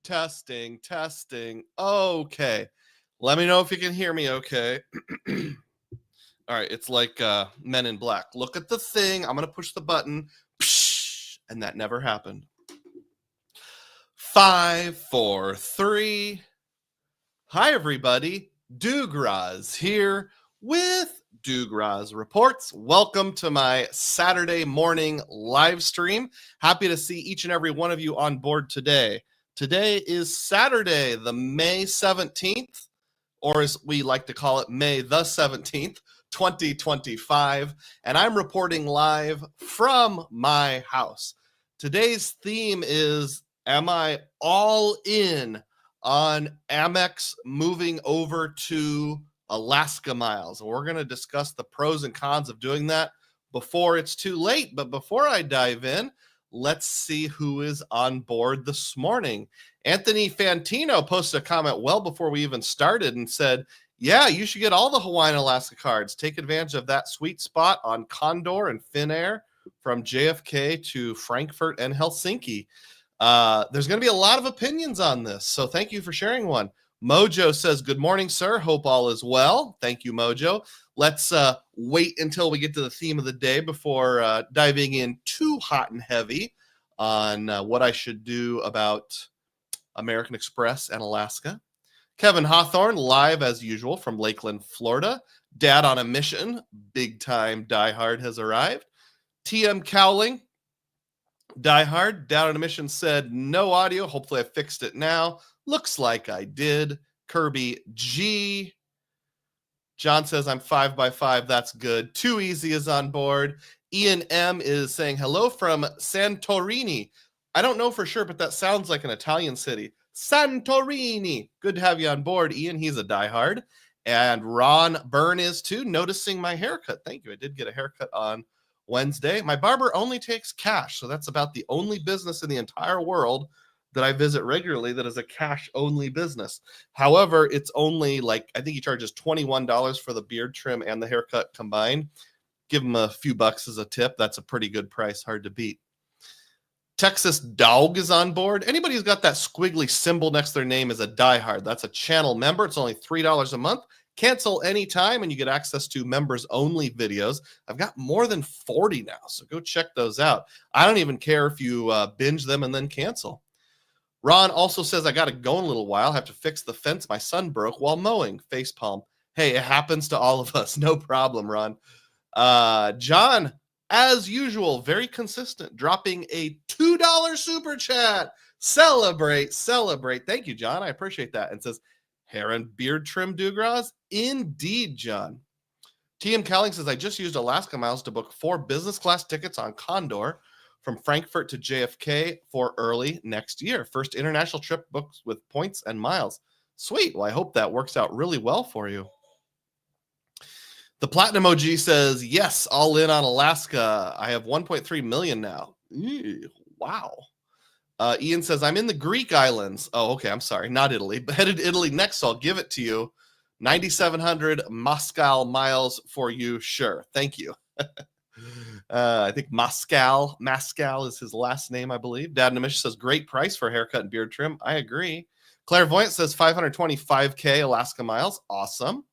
Testing, testing. Okay. Let me know if you can hear me okay. All right, it's like Men in Black. Look at the thing. I'm going to push the button. Psh, and that never happened. 5, 4, 3. Hi, everybody. DUGROZ here with DUGROZ Reports. Welcome to my Saturday morning live stream. Happy to see each and every one of you on board today. Today is Saturday, the May 17th, or as we like to call it, May the 17th, 2025, and I'm reporting live from my house. Today's theme is, am I all in on Amex moving over to Alaska miles? We're going to discuss the pros and cons of doing that before it's too late. But before I dive in, let's see who is on board this morning. Anthony Fantino posted a comment well before we even started and said, yeah, you should get all the Hawaiian Alaska cards. Take advantage of that sweet spot on Condor and Finnair from JFK to Frankfurt and Helsinki. There's going to be a lot of opinions on this, so thank you for sharing one. Mojo says, good morning, sir. Hope all is well. Thank you, Mojo. Let's wait until we get to the theme of the day before diving in too hot and heavy on what I should do about American Express and Alaska. Kevin Hawthorne, live as usual from Lakeland, Florida. Dad on a mission, big time diehard has arrived. TM Cowling, diehard, Dad on a mission said no audio. Hopefully I fixed it now. Looks like I did. Kirby G. John says I'm 5x5. That's good. Too Easy is on board. Ian M is saying hello from Santorini. I don't know for sure, but that sounds like an Italian city. Santorini. Good to have you on board, Ian. He's a diehard. And Ron Byrne is too, noticing my haircut. Thank you. I did get a haircut on Wednesday. My barber only takes cash, so that's about the only business in the entire world that I visit regularly that is a cash-only business. However, it's only like, I think he charges $21 for the beard trim and the haircut combined. Give him a few bucks as a tip. That's a pretty good price, hard to beat. Texas Dog is on board. Anybody who's got that squiggly symbol next to their name is a diehard. That's a channel member. It's only $3 a month. Cancel anytime, and you get access to members-only videos. I've got more than 40 now, so go check those out. I don't even care if you binge them and then cancel. Ron also says, I got to go in a little while. Have to fix the fence my son broke while mowing. Facepalm. Hey, it happens to all of us. No problem, Ron. John, as usual, very consistent, dropping a $2 super chat. Celebrate, celebrate. Thank you, John. I appreciate that. And says, hair and beard trim DUGROZ? Indeed, John. TM Cowling says, I just used Alaska Miles to book 4 business class tickets on Condor from Frankfurt to JFK for early next year. First international trip booked with points and miles. Sweet. Well, I hope that works out really well for you. The Platinum OG says, yes, all in on Alaska. I have 1.3 million now. Ew, wow. Ian says, I'm in the Greek islands. Oh, okay. I'm sorry. Not Italy, but headed to Italy next, so I'll give it to you. 9,700 Moscow miles for you. Sure. Thank you. I think Moscow is his last name, I believe. Dad Namish says, great price for a haircut and beard trim. I agree. Clairvoyant says 525K Alaska miles. Awesome.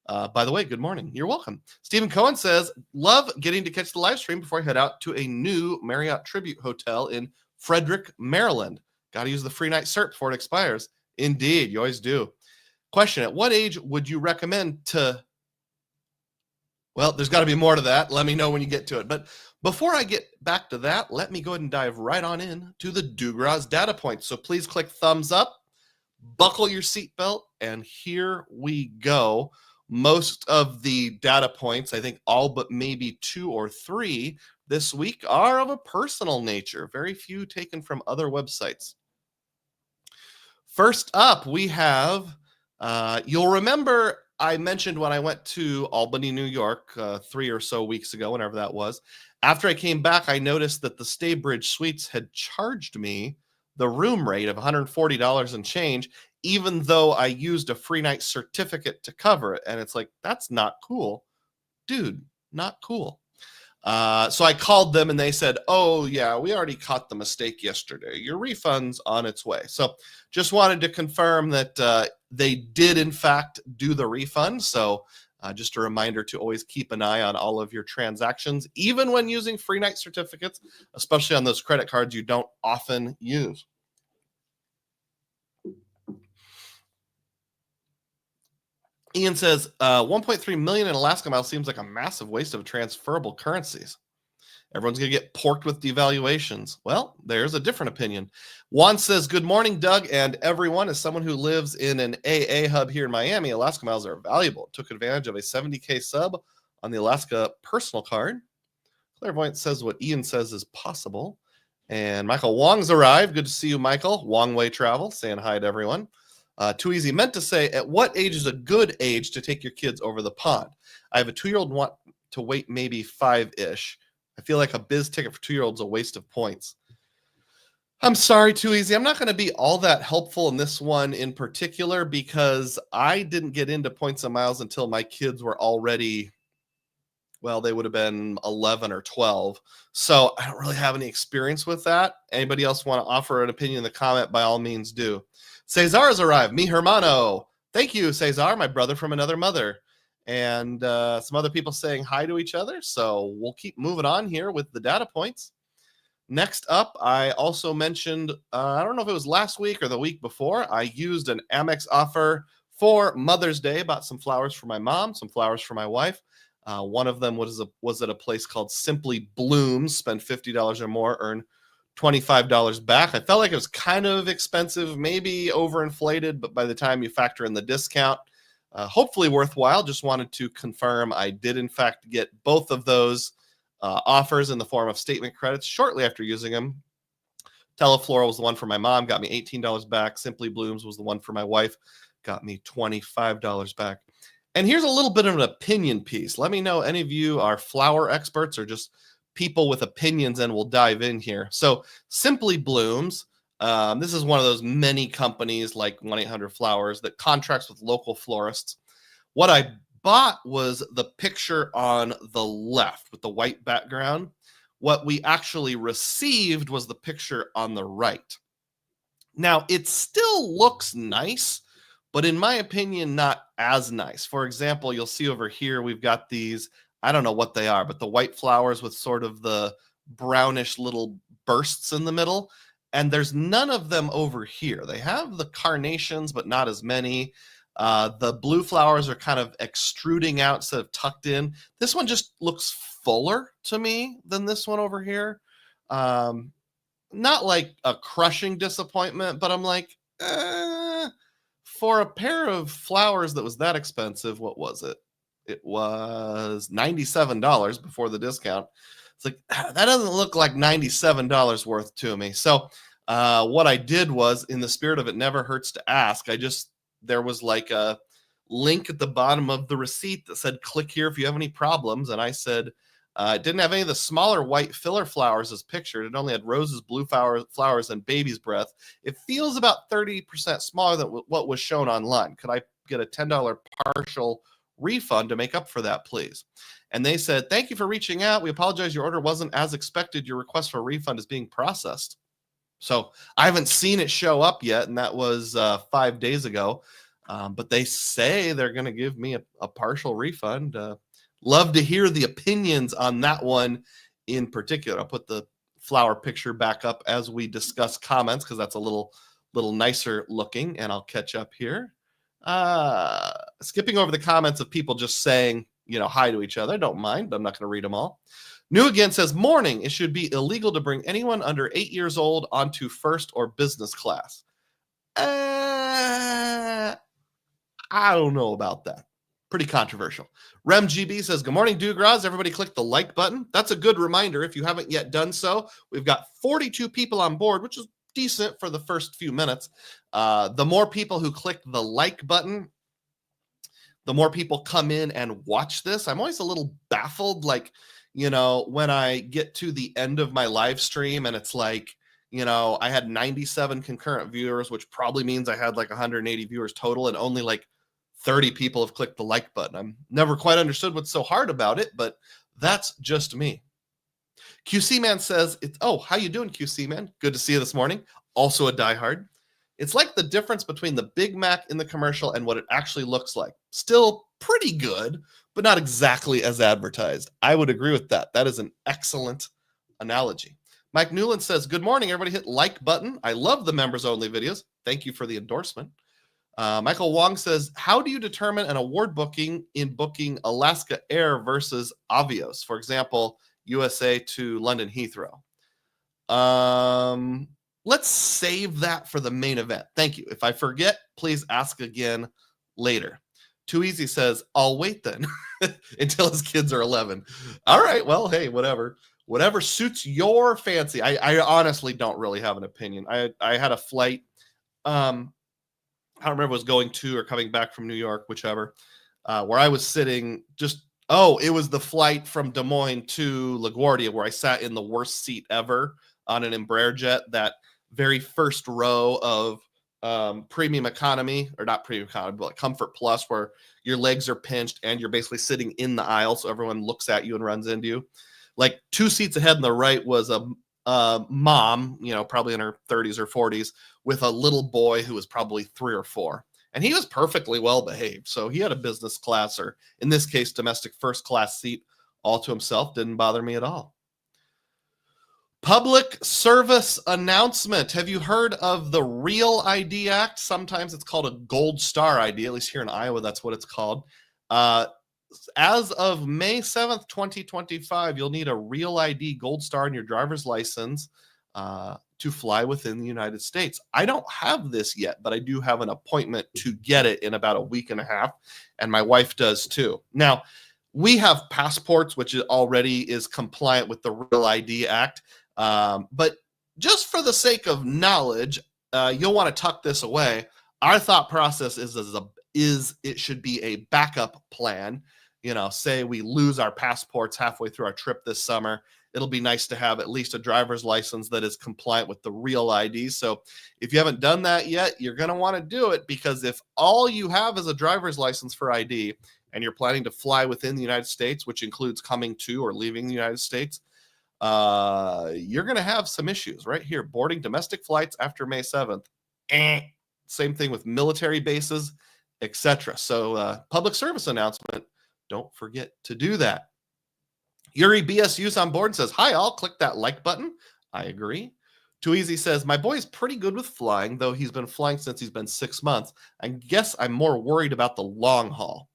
By the way, good morning. You're welcome. Stephen Cohen says, love getting to catch the live stream before I head out to a new Marriott Tribute Hotel in Frederick, Maryland. Got to use the free night cert before it expires. Indeed, you always do. Question, at what age would you recommend to... Well, there's got to be more to that. Let me know when you get to it. But before I get back to that, let me go ahead and dive right on in to the DUGROZ data points. So please click thumbs up, buckle your seatbelt, and here we go. Most of the data points, I think all but maybe 2 or 3 this week, are of a personal nature. Very few taken from other websites. First up, we have, you'll remember I mentioned when I went to Albany, New York, 3 or so weeks ago, whenever that was. After I came back, I noticed that the Staybridge Suites had charged me the room rate of $140 and change, even though I used a free night certificate to cover it. And it's like, that's not cool. Dude, not cool. So I called them and they said, oh, yeah, we already caught the mistake yesterday. Your refund's on its way. So just wanted to confirm that they did, in fact, do the refund. So just a reminder to always keep an eye on all of your transactions, even when using free night certificates, especially on those credit cards you don't often use. Ian says 1.3 million in Alaska miles seems like a massive waste of transferable currencies. Everyone's going to get porked with devaluations. Well, there's a different opinion. Juan says, good morning, Doug, and everyone. As someone who lives in an AA hub here in Miami, Alaska miles are valuable. Took advantage of a 70K sub on the Alaska personal card. Clairvoyant says what Ian says is possible. And Michael Wong's arrived. Good to see you, Michael. Wong Way Travel, saying hi to everyone. Too Easy meant to say, at what age is a good age to take your kids over the pond? I have a 2-year-old want to wait maybe 5-ish. I feel like a biz ticket for 2-year-olds is a waste of points. I'm sorry, Too Easy. I'm not going to be all that helpful in this one in particular because I didn't get into points and miles until my kids were already, well, they would have been 11 or 12. So I don't really have any experience with that. Anybody else want to offer an opinion in the comment, by all means do. Cesar has arrived. Mi hermano. Thank you, Cesar, my brother from another mother. And some other people saying hi to each other. So we'll keep moving on here with the data points. Next up, I also mentioned, I don't know if it was last week or the week before, I used an Amex offer for Mother's Day. Bought some flowers for my mom, some flowers for my wife. One of them was at a place called Simply Blooms. Spend $50 or more, earn $25 back. I felt like it was kind of expensive, maybe overinflated, but by the time you factor in the discount, hopefully worthwhile. Just wanted to confirm I did in fact get both of those offers in the form of statement credits shortly after using them. Teleflora was the one for my mom, got me $18 back. Simply Blooms was the one for my wife, got me $25 back. And here's a little bit of an opinion piece. Let me know any of you are flower experts or just people with opinions, and we'll dive in here. So Simply Blooms, this is one of those many companies like 1-800-Flowers that contracts with local florists. What I bought was the picture on the left with the white background. What we actually received was the picture on the right. Now, it still looks nice, but in my opinion, not as nice. For example, you'll see over here, we've got these, I don't know what they are, but the white flowers with sort of the brownish little bursts in the middle. And there's none of them over here. They have the carnations, but not as many. The blue flowers are kind of extruding out instead of tucked in. This one just looks fuller to me than this one over here. Not like a crushing disappointment, but I'm like, for a pair of flowers that was that expensive, what was it? It was $97 before the discount. It's like, that doesn't look like $97 worth to me. So what I did was, in the spirit of it never hurts to ask, there was like a link at the bottom of the receipt that said, click here if you have any problems. And I said, it didn't have any of the smaller white filler flowers as pictured. It only had roses, blue flowers, and baby's breath. It feels about 30% smaller than what was shown online. Could I get a $10 partial refund to make up for that, please? And they said, thank you for reaching out. We apologize. Your order wasn't as expected. Your request for a refund is being processed. So I haven't seen it show up yet, and that was 5 days ago. But they say they're going to give me a partial refund. Love to hear the opinions on that one in particular. I'll put the flower picture back up as we discuss comments because that's a little nicer looking, and I'll catch up here. Skipping over the comments of people just saying, hi to each other. Don't mind, but I'm not going to read them all. New Again says, morning, it should be illegal to bring anyone under 8 years old onto first or business class. I don't know about that. Pretty controversial. Rem GB says, good morning, DUGROZ. Everybody click the like button. That's a good reminder. If you haven't yet done so, we've got 42 people on board, which is decent for the first few minutes. The more people who click the like button, the more people come in and watch this. I'm always a little baffled, when I get to the end of my live stream and it's like, I had 97 concurrent viewers, which probably means I had like 180 viewers total, and only like 30 people have clicked the like button. I'm never quite understood what's so hard about it, but that's just me. QC Man says, how you doing, QC Man? Good to see you this morning. Also a diehard. It's like the difference between the Big Mac in the commercial and what it actually looks like. Still pretty good, but not exactly as advertised. I would agree with that. That is an excellent analogy. Mike Newland says, good morning, everybody. Hit like button. I love the members only videos. Thank you for the endorsement. Michael Wong says, how do you determine an award booking in booking Alaska Air versus Avios? For example, USA to London Heathrow. Let's save that for the main event. Thank you. If I forget, please ask again later. Too Easy says, I'll wait then until his kids are 11. All right. Well, hey, whatever suits your fancy. I honestly don't really have an opinion. I had a flight. I don't remember if it was going to or coming back from New York, whichever, where I was sitting it was the flight from Des Moines to LaGuardia where I sat in the worst seat ever on an Embraer jet, that very first row of premium economy, or not premium economy, but like Comfort Plus, where your legs are pinched and you're basically sitting in the aisle so everyone looks at you and runs into you. Like 2 seats ahead on the right was a mom, probably in her 30s or 40s, with a little boy who was probably 3 or 4. And he was perfectly well behaved. So he had a business class, or in this case, domestic first class seat all to himself. Didn't bother me at all. Public service announcement. Have you heard of the Real ID Act? Sometimes it's called a Gold Star ID. At least here in Iowa, that's what it's called. As of May 7th, 2025, you'll need a Real ID Gold Star in your driver's license to fly within the United States. I don't have this yet, but I do have an appointment to get it in about a week and a half, and my wife does too. Now, we have passports, which already is compliant with the Real ID Act, but just for the sake of knowledge, you'll want to tuck this away. Our thought process is it should be a backup plan. Say we lose our passports halfway through our trip this summer. It'll be nice to have at least a driver's license that is compliant with the Real ID. So if you haven't done that yet, you're going to want to do it, because if all you have is a driver's license for ID and you're planning to fly within the United States, which includes coming to or leaving the United States, you're going to have some issues right here. Boarding domestic flights after May 7th. Same thing with military bases, etc. So public service announcement. Don't forget to do that. Yuri BSU's on board and says, hi, all. Click that like button. I agree. Too Easy says, my boy is pretty good with flying, though he's been flying since he's been 6 months. I guess I'm more worried about the long haul.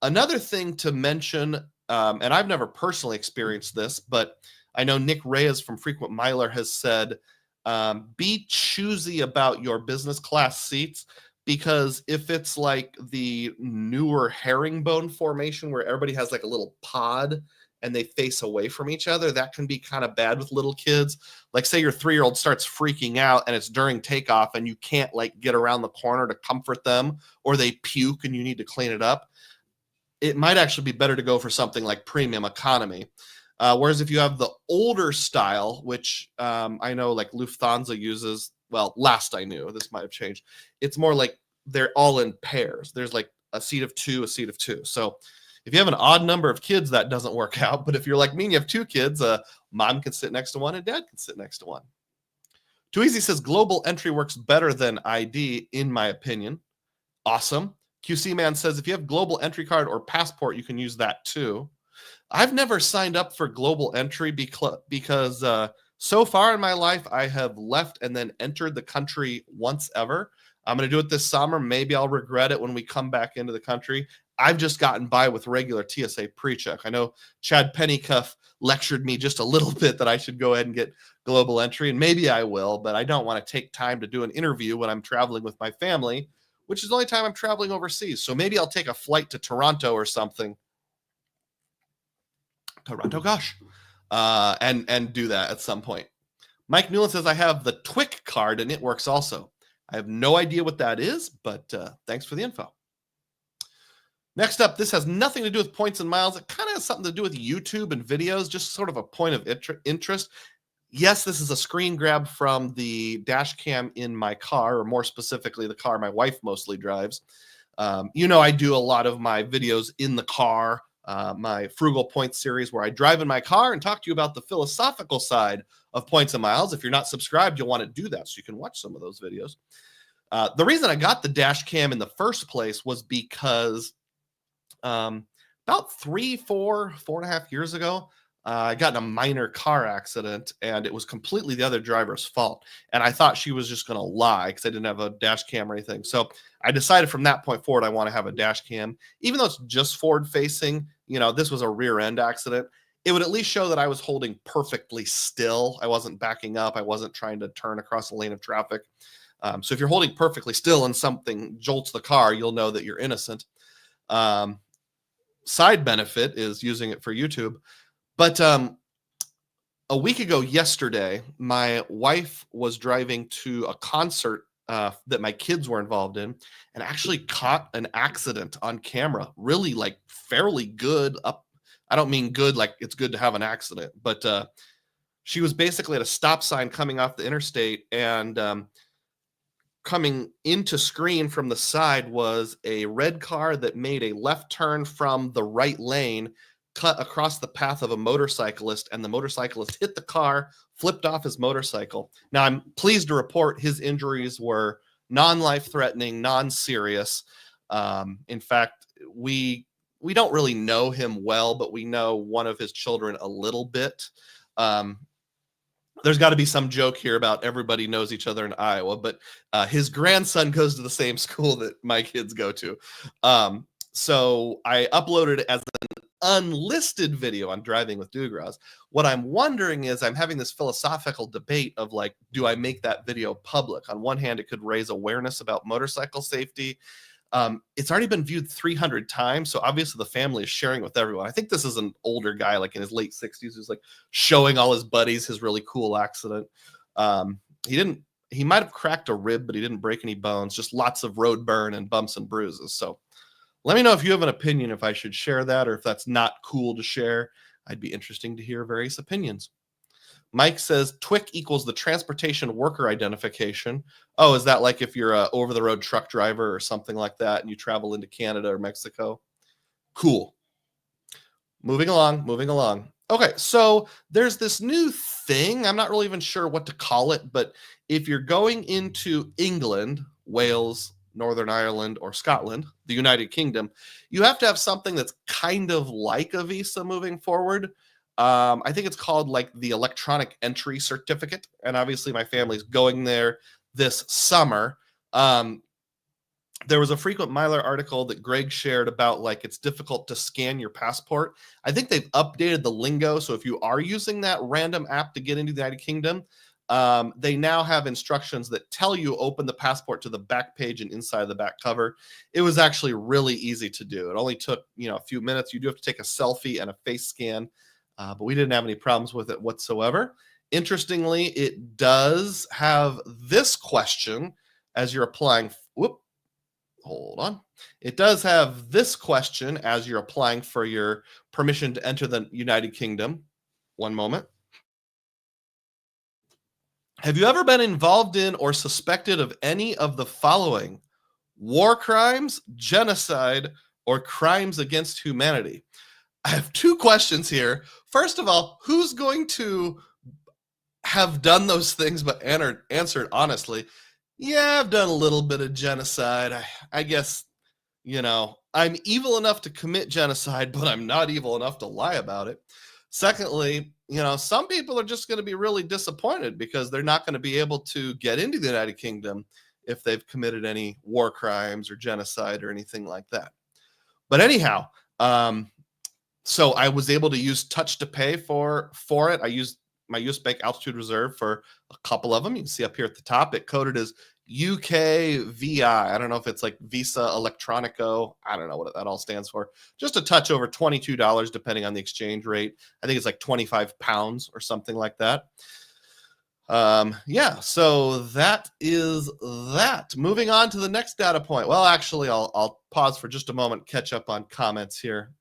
Another thing to mention, and I've never personally experienced this, but I know Nick Reyes from Frequent Miler has said, be choosy about your business class seats, because if it's like the newer herringbone formation where everybody has like a little pod and they face away from each other, that can be kind of bad with little kids. Like say your 3-year-old starts freaking out and it's during takeoff and you can't like get around the corner to comfort them, or they puke and you need to clean it up. It might actually be better to go for something like premium economy. Whereas if you have the older style, which I know like Lufthansa uses, well, last I knew, this might have changed. It's more like they're all in pairs. There's like a seat of 2, a seat of 2. So if you have an odd number of kids, that doesn't work out. But if you're like me and you have 2 kids, mom can sit next to one and dad can sit next to one. Too Easy says global entry works better than ID, in my opinion. Awesome. QC Man says if you have global entry card or passport, you can use that too. I've never signed up for global entry because so far in my life, I have left and then entered the country once ever. I'm going to do it this summer. Maybe I'll regret it when we come back into the country. I've just gotten by with regular TSA pre-check. I know Chad Pennycuff lectured me just a little bit that I should go ahead and get global entry, and maybe I will, but I don't want to take time to do an interview when I'm traveling with my family, which is the only time I'm traveling overseas. So maybe I'll take a flight to Toronto or something. Toronto, gosh. And do that at some point. Mike Newland says, I have the TWIC card and it works also. I have no idea what that is, but thanks for the info. Next up, this has nothing to do with points and miles. It kind of has something to do with YouTube and videos, just sort of a point of interest. Yes, this is a screen grab from the dash cam in my car, or more specifically, the car my wife mostly drives. I do a lot of my videos in the car. my Frugal Points series, where I drive in my car and talk to you about the philosophical side of points and miles. If you're not subscribed, you'll want to do that so you can watch some of those videos. The reason I got the dash cam in the first place was because about 4.5 years ago, I got in a minor car accident, and it was completely the other driver's fault. And I thought she was just going to lie because I didn't have a dash cam or anything. So I decided from that point forward, I want to have a dash cam, even though it's just forward facing. This was a rear end accident. It would at least show that I was holding perfectly still. I wasn't backing up. I wasn't trying to turn across a lane of traffic. So if you're holding perfectly still and something jolts the car, you'll know that you're innocent. Side benefit is using it for YouTube. But a week ago yesterday, my wife was driving to a concert that my kids were involved in, and actually caught an accident on camera. Really, fairly good. I don't mean good like it's good to have an accident, but she was basically at a stop sign coming off the interstate, and coming into screen from the side was a red car that made a left turn from the right lane, cut across the path of a motorcyclist, and the motorcyclist hit the car, flipped off his motorcycle. Now, I'm pleased to report his injuries were non-life threatening, non-serious. In fact, we don't really know him well, but we know one of his children a little bit. There's got to be some joke here about everybody knows each other in Iowa, but his grandson goes to the same school that my kids go to. So I uploaded it as an unlisted video on Driving with DUGROZ. What I'm wondering is, I'm having this philosophical debate of do I make that video public? On one hand, it could raise awareness about motorcycle safety. It's already been viewed 300 times, so obviously the family is sharing with everyone. I think this is an older guy, in his late 60s, who's showing all his buddies his really cool accident. He might have cracked a rib, but he didn't break any bones, just lots of road burn and bumps and bruises. So let me know if you have an opinion, if I should share that, or if that's not cool to share. I'd be interesting to hear various opinions. Mike says TWIC equals the transportation worker identification. Oh, is that if you're a over-the-road truck driver or something like that, and you travel into Canada or Mexico? Cool. Moving along. Okay, so there's this new thing. I'm not really even sure what to call it, but if you're going into England, Wales, Northern Ireland, or Scotland, the United Kingdom, you have to have something that's kind of like a visa moving forward. I think it's called the electronic entry certificate. And obviously my family's going there this summer. There was a Frequent Miler article that Greg shared about it's difficult to scan your passport. I think they've updated the lingo. So if you are using that random app to get into the United Kingdom, they now have instructions that tell you open the passport to the back page and inside the back cover. It was actually really easy to do. It only took a few minutes. You do have to take a selfie and a face scan. But we didn't have any problems with it whatsoever. Interestingly, it does have this question as you're applying. Hold on. It does have this question as you're applying for your permission to enter the United Kingdom. One moment. Have you ever been involved in or suspected of any of the following: war crimes, genocide, or crimes against humanity? I have two questions here. First of all, who's going to have done those things but answered honestly? Yeah, I've done a little bit of genocide. I guess, I'm evil enough to commit genocide, but I'm not evil enough to lie about it. Secondly, some people are just going to be really disappointed because they're not going to be able to get into the United Kingdom if they've committed any war crimes or genocide or anything like that. But anyhow, so I was able to use Touch to Pay for it. I used my US Bank Altitude Reserve for a couple of them. You can see up here at the top, it coded as UKVI. I don't know if it's Visa Electronico. I don't know what that all stands for. Just a touch over $22, depending on the exchange rate. I think it's 25 pounds or something like that. Yeah, so that is that. Moving on to the next data point. Well, actually, I'll pause for just a moment, catch up on comments here.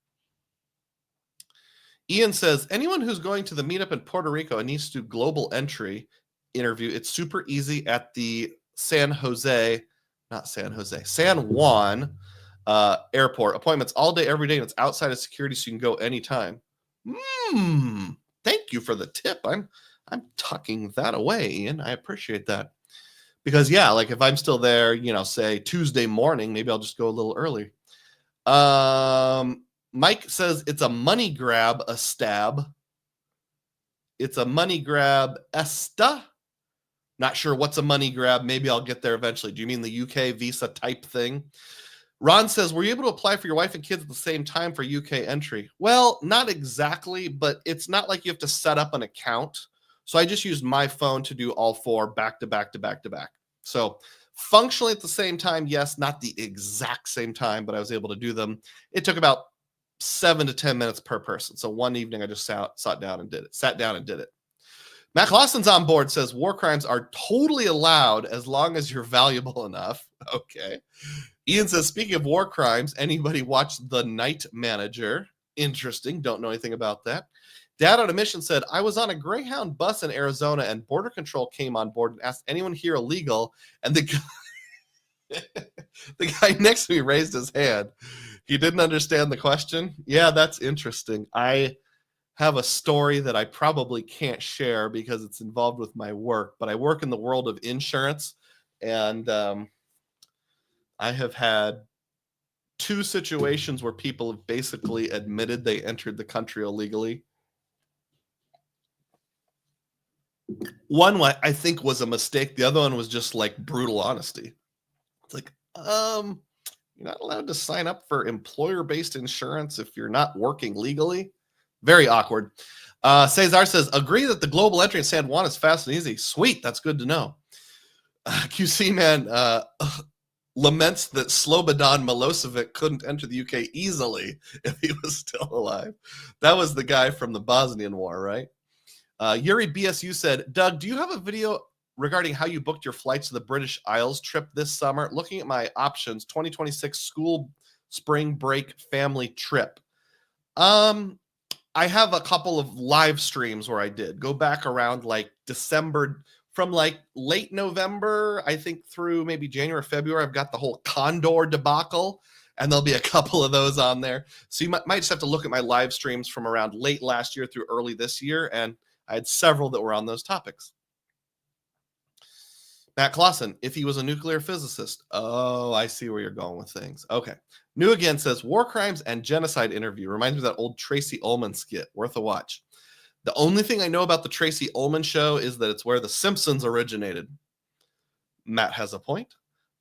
Ian says, anyone who's going to the meetup in Puerto Rico and needs to do global entry interview, it's super easy at the San Juan Airport appointments all day, every day, and it's outside of security, so you can go anytime. Thank you for the tip. I'm tucking that away, Ian. I appreciate that. Because yeah, like if I'm still there, say Tuesday morning, maybe I'll just go a little early. Mike says it's a money grab, a stab. It's a money grab, esta. Not sure what's a money grab. Maybe I'll get there eventually. Do you mean the UK visa type thing? Ron says, were you able to apply for your wife and kids at the same time for UK entry? Well, not exactly, but it's not like you have to set up an account. So I just used my phone to do all four back to back to back to back. So functionally at the same time, yes, not the exact same time, but I was able to do them. It took about 7 to 10 minutes per person. So one evening I just sat down and did it. Matt Clausen's on board, says war crimes are totally allowed as long as you're valuable enough. Okay. Ian says, speaking of war crimes, anybody watch The Night Manager? Interesting. Don't know anything about that. Dad on a Mission said, I was on a Greyhound bus in Arizona and Border Control came on board and asked anyone here illegal. And the guy next to me raised his hand. He didn't understand the question. Yeah, that's interesting. I have a story that I probably can't share because it's involved with my work, but I work in the world of insurance, and I have had 2 situations where people have basically admitted they entered the country illegally. One I think was a mistake. The other one was just like brutal honesty. It's like, you're not allowed to sign up for employer-based insurance if you're not working legally. Very awkward. Cesar says, agree that the global entry in San Juan is fast and easy. Sweet, that's good to know. QC Man laments that Slobodan Milosevic couldn't enter the UK easily if he was still alive. That was the guy from the Bosnian War, right? Yuri BSU said, Doug, do you have a video regarding how you booked your flights to the British Isles trip this summer? Looking at my options, 2026 school spring break family trip. I have a couple of live streams where I did go back around like December, from like late November, I think through maybe January, February. I've got the whole Condor debacle, and there'll be a couple of those on there. So you might just have to look at my live streams from around late last year through early this year, and I had several that were on those topics. Matt Clausen, if he was a nuclear physicist. Oh, I see where you're going with things. Okay. New Again says, war crimes and genocide interview. Reminds me of that old Tracy Ullman skit. Worth a watch. The only thing I know about the Tracy Ullman show is that it's where the Simpsons originated. Matt has a point.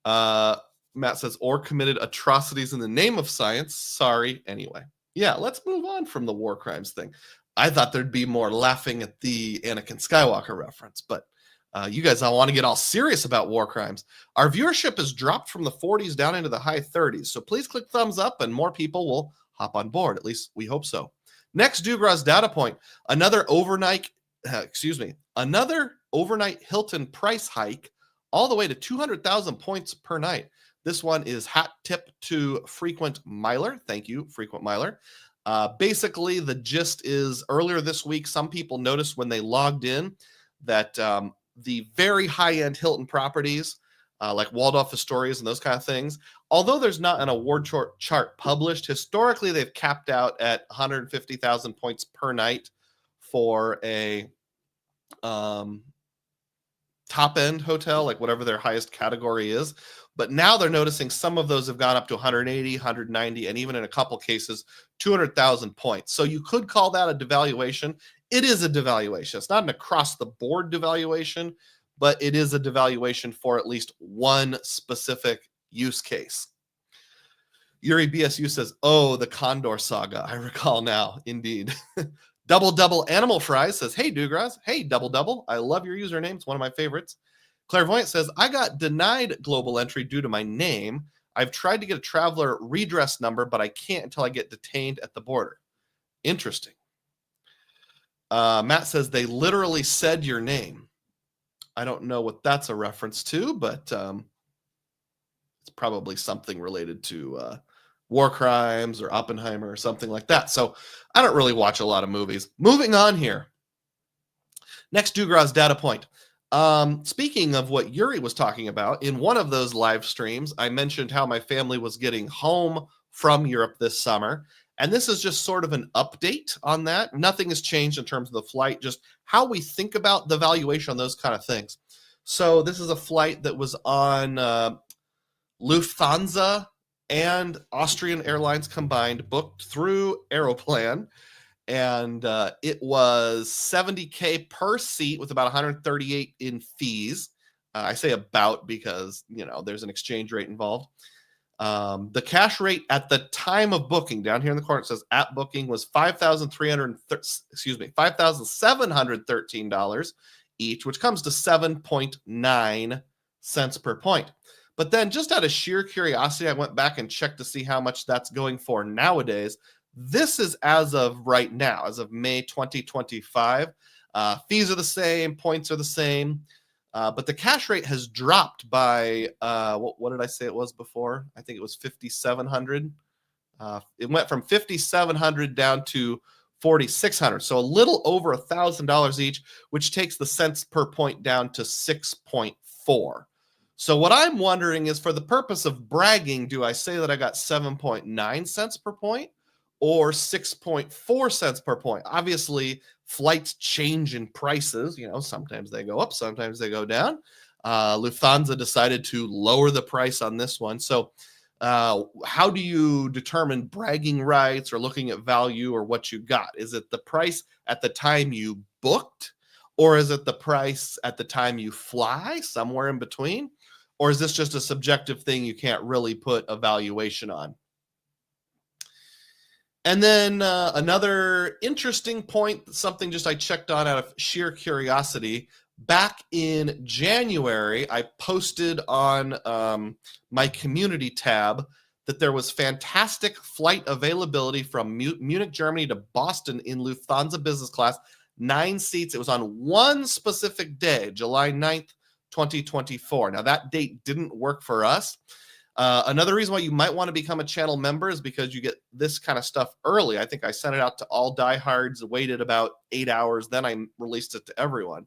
Matt says, or committed atrocities in the name of science. Sorry. Anyway. Yeah, let's move on from the war crimes thing. I thought there'd be more laughing at the Anakin Skywalker reference, but you guys all want to get all serious about war crimes. Our viewership has dropped from the 40s down into the high 30s. So please click thumbs up and more people will hop on board. At least we hope so. Next DUGROZ data point, another overnight Hilton price hike all the way to 200,000 points per night. This one is hat tip to Frequent Miler. Thank you, Frequent Miler. Basically, the gist is earlier this week, some people noticed when they logged in that the very high-end Hilton properties, like Waldorf Astorias and those kind of things, although there's not an award chart published, historically they've capped out at 150,000 points per night for a top-end hotel, like whatever their highest category is. But now they're noticing some of those have gone up to 180, 190, and even in a couple cases, 200,000 points. So you could call that a devaluation. It is a devaluation. It's not an across-the-board devaluation, but it is a devaluation for at least one specific use case. Yuri BSU says, oh, the Condor saga. I recall now, indeed. Double Animal Fries says, hey, DUGROZ. Hey, Double. I love your username. It's one of my favorites. Clairvoyant says, I got denied global entry due to my name. I've tried to get a traveler redress number, but I can't until I get detained at the border. Interesting. Matt says they literally said your name. I don't know what that's a reference to, but it's probably something related to war crimes or Oppenheimer or something like that. So I don't really watch a lot of movies. Moving on here. Next DUGROZ data point. Speaking of what Yuri was talking about, in one of those live streams, I mentioned how my family was getting home from Europe this summer. And this is just sort of an update on that. Nothing has changed in terms of the flight, just how we think about the valuation on those kind of things. So this is a flight that was on Lufthansa and Austrian Airlines combined, booked through Aeroplan. And it was $70K per seat with about 138 in fees. I say about because, there's an exchange rate involved. The cash rate at the time of booking, down here in the corner, it says at booking, was $5,713 each, which comes to 7.9 cents per point. But then, just out of sheer curiosity, I went back and checked to see how much that's going for nowadays. This is as of right now, as of May 2025. Fees are the same, points are the same, but the cash rate has dropped by, what did I say it was before? I think it was 5,700. It went from 5,700 down to 4,600. So a little over $1,000 each, which takes the cents per point down to 6.4. So what I'm wondering is, for the purpose of bragging, do I say that I got 7.9 cents per point or 6.4 cents per point? Obviously, flights change in prices. Sometimes they go up, sometimes they go down. Lufthansa decided to lower the price on this one. So how do you determine bragging rights or looking at value or what you got? Is it the price at the time you booked, or is it the price at the time you fly, somewhere in between? Or is this just a subjective thing you can't really put a valuation on? And then another interesting point, something just I checked on out of sheer curiosity. Back in January, I posted on my community tab that there was fantastic flight availability from Munich, Germany to Boston in Lufthansa business class, 9 seats. It was on one specific day, July 9th, 2024. Now, that date didn't work for us. Another reason why you might want to become a channel member is because you get this kind of stuff early. I think I sent it out to all diehards, waited about 8 hours, then I released it to everyone.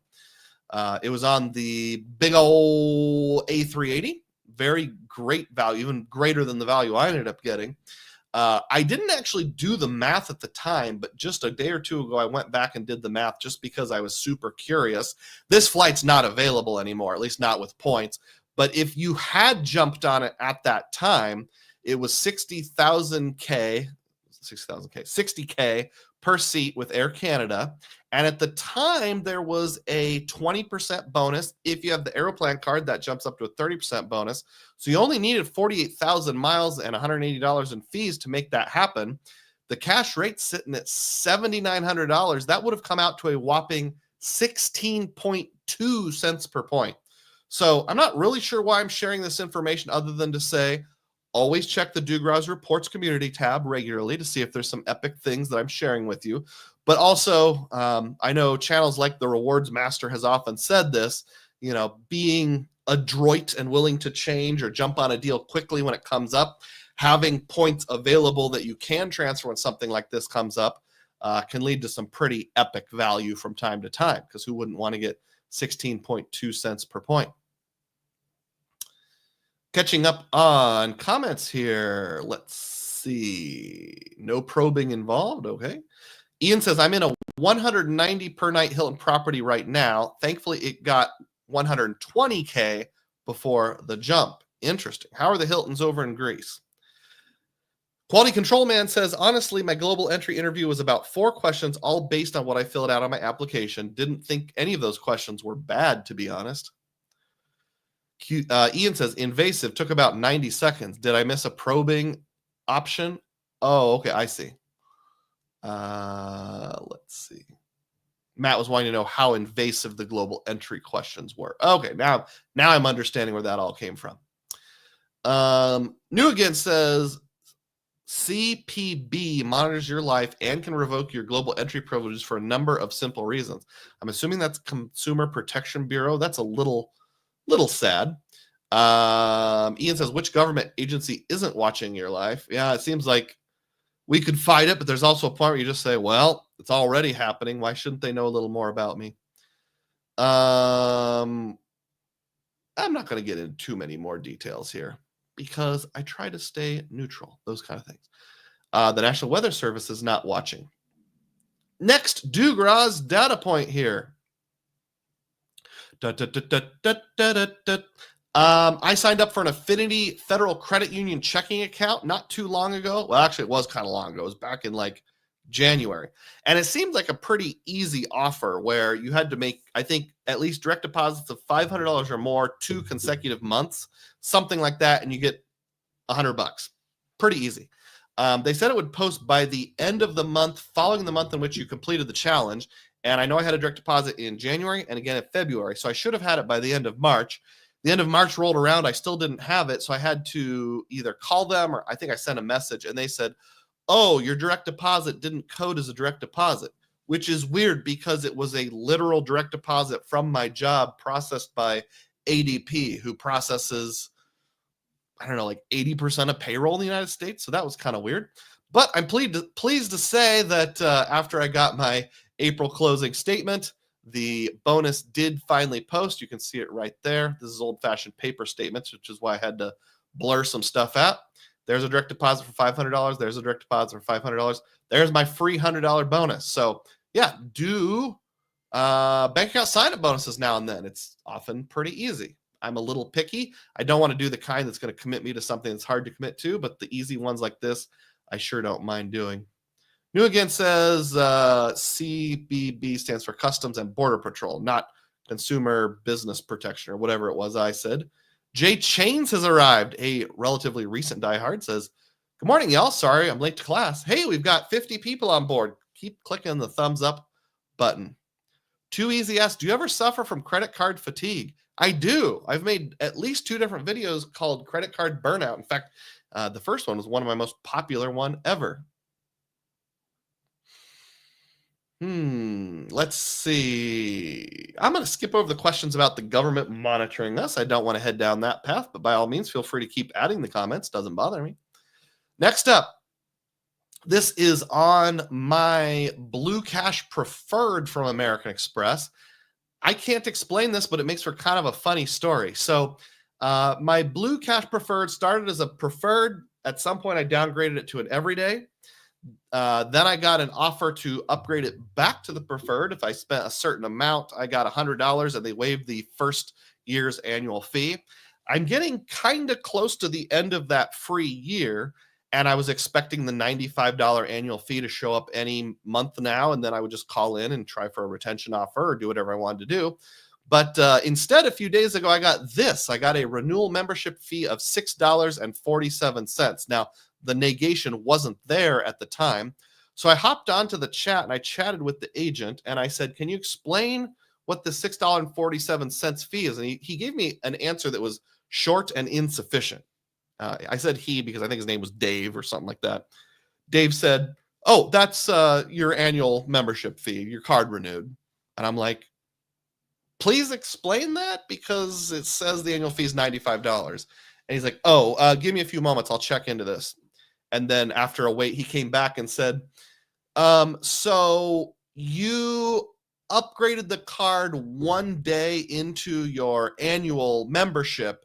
It was on the big old A380. Very great value, even greater than the value I ended up getting. I didn't actually do the math at the time, but just a day or two ago, I went back and did the math just because I was super curious. This flight's not available anymore, at least not with points. But if you had jumped on it at that time, it was 60K per seat with Air Canada. And at the time, there was a 20% bonus. If you have the Aeroplan card, that jumps up to a 30% bonus. So you only needed 48,000 miles and $180 in fees to make that happen. The cash rate sitting at $7,900. That would have come out to a whopping 16.2 cents per point. So I'm not really sure why I'm sharing this information, other than to say, always check the DUGROZ Reports community tab regularly to see if there's some epic things that I'm sharing with you. But also, I know channels like the Rewards Master has often said this, being adroit and willing to change or jump on a deal quickly when it comes up, having points available that you can transfer when something like this comes up, can lead to some pretty epic value from time to time, because who wouldn't want to get 16.2 cents per point? Catching up on comments here. Let's see. No probing involved. Okay. Ian says, I'm in a 190 per night Hilton property right now. Thankfully, it got 120K before the jump. Interesting. How are the Hiltons over in Greece? Quality Control Man says, honestly, my global entry interview was about 4 questions, all based on what I filled out on my application. Didn't think any of those questions were bad, to be honest. Ian says, invasive, took about 90 seconds. Did I miss a probing option? Oh, okay, I see. Let's see. Matt was wanting to know how invasive the global entry questions were. Okay, now I'm understanding where that all came from. New Again says, CPB monitors your life and can revoke your global entry privileges for a number of simple reasons. I'm assuming that's Consumer Protection Bureau. That's a little sad. Ian says, which government agency isn't watching your life? Yeah, it seems like we could fight it, but there's also a point where you just say, well, it's already happening. Why shouldn't they know a little more about me? I'm not going to get into too many more details here because I try to stay neutral, those kind of things. The National Weather Service is not watching. Next, DUGROZ data point here. I signed up for an Affinity Federal Credit Union checking account not too long ago. Well, actually, it was kind of long ago. It was back in like January. And it seemed like a pretty easy offer where you had to make, I think, at least direct deposits of $500 or more 2 consecutive months, something like that, and you get $100. Pretty easy. They said it would post by the end of the month, following the month in which you completed the challenge. And I know I had a direct deposit in January and again in February. So I should have had it by the end of March. The end of March rolled around. I still didn't have it. So I had to either call them or I think I sent a message and they said, oh, your direct deposit didn't code as a direct deposit, which is weird because it was a literal direct deposit from my job processed by ADP, who processes, I don't know, like 80% of payroll in the United States. So that was kind of weird. But I'm pleased to say that after I got my April closing statement, the bonus did finally post. You can see it right there. This is old-fashioned paper statements, which is why I had to blur some stuff out. There's a direct deposit for $500. There's a direct deposit for $500. There's my free $100 bonus. So yeah, do bank account sign-up bonuses now and then. It's often pretty easy. I'm a little picky. I don't want to do the kind that's going to commit me to something that's hard to commit to, but the easy ones like this, I sure don't mind doing. New Again says CBB stands for Customs and Border Patrol, not Consumer Business Protection or whatever it was I said. Jay Chains has arrived. A relatively recent diehard says, good morning, y'all. Sorry, I'm late to class. Hey, we've got 50 people on board. Keep clicking the thumbs up button. Too Easy asks, do you ever suffer from credit card fatigue? I do. I've made at least 2 different videos called Credit Card Burnout. In fact, the first one was one of my most popular one ever. Let's see. I'm going to skip over the questions about the government monitoring us. I don't want to head down that path, but by all means, feel free to keep adding the comments. Doesn't bother me. Next up, this is on my Blue Cash Preferred from American Express. I can't explain this, but it makes for kind of a funny story. So my Blue Cash Preferred started as a preferred. At some point, I downgraded it to an everyday. Then I got an offer to upgrade it back to the preferred. If I spent a certain amount, I got $100 and they waived the first year's annual fee. I'm getting kind of close to the end of that free year, and I was expecting the $95 annual fee to show up any month now, and then I would just call in and try for a retention offer or do whatever I wanted to do. But instead, a few days ago, I got this. I got a renewal membership fee of $6.47. Now, the negation wasn't there at the time. So I hopped onto the chat and I chatted with the agent and I said, can you explain what the $6.47 fee is? And he gave me an answer that was short and insufficient. I said he because I think his name was Dave or something like that. Dave said, oh, that's your annual membership fee, your card renewed. And I'm like, please explain that because it says the annual fee is $95. And he's like, oh, give me a few moments. I'll check into this. And then after a wait, he came back and said, so you upgraded the card 1 day into your annual membership.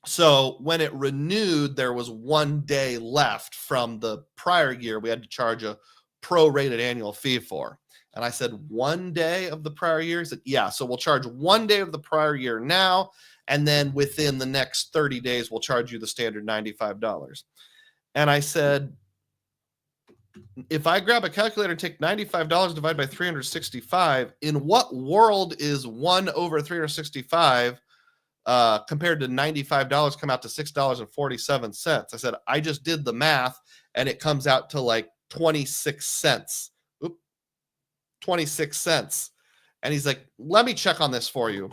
So when it renewed, there was 1 day left from the prior year we had to charge a prorated annual fee for. And I said, 1 day of the prior year? He said, yeah, so we'll charge 1 day of the prior year now. And then within the next 30 days, we'll charge you the standard $95. And I said, if I grab a calculator and take $95 divided by 365, in what world is 1 over 365 compared to $95 come out to $6.47? I said, I just did the math and it comes out to like 26 cents. 26 cents. And he's like, let me check on this for you.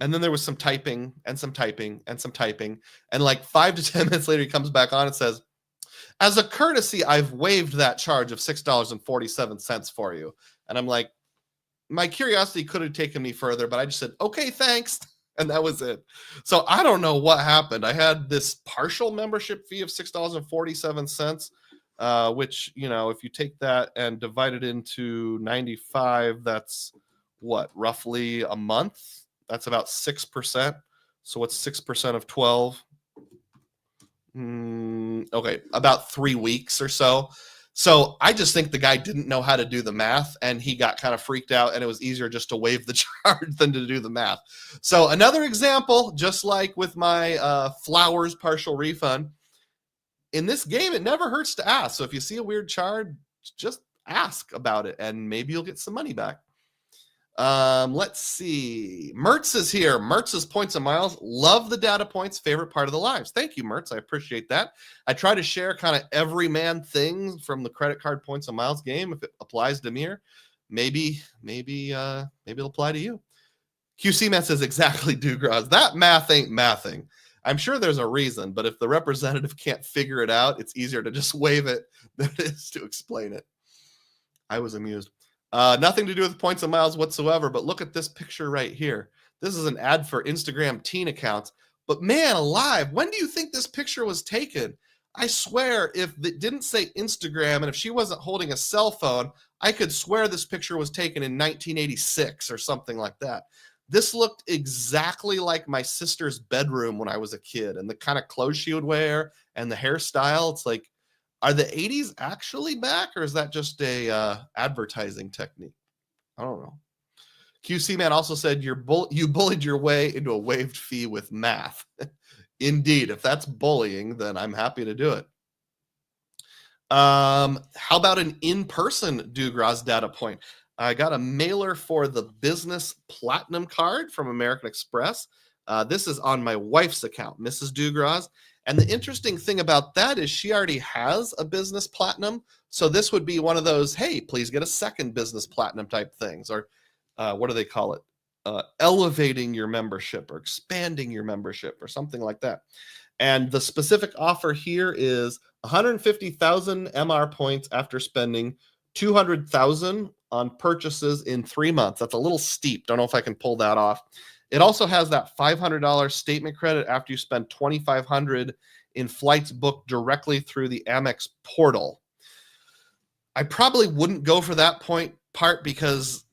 And then there was some typing and some typing and some typing. And like 5 to 10 minutes later, he comes back on and says, as a courtesy, I've waived that charge of $6.47 for you. And I'm like, my curiosity could have taken me further, but I just said, okay, thanks. And that was it. So I don't know what happened. I had this partial membership fee of $6.47, which, you know, if you take that and divide it into 95, that's roughly a month. That's about 6%. So what's 6% of 12? Okay, about 3 weeks or so. So I just think the guy didn't know how to do the math, and he got kind of freaked out, and it was easier just to waive the charge than to do the math. So another example, just like with my flowers partial refund, in this game, it never hurts to ask. So if you see a weird charge, just ask about it, and maybe you'll get some money back. Let's see. Mertz is here. Mertz's points and miles. Love the data points. Favorite part of the lives. Thank you, Mertz. I appreciate that. I try to share kind of everyman things from the credit card points and miles game. If it applies to me, maybe it'll apply to you. QC man says exactly, DUGROZ. That math ain't mathing. I'm sure there's a reason, but if the representative can't figure it out, it's easier to just waive it than it is to explain it. I was amused. Nothing to do with points and miles whatsoever, but look at this picture right here. This is an ad for Instagram teen accounts. But man alive, when do you think this picture was taken? I swear, if it didn't say Instagram and if she wasn't holding a cell phone, I could swear this picture was taken in 1986 or something like that. This looked exactly like my sister's bedroom when I was a kid, and the kind of clothes she would wear and the hairstyle. It's like, are the 80s actually back, or is that just a advertising technique? I don't know. QC man also said you bullied your way into a waived fee with math. Indeed, if that's bullying, then I'm happy to do it. How about an in-person DUGROZ data point? I got a mailer for the business platinum card from American Express. This is on my wife's account, Mrs. DUGROZ. And the interesting thing about that is she already has a business platinum. So this would be one of those, hey, please get a second business platinum type things. Or what do they call it? Elevating your membership or expanding your membership or something like that. And the specific offer here is 150,000 MR points after spending 200,000 on purchases in 3 months. That's a little steep. Don't know if I can pull that off. It also has that $500 statement credit after you spend $2,500 in flights booked directly through the Amex portal. I probably wouldn't go for that part because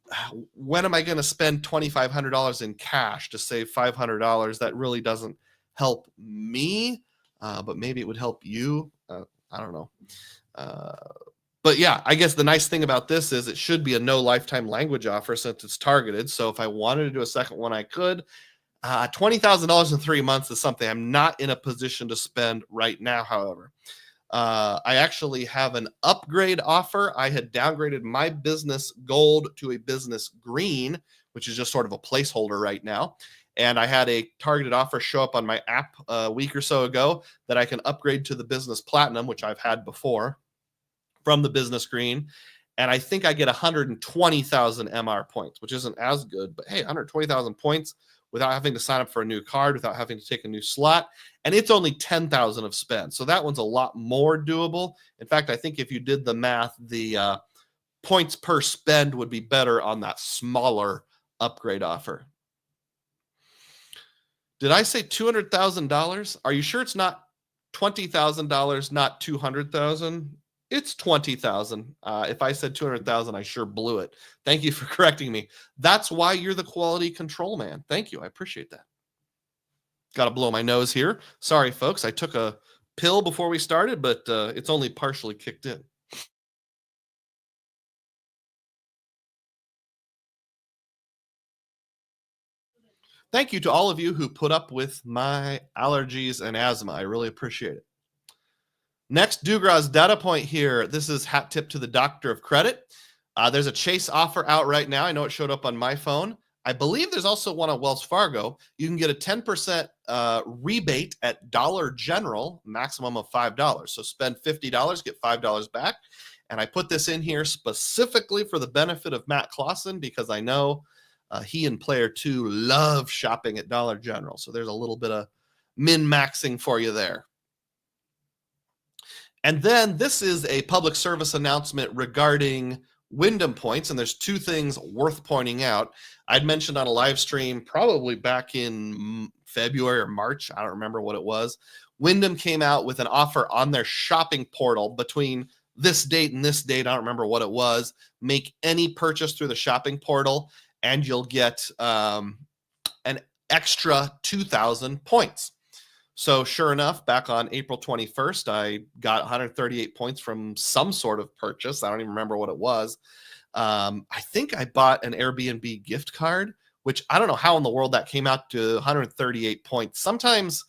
when am I going to spend $2,500 in cash to save $500? That really doesn't help me, but maybe it would help you. I don't know. But yeah, I guess the nice thing about this is it should be a no lifetime language offer since it's targeted. So if I wanted to do a second one, I could. $20,000 in 3 months is something I'm not in a position to spend right now, however. I actually have an upgrade offer. I had downgraded my business gold to a business green, which is just sort of a placeholder right now. And I had a targeted offer show up on my app a week or so ago that I can upgrade to the business platinum, which I've had before, from the business green. And I think I get 120,000 MR points, which isn't as good, but hey, 120,000 points without having to sign up for a new card, without having to take a new slot. And it's only 10,000 of spend. So that one's a lot more doable. In fact, I think if you did the math, the points per spend would be better on that smaller upgrade offer. Did I say $200,000? Are you sure it's not $20,000, not 200,000? It's 20,000. If I said 200,000, I sure blew it. Thank you for correcting me. That's why you're the quality control man. Thank you. I appreciate that. Got to blow my nose here. Sorry, folks. I took a pill before we started, but it's only partially kicked in. Thank you to all of you who put up with my allergies and asthma. I really appreciate it. Next, DUGROZ data point here. This is hat tip to the doctor of credit. There's a Chase offer out right now. I know it showed up on my phone. I believe there's also one at Wells Fargo. You can get a 10% rebate at Dollar General, maximum of $5. So spend $50, get $5 back. And I put this in here specifically for the benefit of Matt Clausen because I know he and Player 2 love shopping at Dollar General. So there's a little bit of min-maxing for you there. And then this is a public service announcement regarding Wyndham points, and there's two things worth pointing out. I'd mentioned on a live stream probably back in February or March, I don't remember what it was. Wyndham came out with an offer on their shopping portal between this date and this date, I don't remember what it was. Make any purchase through the shopping portal, and you'll get an extra 2,000 points. So sure enough, back on April 21st, I got 138 points from some sort of purchase. I don't even remember what it was. I think I bought an Airbnb gift card, which I don't know how in the world that came out to 138 points. Sometimes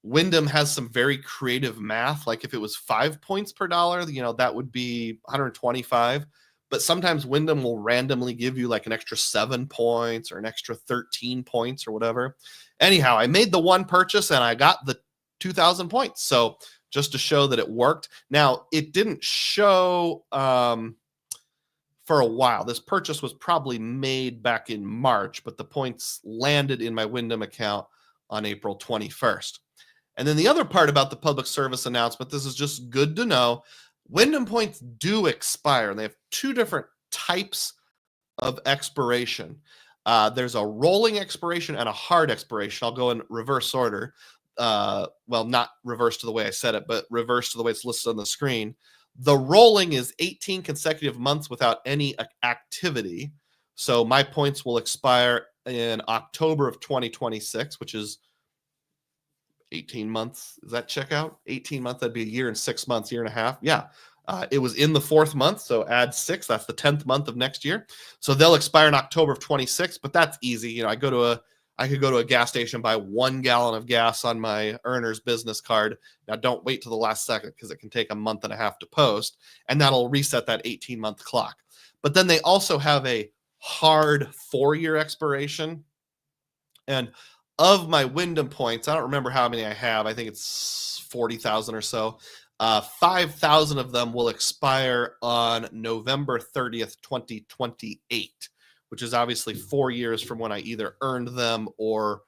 Wyndham has some very creative math. Like if it was 5 points per dollar, that would be 125. But sometimes Wyndham will randomly give you like an extra 7 points or an extra 13 points or whatever. Anyhow, I made the one purchase and I got the 2,000 points. So just to show that it worked. Now, it didn't show for a while. This purchase was probably made back in March, but the points landed in my Wyndham account on April 21st. And then the other part about the public service announcement, this is just good to know. Wyndham points do expire, and they have two different types of expiration. There's a rolling expiration and a hard expiration. I'll go in reverse order. Well, not reverse to the way I said it, but reverse to the way it's listed on the screen. The rolling is 18 consecutive months without any activity. So my points will expire in October of 2026, which is 18 months. Does that check out? 18 months, that'd be a year and 6 months, year and a half. Yeah. It was in the 4th month, so add 6. That's the 10th month of next year. So they'll expire in October of 26, but that's easy. I could go to a gas station, buy 1 gallon of gas on my earner's business card. Now, don't wait till the last second because it can take a month and a half to post, and that'll reset that 18-month clock. But then they also have a hard 4-year expiration. And of my Wyndham points, I don't remember how many I have. I think it's 40,000 or so. 5,000 of them will expire on November 30th, 2028, which is obviously 4 years from when I either earned them or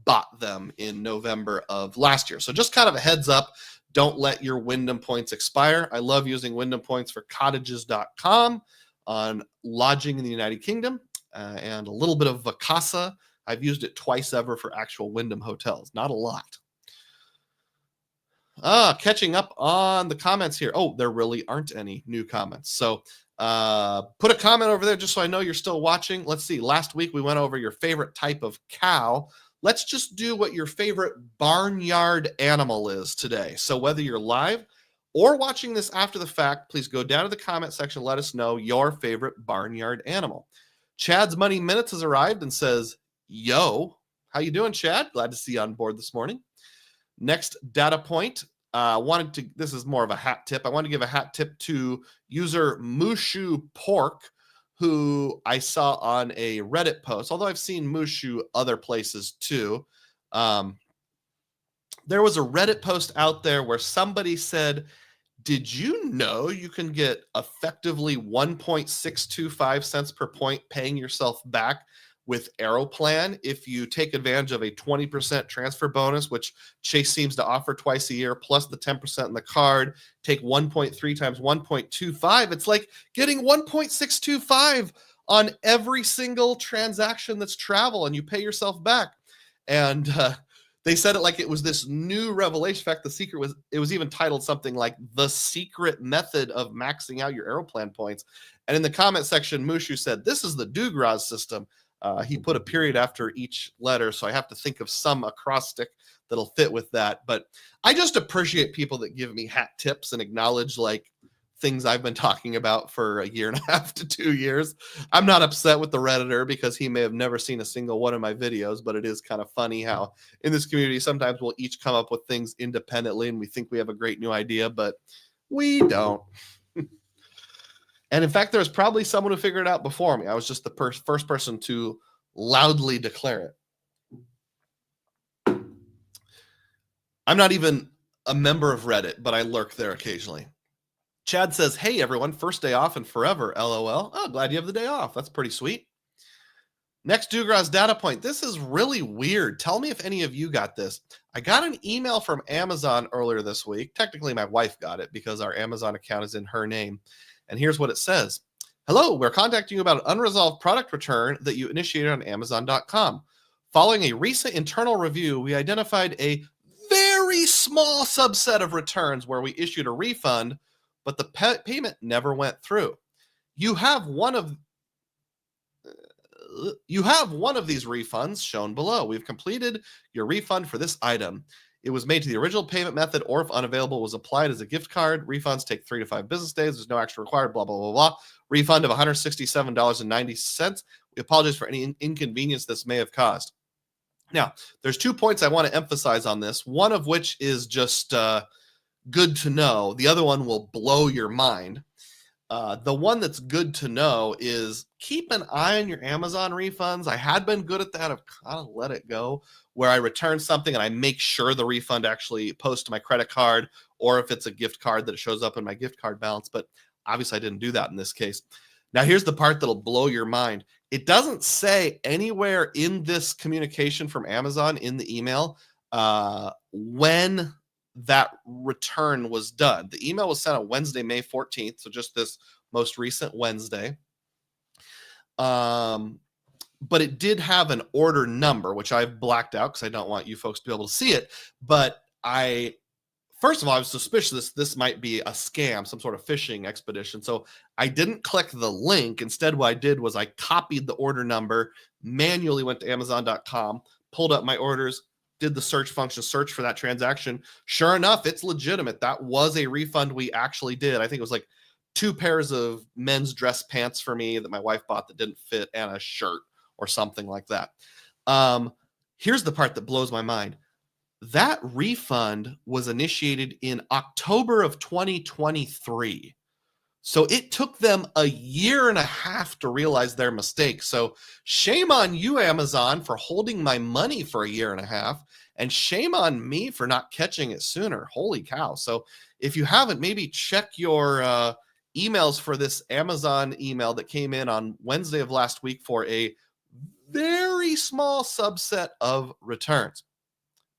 bought them in November of last year. So just kind of a heads up, don't let your Wyndham points expire. I love using Wyndham points for cottages.com on lodging in the United Kingdom and a little bit of Vacasa. I've used it twice ever for actual Wyndham hotels. Not a lot. Catching up on the comments here. Oh, there really aren't any new comments. So put a comment over there just so I know you're still watching. Let's see. Last week we went over your favorite type of cow. Let's just do what your favorite barnyard animal is today. So whether you're live or watching this after the fact, please go down to the comment section. Let us know your favorite barnyard animal. Chad's Money Minutes has arrived and says, yo, how you doing, Chad? Glad to see you on board this morning. Next data point, this is more of a hat tip. I want to give a hat tip to user Mushu Pork, who I saw on a Reddit post, although I've seen Mushu other places too. There was a Reddit post out there where somebody said, did you know you can get effectively 1.625 cents per point paying yourself back with Aeroplan if you take advantage of a 20% transfer bonus, which Chase seems to offer twice a year, plus the 10% in the card, take 1.3 times 1.25. It's like getting 1.625 on every single transaction that's travel, and you pay yourself back. And they said it like it was this new revelation. In fact, it was even titled something like The Secret Method of Maxing Out Your Aeroplan Points. And in the comment section, Mushu said, this is the DUGROZ system. He put a period after each letter, so I have to think of some acrostic that'll fit with that. But I just appreciate people that give me hat tips and acknowledge like things I've been talking about for a year and a half to 2 years. I'm not upset with the Redditor because he may have never seen a single one of my videos, but it is kind of funny how in this community sometimes we'll each come up with things independently and we think we have a great new idea, but we don't. And in fact, there's probably someone who figured it out before me. I was just the first person to loudly declare it. I'm not even a member of Reddit, but I lurk there occasionally. Chad says, hey, everyone, first day off in forever, LOL. Oh, glad you have the day off. That's pretty sweet. Next DUGROZ data point. This is really weird. Tell me if any of you got this. I got an email from Amazon earlier this week. Technically, my wife got it because our Amazon account is in her name. And here's what it says. Hello, we're contacting you about an unresolved product return that you initiated on Amazon.com. Following a recent internal review, we identified a very small subset of returns where we issued a refund, but the payment never went through. You have one of You have one of these refunds shown below. We've completed your refund for this item. It was made to the original payment method, or if unavailable, was applied as a gift card. Refunds take 3 to 5 business days. There's no action required, blah, blah, blah, blah. Refund of $167.90. We apologize for any inconvenience this may have caused. Now, there's 2 points I want to emphasize on this, one of which is just good to know. The other one will blow your mind. The one that's good to know is keep an eye on your Amazon refunds. I had been good at that. I've kind of let it go, where I return something and I make sure the refund actually posts to my credit card, or if it's a gift card that it shows up in my gift card balance. But obviously I didn't do that in this case. Now, here's the part that'll blow your mind. It doesn't say anywhere in this communication from Amazon in the email when that return was done. The email was sent on Wednesday, May 14th. So just this most recent Wednesday. But it did have an order number, which I've blacked out because I don't want you folks to be able to see it. But first of all, I was suspicious this might be a scam, some sort of phishing expedition. So I didn't click the link. Instead, what I did was I copied the order number, manually went to Amazon.com, pulled up my orders, did the search function, search for that transaction. Sure enough, it's legitimate. That was a refund we actually did. I think it was like 2 pairs of men's dress pants for me that my wife bought that didn't fit, and a shirt or something like that. Here's the part that blows my mind. That refund was initiated in October of 2023. So it took them a year and a half to realize their mistake. So shame on you, Amazon, for holding my money for a year and a half. And shame on me for not catching it sooner. Holy cow. So if you haven't, maybe check your emails for this Amazon email that came in on Wednesday of last week for a very small subset of returns.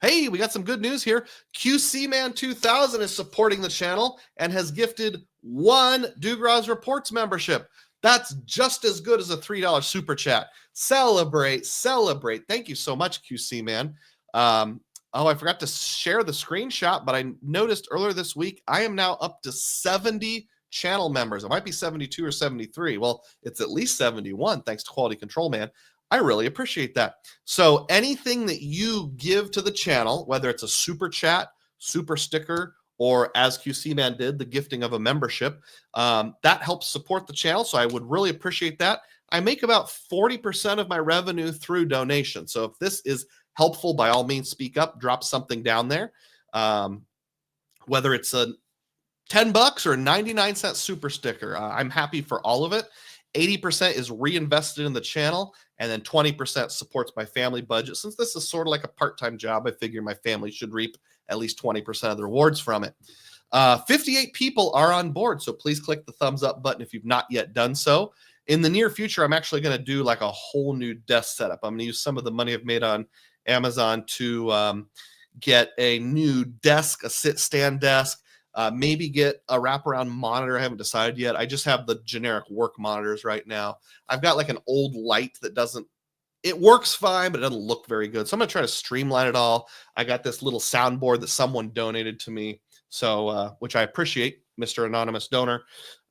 Hey, we got some good news here. QC Man 2000 is supporting the channel and has gifted 1 DUGROZ Reports membership. That's just as good as a $3 super chat. Celebrate, celebrate. Thank you so much, QC Man. I forgot to share the screenshot, but I noticed earlier this week, I am now up to 70 channel members. It might be 72 or 73. Well, it's at least 71, thanks to Quality Control Man. I really appreciate that. So anything that you give to the channel, whether it's a super chat, super sticker, or as QC Man did, the gifting of a membership, that helps support the channel. So I would really appreciate that. I make about 40% of my revenue through donations. So if this is helpful, by all means, speak up, drop something down there. Whether it's a $10 or a 99-cent super sticker, I'm happy for all of it. 80% is reinvested in the channel, and then 20% supports my family budget. Since this is sort of like a part-time job, I figure my family should reap at least 20% of the rewards from it. 58 people are on board, so please click the thumbs up button if you've not yet done so. In the near future, I'm actually going to do like a whole new desk setup. I'm going to use some of the money I've made on Amazon to get a new desk, a sit-stand desk, maybe get a wraparound monitor. I haven't decided yet. I just have the generic work monitors right now. I've got like an old light that it works fine, but it doesn't look very good. So I'm going to try to streamline it all. I got this little soundboard that someone donated to me, so which I appreciate, Mr. Anonymous Donor.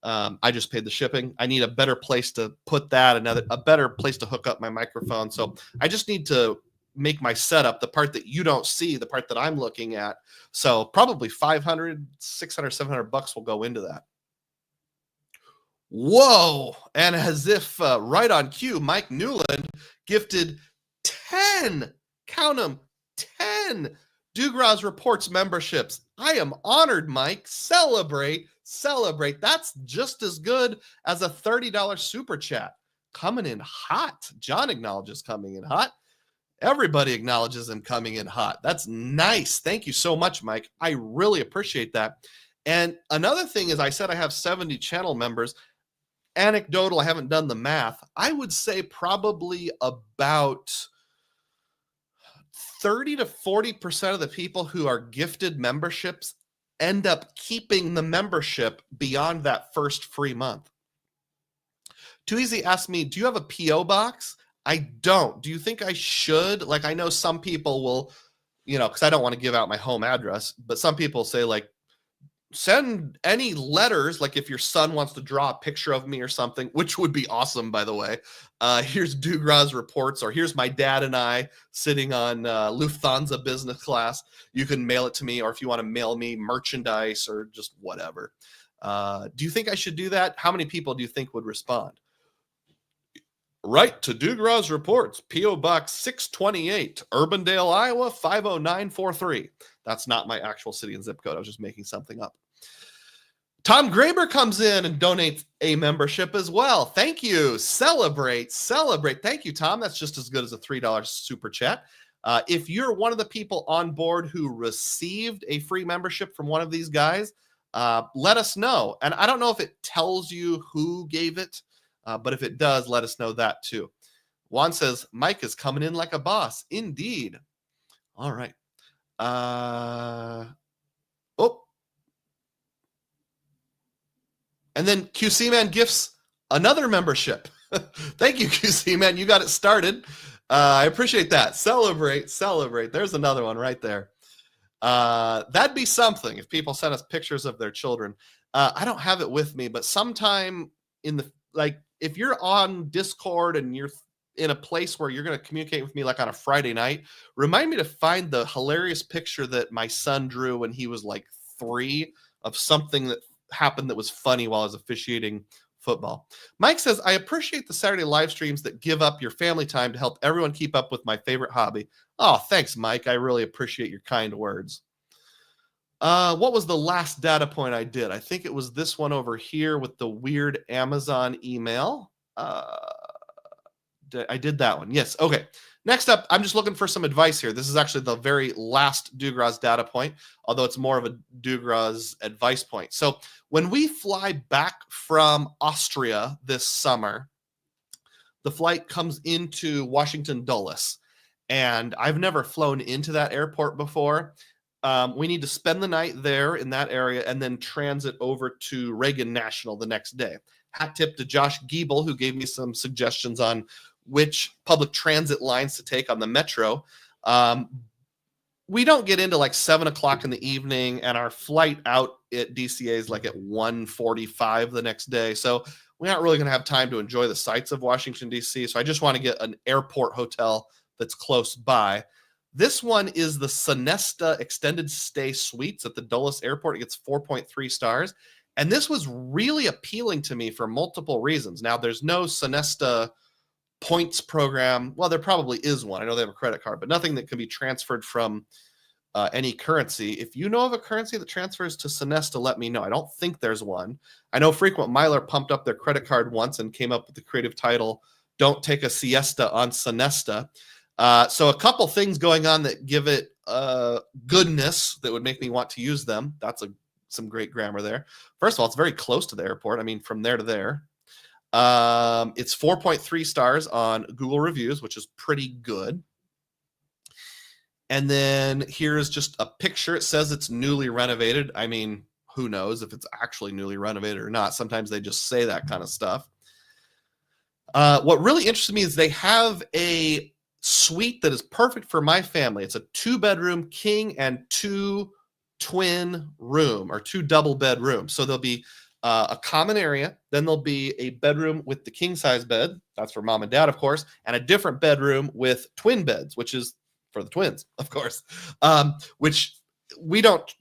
I just paid the shipping. I need a better place to put that, a better place to hook up my microphone. So I just need to make my setup, the part that you don't see, the part that I'm looking at. So probably 500, 600, 700 bucks will go into that. Whoa. And as if right on cue, Mike Newland gifted 10, count them, 10 DUGROZ Reports memberships. I am honored, Mike. Celebrate, celebrate. That's just as good as a $30 super chat. Coming in hot. John acknowledges coming in hot. Everybody acknowledges him coming in hot. That's nice. Thank you so much, Mike. I really appreciate that. And another thing is, I said I have 70 channel members. Anecdotal, I haven't done the math. I would say probably about 30 to 40% of the people who are gifted memberships end up keeping the membership beyond that first free month. Too Easy asked me, do you have a P.O. box? I don't. Do you think I should? Like, I know some people will, because I don't want to give out my home address, but some people say, like, send any letters, like if your son wants to draw a picture of me or something, which would be awesome, by the way. Here's DUGROZ reports, or here's my dad and I sitting on Lufthansa business class. You can mail it to me, or if you want to mail me merchandise or just whatever. Do you think I should do that? How many people do you think would respond? Right to DUGROZ reports, P.O. Box 628, Urbandale, Iowa 50943. That's not my actual city and zip code. I was just making something up. Tom Graber comes in and donates a membership as well. Thank you. Celebrate. Thank you, Tom. That's just as good as a $3 super chat. If you're one of the people on board who received a free membership from one of these guys, let us know. And I don't know if it tells you who gave it, but if it does, let us know that too. Juan says, Mike is coming in like a boss. Indeed. All right. And then QC Man gifts another membership. Thank you, QC Man. You got it started. I appreciate that. Celebrate. There's another one right there. That'd be something if people send us pictures of their children. I don't have it with me, but sometime in the, like, if you're on Discord and you're in a place where you're going to communicate with me, like on a Friday night, remind me to find the hilarious picture that my son drew when he was like 3 of something that happened that was funny while I was officiating football. Mike says, I appreciate the Saturday live streams that give up your family time to help everyone keep up with my favorite hobby. Oh, thanks, Mike. I really appreciate your kind words. What was the last data point I did? I think it was this one over here with the weird Amazon email. I did that one. Yes. Okay. Next up, I'm just looking for some advice here. This is actually the very last DUGROZ data point, although it's more of a DUGROZ advice point. So when we fly back from Austria this summer, the flight comes into Washington Dulles, and I've never flown into that airport before. We need to spend the night there in that area and then transit over to Reagan National the next day. Hat tip to Josh Giebel, who gave me some suggestions on which public transit lines to take on the metro. We don't get into like 7 o'clock in the evening, and our flight out at DCA is like at 1:45 the next day. So we're not really going to have time to enjoy the sights of Washington, D.C. So I just want to get an airport hotel that's close by. This one is the Sonesta Extended Stay Suites at the Dulles Airport. It gets 4.3 stars. And this was really appealing to me for multiple reasons. Now, there's no Sonesta points program. Well, there probably is one. I know they have a credit card, but nothing that can be transferred from any currency. If you know of a currency that transfers to Sonesta, let me know. I don't think there's one. I know Frequent Miler pumped up their credit card once and came up with the creative title, Don't Take a Siesta on Sonesta. So a couple things going on that give it goodness that would make me want to use them. That's some great grammar there. First of all, it's very close to the airport. I mean, from there to there. It's 4.3 stars on Google reviews, which is pretty good. And then here's just a picture. It says it's newly renovated. I mean, who knows if it's actually newly renovated or not. Sometimes they just say that kind of stuff. What really interests me is they have a suite that is perfect for my family. It's a 2-bedroom king and 2 twin room, or 2 double bed rooms. So there'll be a common area. Then there'll be a bedroom with the king size bed. That's for mom and dad, of course, and a different bedroom with twin beds, which is for the twins, of course, which we don't.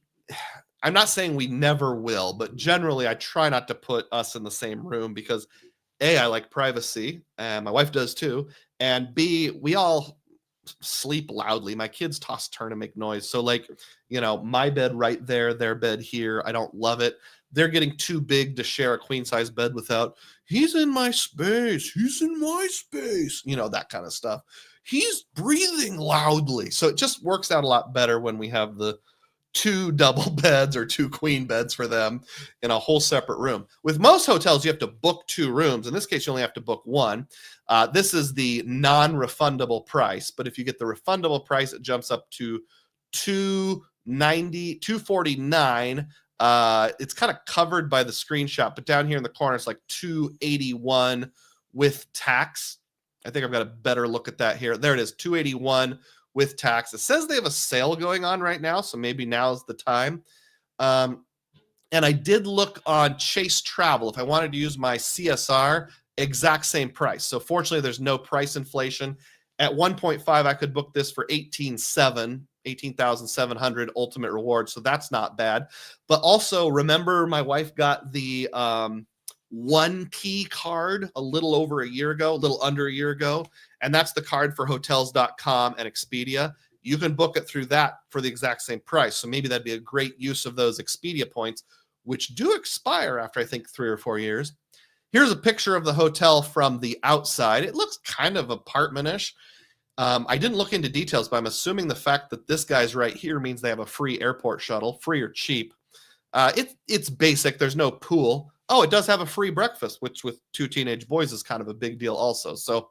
I'm not saying we never will, but generally I try not to put us in the same room because A, I like privacy, and my wife does too, and B, we all sleep loudly. My kids toss, turn, and make noise. So, like, you know, my bed right there, their bed here. I don't love it. They're getting too big to share a queen size bed without, he's in my space, he's in my space, you know, that kind of stuff. He's breathing loudly. So it just works out a lot better when we have the 2 double beds or 2 queen beds for them in a whole separate room. With most hotels, you have to book 2 rooms. In this case, you only have to book 1. This is the non-refundable price, but if you get the refundable price, it jumps up to $249. It's kind of covered by the screenshot, but down here in the corner, it's like $281 with tax. I think I've got a better look at that here. There it is, $281 with tax. It says they have a sale going on right now, so maybe now's the time. And I did look on Chase Travel. If I wanted to use my CSR, exact same price. So fortunately, there's no price inflation. At 1.5, I could book this for 18,700 ultimate reward. So that's not bad. But also remember, my wife got the one key card a little under a year ago. And that's the card for hotels.com and Expedia. You can book it through that for the exact same price. So maybe that'd be a great use of those Expedia points, which do expire after, I think, 3 or 4 years. Here's a picture of the hotel from the outside. It looks kind of apartment-ish. I didn't look into details, but I'm assuming the fact that this guy's right here means they have a free airport shuttle, free or cheap. It's basic. There's no pool. Oh, it does have a free breakfast, which with 2 teenage boys is kind of a big deal also. So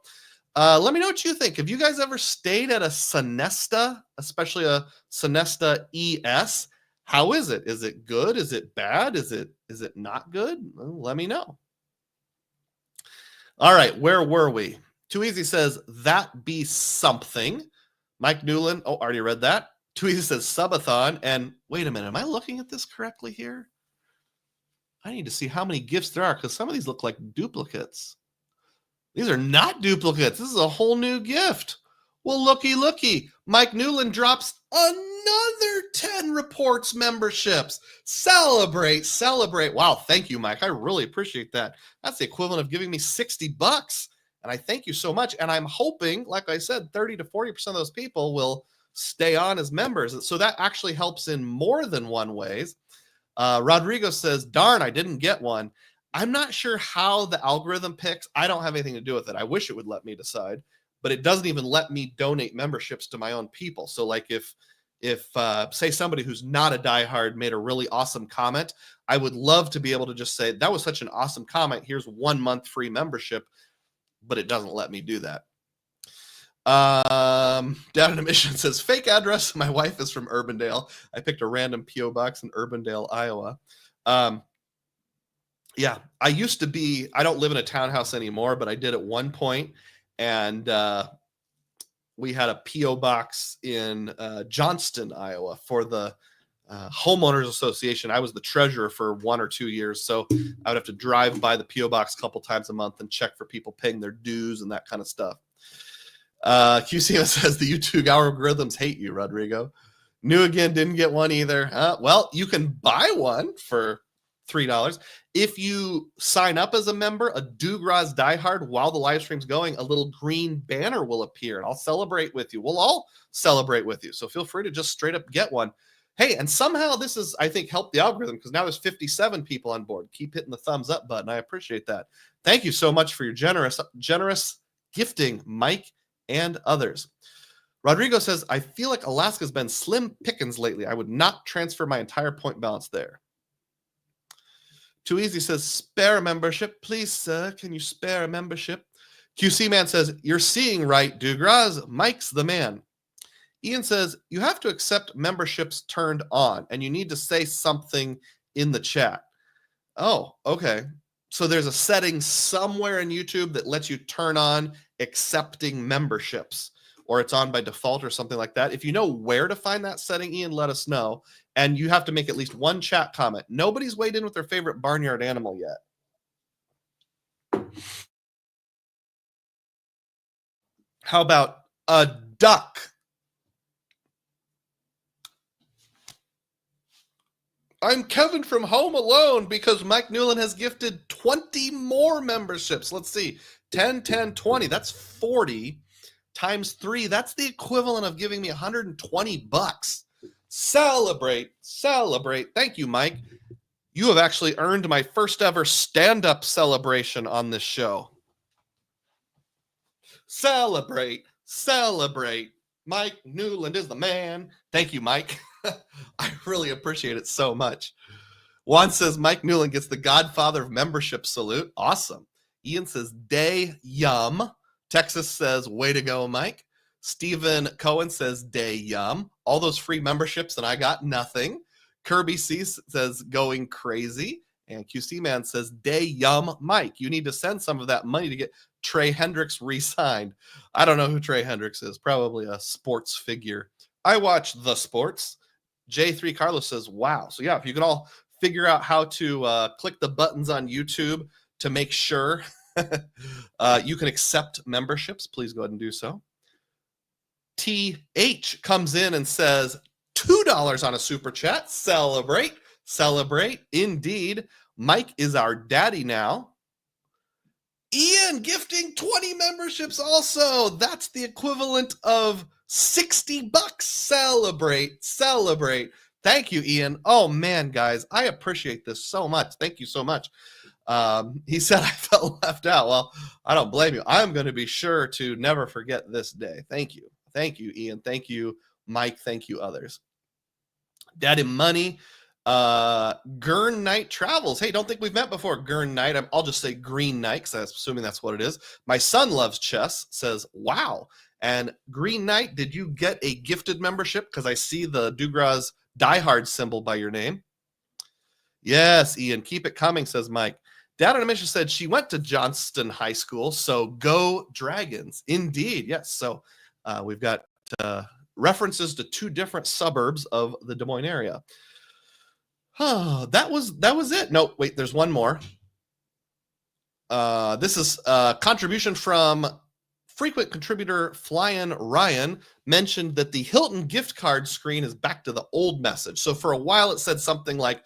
let me know what you think. Have you guys ever stayed at a Sonesta, especially a Sonesta ES? How is it? Is it good? Is it bad? Is it not good? Well, let me know. All right, where were we? Too Easy says, that be something. Mike Newland, already read that. Too Easy says, subathon. And wait a minute, am I looking at this correctly here? I need to see how many gifts there are, because some of these look like duplicates. These are not duplicates. This is a whole new gift. Well, looky. Mike Newland drops another 10 reports memberships. Celebrate. Wow, thank you, Mike. I really appreciate that. That's the equivalent of giving me $60. And I thank you so much. And I'm hoping, like I said, 30 to 40% of those people will stay on as members. So that actually helps in more than one ways. Rodrigo says, darn, I didn't get one. I'm not sure how the algorithm picks. I don't have anything to do with it. I wish it would let me decide, but it doesn't even let me donate memberships to my own people. So like if say somebody who's not a diehard made a really awesome comment, I would love to be able to just say, that was such an awesome comment. Here's 1 month free membership, but it doesn't let me do that. Down in Mission says, fake address. My wife is from Urbandale. I picked a random P.O. box in Urbandale, Iowa. Yeah, I don't live in a townhouse anymore, but I did at one point. And we had a P.O. box in Johnston, Iowa for the homeowners association. I was the treasurer for 1 or 2 years. So I would have to drive by the P.O. box a couple times a month and check for people paying their dues and that kind of stuff. QCM says the YouTube algorithms hate you, Rodrigo. New again, didn't get one either. Well, you can buy one for $3. If you sign up as a member, a DUGROZ Diehard, while the live stream's going, a little green banner will appear and I'll celebrate with you. We'll all celebrate with you. So feel free to just straight up get one. Hey, and somehow this is, I think, helped the algorithm because now there's 57 people on board. Keep hitting the thumbs up button. I appreciate that. Thank you so much for your generous gifting, Mike and others. Rodrigo says, I feel like Alaska's been slim pickings lately. I would not transfer my entire point balance there. Too Easy says, spare a membership. Please, sir, can you spare a membership? QC Man says, you're seeing right, DUGROZ. Mike's the man. Ian says, you have to accept memberships turned on, and you need to say something in the chat. Oh, okay. So there's a setting somewhere in YouTube that lets you turn on accepting memberships, or it's on by default or something like that. If you know where to find that setting, Ian, let us know. And you have to make at least one chat comment. Nobody's weighed in with their favorite barnyard animal yet. How about a duck? I'm Kevin from Home Alone because Mike Newland has gifted 20 more memberships. Let's see. 10, 10, 20. That's 40 times 3. That's the equivalent of giving me $120. Celebrate. Thank you, Mike. You have actually earned my first ever stand-up celebration on this show. Celebrate. Mike Newland is the man. Thank you, Mike. I really appreciate it so much. Juan says Mike Newland gets the Godfather of membership salute. Awesome. Ian says day yum. Texas says way to go, Mike. Stephen Cohen says day yum. All those free memberships and I got nothing. Kirby C says going crazy. And QC Man says day yum, Mike. You need to send some of that money to get Trey Hendricks re-signed. I don't know who Trey Hendricks is. Probably a sports figure. I watch the sports. J3 Carlos says, wow. So yeah, if you can all figure out how to click the buttons on YouTube to make sure you can accept memberships, please go ahead and do so. TH comes in and says $2 on a super chat. Celebrate, celebrate. Indeed, Mike is our daddy now. Ian gifting 20 memberships also. That's the equivalent of $60. Celebrate, celebrate. Thank you, Ian. Oh man, guys, I appreciate this so much. Thank you so much. He said I felt left out. Well, I don't blame you. I'm going to be sure to never forget this day. Thank you. Thank you, Ian. Thank you, Mike. Thank you, others. Daddy Money. Gurn Knight Travels. Hey, don't think we've met before, Gurn Knight. I'll just say Green Knight because I'm assuming that's what it is. My son loves chess. Says, wow. And Green Knight, did you get a gifted membership? Because I see the DUGROZ DieHard symbol by your name. Yes, Ian. Keep it coming, says Mike. Dad on a Mission said she went to Johnston High School, so go Dragons. Indeed, yes. So we've got references to two different suburbs of the Des Moines area. That was it. No, wait, there's one more. This is a contribution from frequent contributor Flyin' Ryan. Mentioned that the Hilton gift card screen is back to the old message. So for a while it said something like,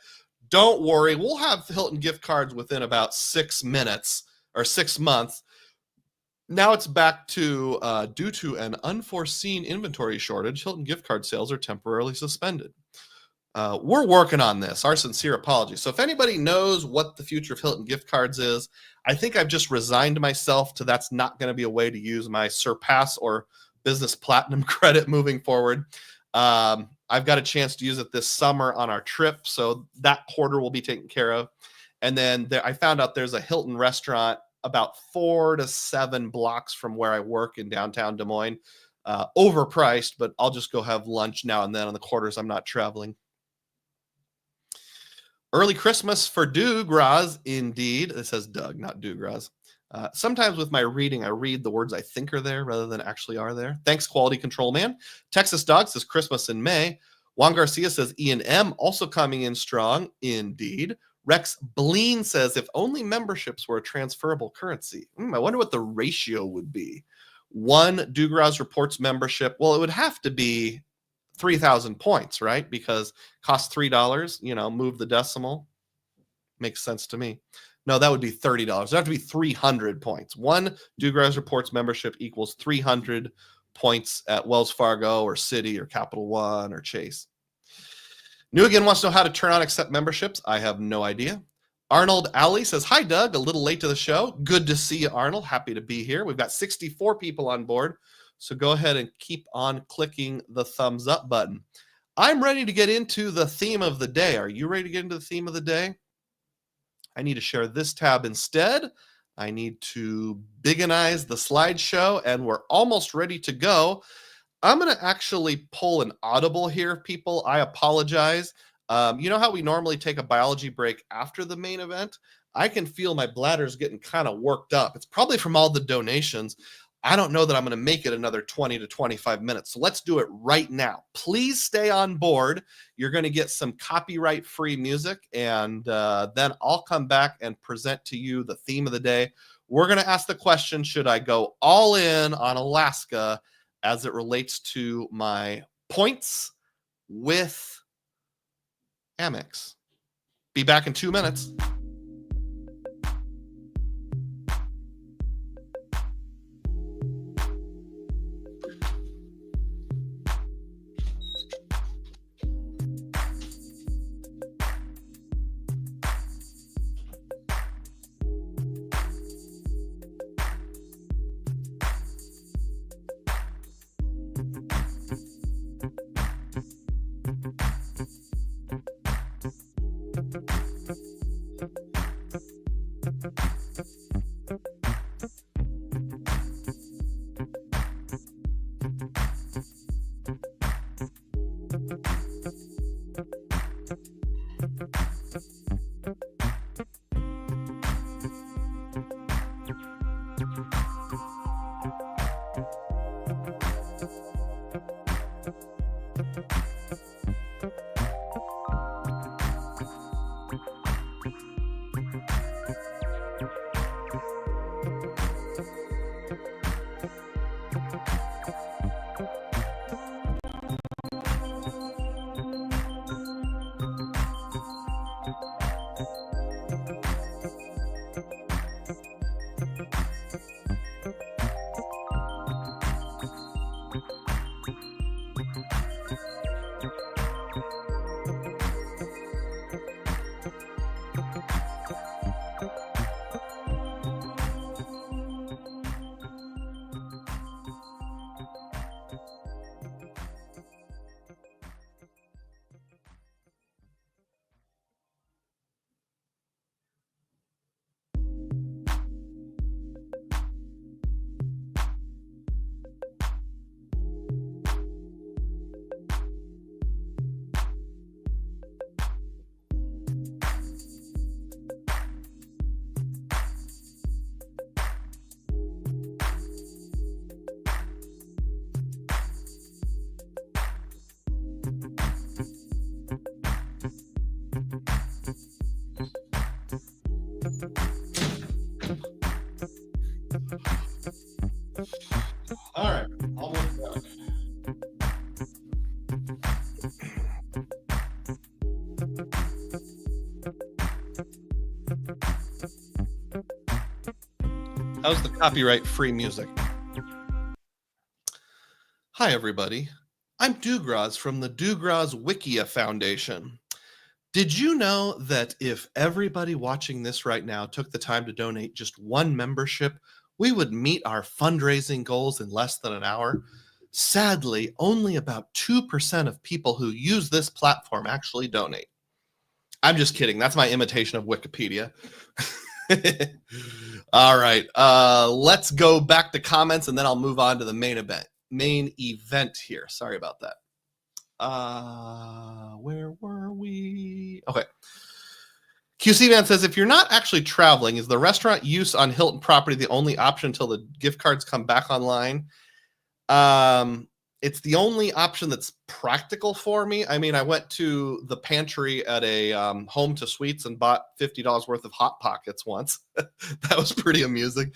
don't worry, we'll have Hilton gift cards within about 6 minutes or 6 months. Now it's back to, due to an unforeseen inventory shortage, Hilton gift card sales are temporarily suspended. We're working on this. Our sincere apologies. So if anybody knows what the future of Hilton gift cards is, I think I've just resigned myself to that's not going to be a way to use my Surpass or Business Platinum credit moving forward. I've got a chance to use it this summer on our trip, so that quarter will be taken care of. And then I found out there's a Hilton restaurant about 4 to 7 blocks from where I work in downtown Des Moines. Overpriced, but I'll just go have lunch now and then on the quarters I'm not traveling. Early Christmas for DUGROZ, indeed. It says Doug, not DUGROZ. Sometimes with my reading, I read the words I think are there rather than actually are there. Thanks, Quality Control Man. Texas Dog says Christmas in May. Juan Garcia says Ian M. also coming in strong, indeed. Rex Bleen says if only memberships were a transferable currency. I wonder what the ratio would be. One DUGROZ Reports membership, well, it would have to be 3,000 points, right? Because costs $3, move the decimal. Makes sense to me. No, that would be $30. It'd have to be 300 points. One DUGROZ Reports membership equals 300 points at Wells Fargo or Citi or Capital One or Chase. New Again wants to know how to turn on accept memberships. I have no idea. Arnold Alley says, hi, Doug. A little late to the show. Good to see you, Arnold. Happy to be here. We've got 64 people on board. So go ahead and keep on clicking the thumbs up button. I'm ready to get into the theme of the day. Are you ready to get into the theme of the day? I need to share this tab instead. I need to bigginize the slideshow, and we're almost ready to go. I'm going to actually pull an audible here, people. I apologize. You know how we normally take a biology break after the main event? I can feel my bladder's getting kind of worked up. It's probably from all the donations. I don't know that I'm going to make it another 20 to 25 minutes. So let's do it right now. Please stay on board. You're going to get some copyright-free music, and then I'll come back and present to you the theme of the day. We're going to ask the question, should I go all in on Alaska as it relates to my points with Amex? Be back in 2 minutes. How's the copyright-free music? Hi, everybody. I'm DUGROZ from the DUGROZ Wikia Foundation. Did you know that if everybody watching this right now took the time to donate just one membership, we would meet our fundraising goals in less than an hour? Sadly, only about 2% of people who use this platform actually donate. I'm just kidding. That's my imitation of Wikipedia. All right. Let's go back to comments and then I'll move on to the main event here. Sorry about that. Where were we? Okay. QC Man says, if you're not actually traveling, is the restaurant use on Hilton property the only option until the gift cards come back online? It's the only option that's practical for me. I mean, I went to the pantry at a Home to Suites and bought $50 worth of Hot Pockets once. That was pretty amusing.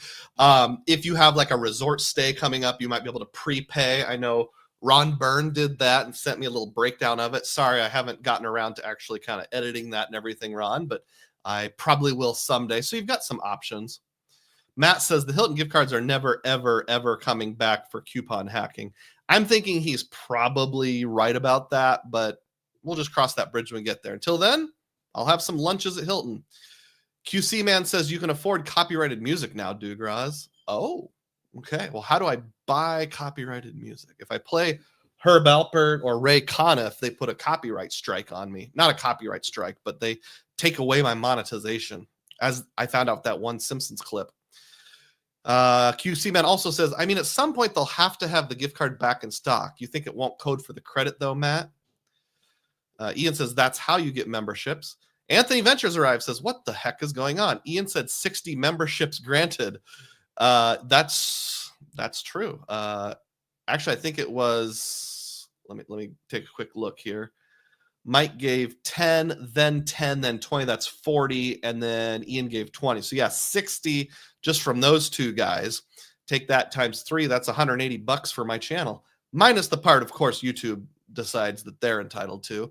If you have like a resort stay coming up, you might be able to prepay. I know Ron Byrne did that and sent me a little breakdown of it. Sorry, I haven't gotten around to actually kind of editing that and everything, Ron, but I probably will someday. So you've got some options. Matt says the Hilton gift cards are never, ever, ever coming back for coupon hacking. I'm thinking he's probably right about that, but we'll just cross that bridge when we get there. Until then, I'll have some lunches at Hilton. QC Man says you can afford copyrighted music now, DUGROZ. Oh, okay. Well, how do I buy copyrighted music? If I play Herb Alpert or Ray Conniff, they put a copyright strike on me. Not a copyright strike, but they take away my monetization, as I found out that one Simpsons clip. QC Man also says, I mean, at some point they'll have to have the gift card back in stock. You think it won't code for the credit though, Matt? Ian says that's how you get memberships. Anthony Ventures Arrived says, what the heck is going on? Ian said 60 memberships granted. That's true. Actually, I think it was, let me take a quick look here. Mike gave 10, then 10, then 20. That's 40. And then Ian gave 20. So yeah, 60 just from those two guys. Take that times 3. That's $180 for my channel. Minus the part, of course, YouTube decides that they're entitled to.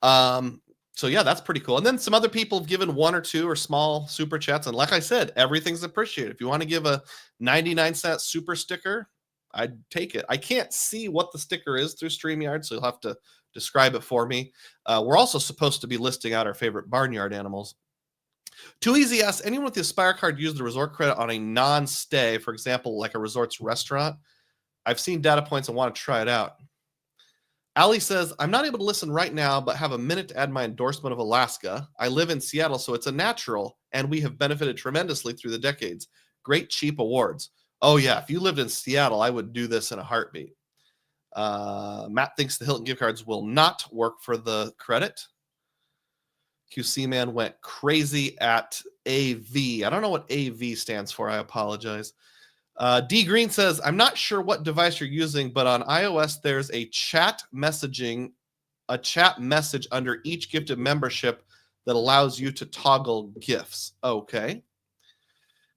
So yeah, that's pretty cool. And then some other people have given 1 or 2 or small super chats. And like I said, everything's appreciated. If you want to give a 99-cent super sticker, I'd take it. I can't see what the sticker is through StreamYard, so you'll have to describe it for me. We're also supposed to be listing out our favorite barnyard animals. Too Easy asks, anyone with the Aspire card use the resort credit on a non-stay, for example, like a resort's restaurant? I've seen data points and want to try it out. Ali says, I'm not able to listen right now, but have a minute to add my endorsement of Alaska. I live in Seattle, so it's a natural, and we have benefited tremendously through the decades. Great cheap awards. Oh yeah, if you lived in Seattle, I would do this in a heartbeat. Matt thinks the Hilton gift cards will not work for the credit. QC Man went crazy at AV. I don't know what AV stands for. I apologize. D Green says, I'm not sure what device you're using, but on iOS, there's a chat message under each gifted membership that allows you to toggle gifts. Okay.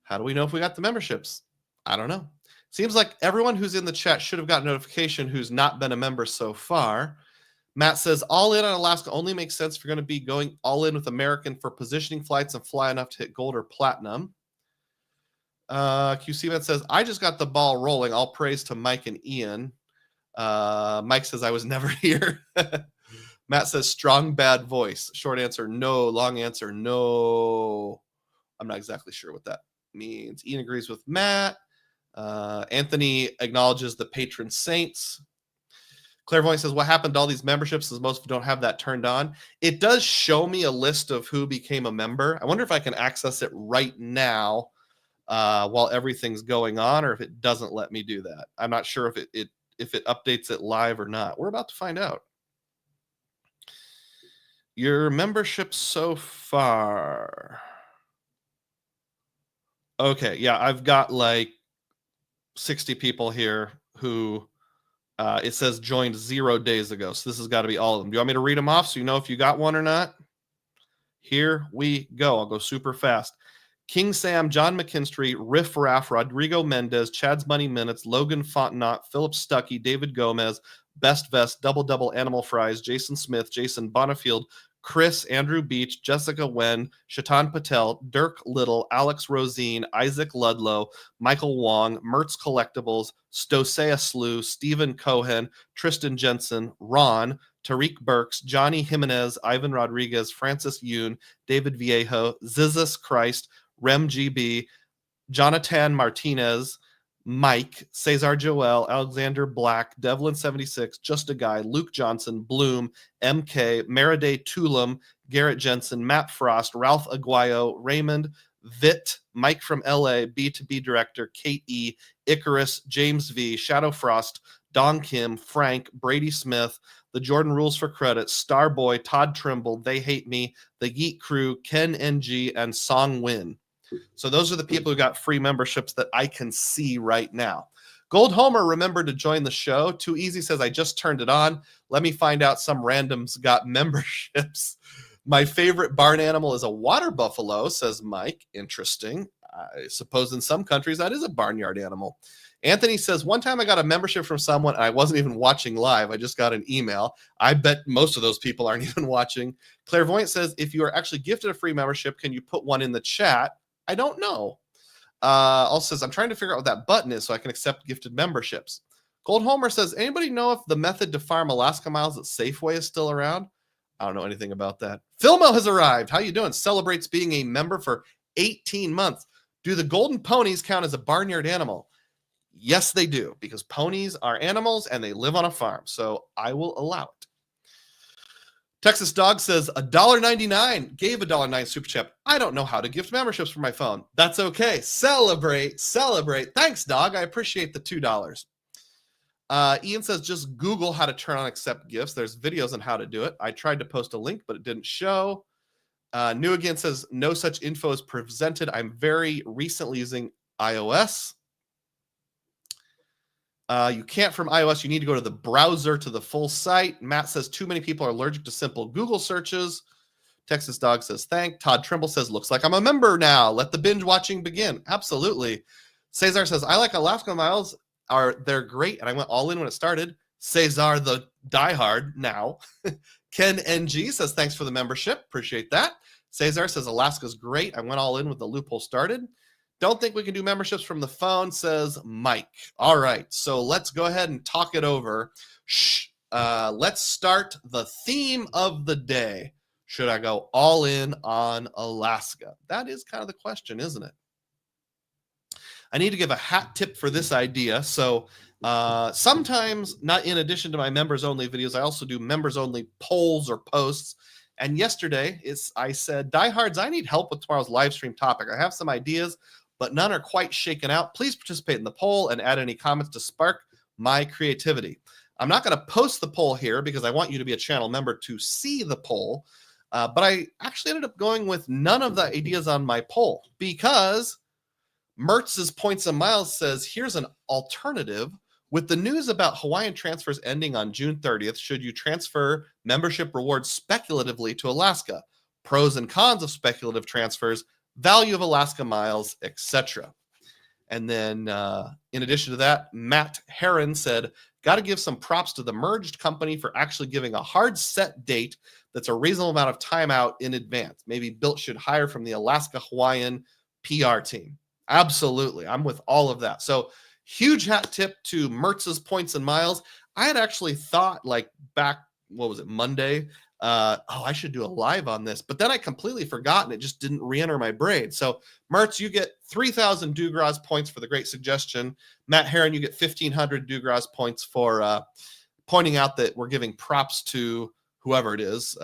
How do we know if we got the memberships? I don't know. Seems like everyone who's in the chat should have got notification who's not been a member so far. Matt says, all in on Alaska only makes sense if you're going to be going all in with American for positioning flights and fly enough to hit gold or platinum. QC Man says, I just got the ball rolling. All praise to Mike and Ian. Mike says, I was never here. Matt says, strong bad voice. Short answer, no. Long answer, no. I'm not exactly sure what that means. Ian agrees with Matt. Anthony acknowledges the patron saints. Clairvoyant says, what happened to all these memberships as most don't have that turned on? It does show me a list of who became a member. I wonder if I can access it right now while everything's going on, or if it doesn't let me do that. I'm not sure if it updates it live or not. We're about to find out. Your membership so far. Okay, yeah, I've got like 60 people here who it says joined 0 days ago. So this has got to be all of them. Do you want me to read them off so you know if you got one or not? Here we go. I'll go super fast. King Sam, John McKinstry, Riff Raff, Rodrigo Mendez, Chad's Money Minutes, Logan Fontenot, Philip Stuckey, David Gomez, Best Vest, Double Double Animal Fries, Jason Smith, Jason Bonifield, Chris, Andrew Beach, Jessica Wen, Shatan Patel, Dirk Little, Alex Rosine, Isaac Ludlow, Michael Wong, Mertz Collectibles, Stosea Slew, Stephen Cohen, Tristan Jensen, Ron, Tariq Burks, Johnny Jimenez, Ivan Rodriguez, Francis Yoon, David Viejo, Zizus Christ, Rem GB, Jonathan Martinez, Mike, Cesar Joel, Alexander Black, Devlin76, Just a Guy, Luke Johnson, Bloom, MK, Meriday Tulum, Garrett Jensen, Matt Frost, Ralph Aguayo, Raymond, Vit, Mike from LA, B2B Director, Kate E, Icarus, James V, Shadow Frost, Don Kim, Frank, Brady Smith, The Jordan Rules for Credit, Starboy, Todd Trimble, They Hate Me, The Geek Crew, Ken NG, and Song Win. So those are the people who got free memberships that I can see right now. Gold Homer remembered to join the show. Too Easy says, I just turned it on. Let me find out some randoms got memberships. My favorite barn animal is a water buffalo, says Mike. Interesting. I suppose in some countries that is a barnyard animal. Anthony says, one time I got a membership from someone and I wasn't even watching live. I just got an email. I bet most of those people aren't even watching. Clairvoyant says, if you are actually gifted a free membership, can you put one in the chat? I don't know. Also says, I'm trying to figure out what that button is so I can accept gifted memberships. Gold Homer says, anybody know if the method to farm Alaska miles at Safeway is still around? I don't know anything about that. Philmo has arrived. How you doing? Celebrates being a member for 18 months. Do the golden ponies count as a barnyard animal? Yes, they do, because ponies are animals and they live on a farm. So I will allow it. Texas Dog says $1.99, gave $1.09 super chat. I don't know how to gift memberships for my phone. That's okay. Celebrate. Thanks, Dog. I appreciate the $2. Ian says just Google how to turn on accept gifts. There's videos on how to do it. I tried to post a link, but it didn't show. New Again says no such info is presented. I'm very recently using iOS. You can't from iOS. You need to go to the browser to the full site. Matt says too many people are allergic to simple Google searches. Texas Dog says thank. Todd Trimble says looks like I'm a member now. Let the binge watching begin. Absolutely. Cesar says I like Alaska miles. They're great, and I went all in when it started. Cesar the diehard now. Ken NG says thanks for the membership. Appreciate that. Cesar says Alaska's great. I went all in when the loophole started. Don't think we can do memberships from the phone, says Mike. All right, so let's go ahead and talk it over. Let's start the theme of the day. Should I go all in on Alaska? That is kind of the question, isn't it? I need to give a hat tip for this idea. So sometimes, not in addition to my members-only videos, I also do members-only polls or posts. And yesterday, I said, diehards, I need help with tomorrow's live stream topic. I have some ideas, but none are quite shaken out. Please participate in the poll and add any comments to spark my creativity. I'm not going to post the poll here because I want you to be a channel member to see the poll. But I actually ended up going with none of the ideas on my poll because Mertz's Points and Miles says, here's an alternative. With the news about Hawaiian transfers ending on June 30th, should you transfer membership rewards speculatively to Alaska? Pros and cons of speculative transfers, value of Alaska miles, etc. And then in addition to that, Matt Heron said, got to give some props to the merged company for actually giving a hard set date that's a reasonable amount of time out in advance. Maybe Built should hire from the Alaska Hawaiian PR team. Absolutely. I'm with all of that. So huge hat tip to Mertz's Points and Miles. I had actually thought like back, Monday? I should do a live on this, but then I completely forgot and it just didn't re-enter my brain. So Mertz, you get 3,000 DUGROZ points for the great suggestion. Matt Heron, you get 1,500 DUGROZ points for pointing out that we're giving props to whoever it is,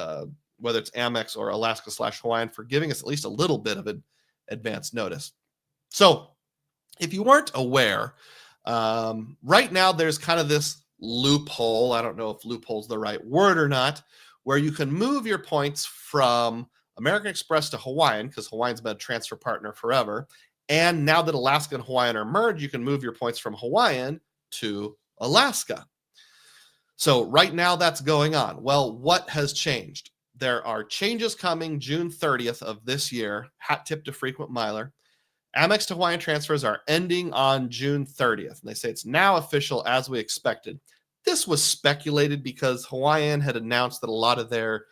whether it's Amex or Alaska/Hawaiian, for giving us at least a little bit of an advance notice. So if you weren't aware, right now there's kind of this loophole. I don't know if loophole's the right word or not, where you can move your points from American Express to Hawaiian, because Hawaiian's been a transfer partner forever. And now that Alaska and Hawaiian are merged, you can move your points from Hawaiian to Alaska. So right now that's going on. Well, what has changed? There are changes coming June 30th of this year. Hat tip to frequent miler. Amex to Hawaiian transfers are ending on June 30th. And they say it's now official as we expected. This was speculated because Hawaiian had announced that a lot of their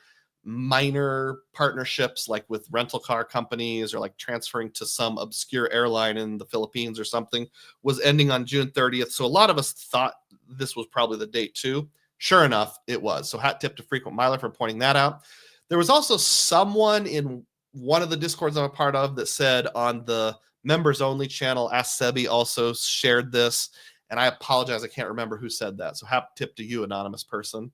minor partnerships like with rental car companies or like transferring to some obscure airline in the Philippines or something was ending on June 30th. So a lot of us thought this was probably the date too. Sure enough, it was. So hat tip to Frequent Miler for pointing that out. There was also someone in one of the Discords I'm a part of that said on the members only channel, Ask Sebi also shared this. And I apologize, I can't remember who said that. So hat tip to you, anonymous person.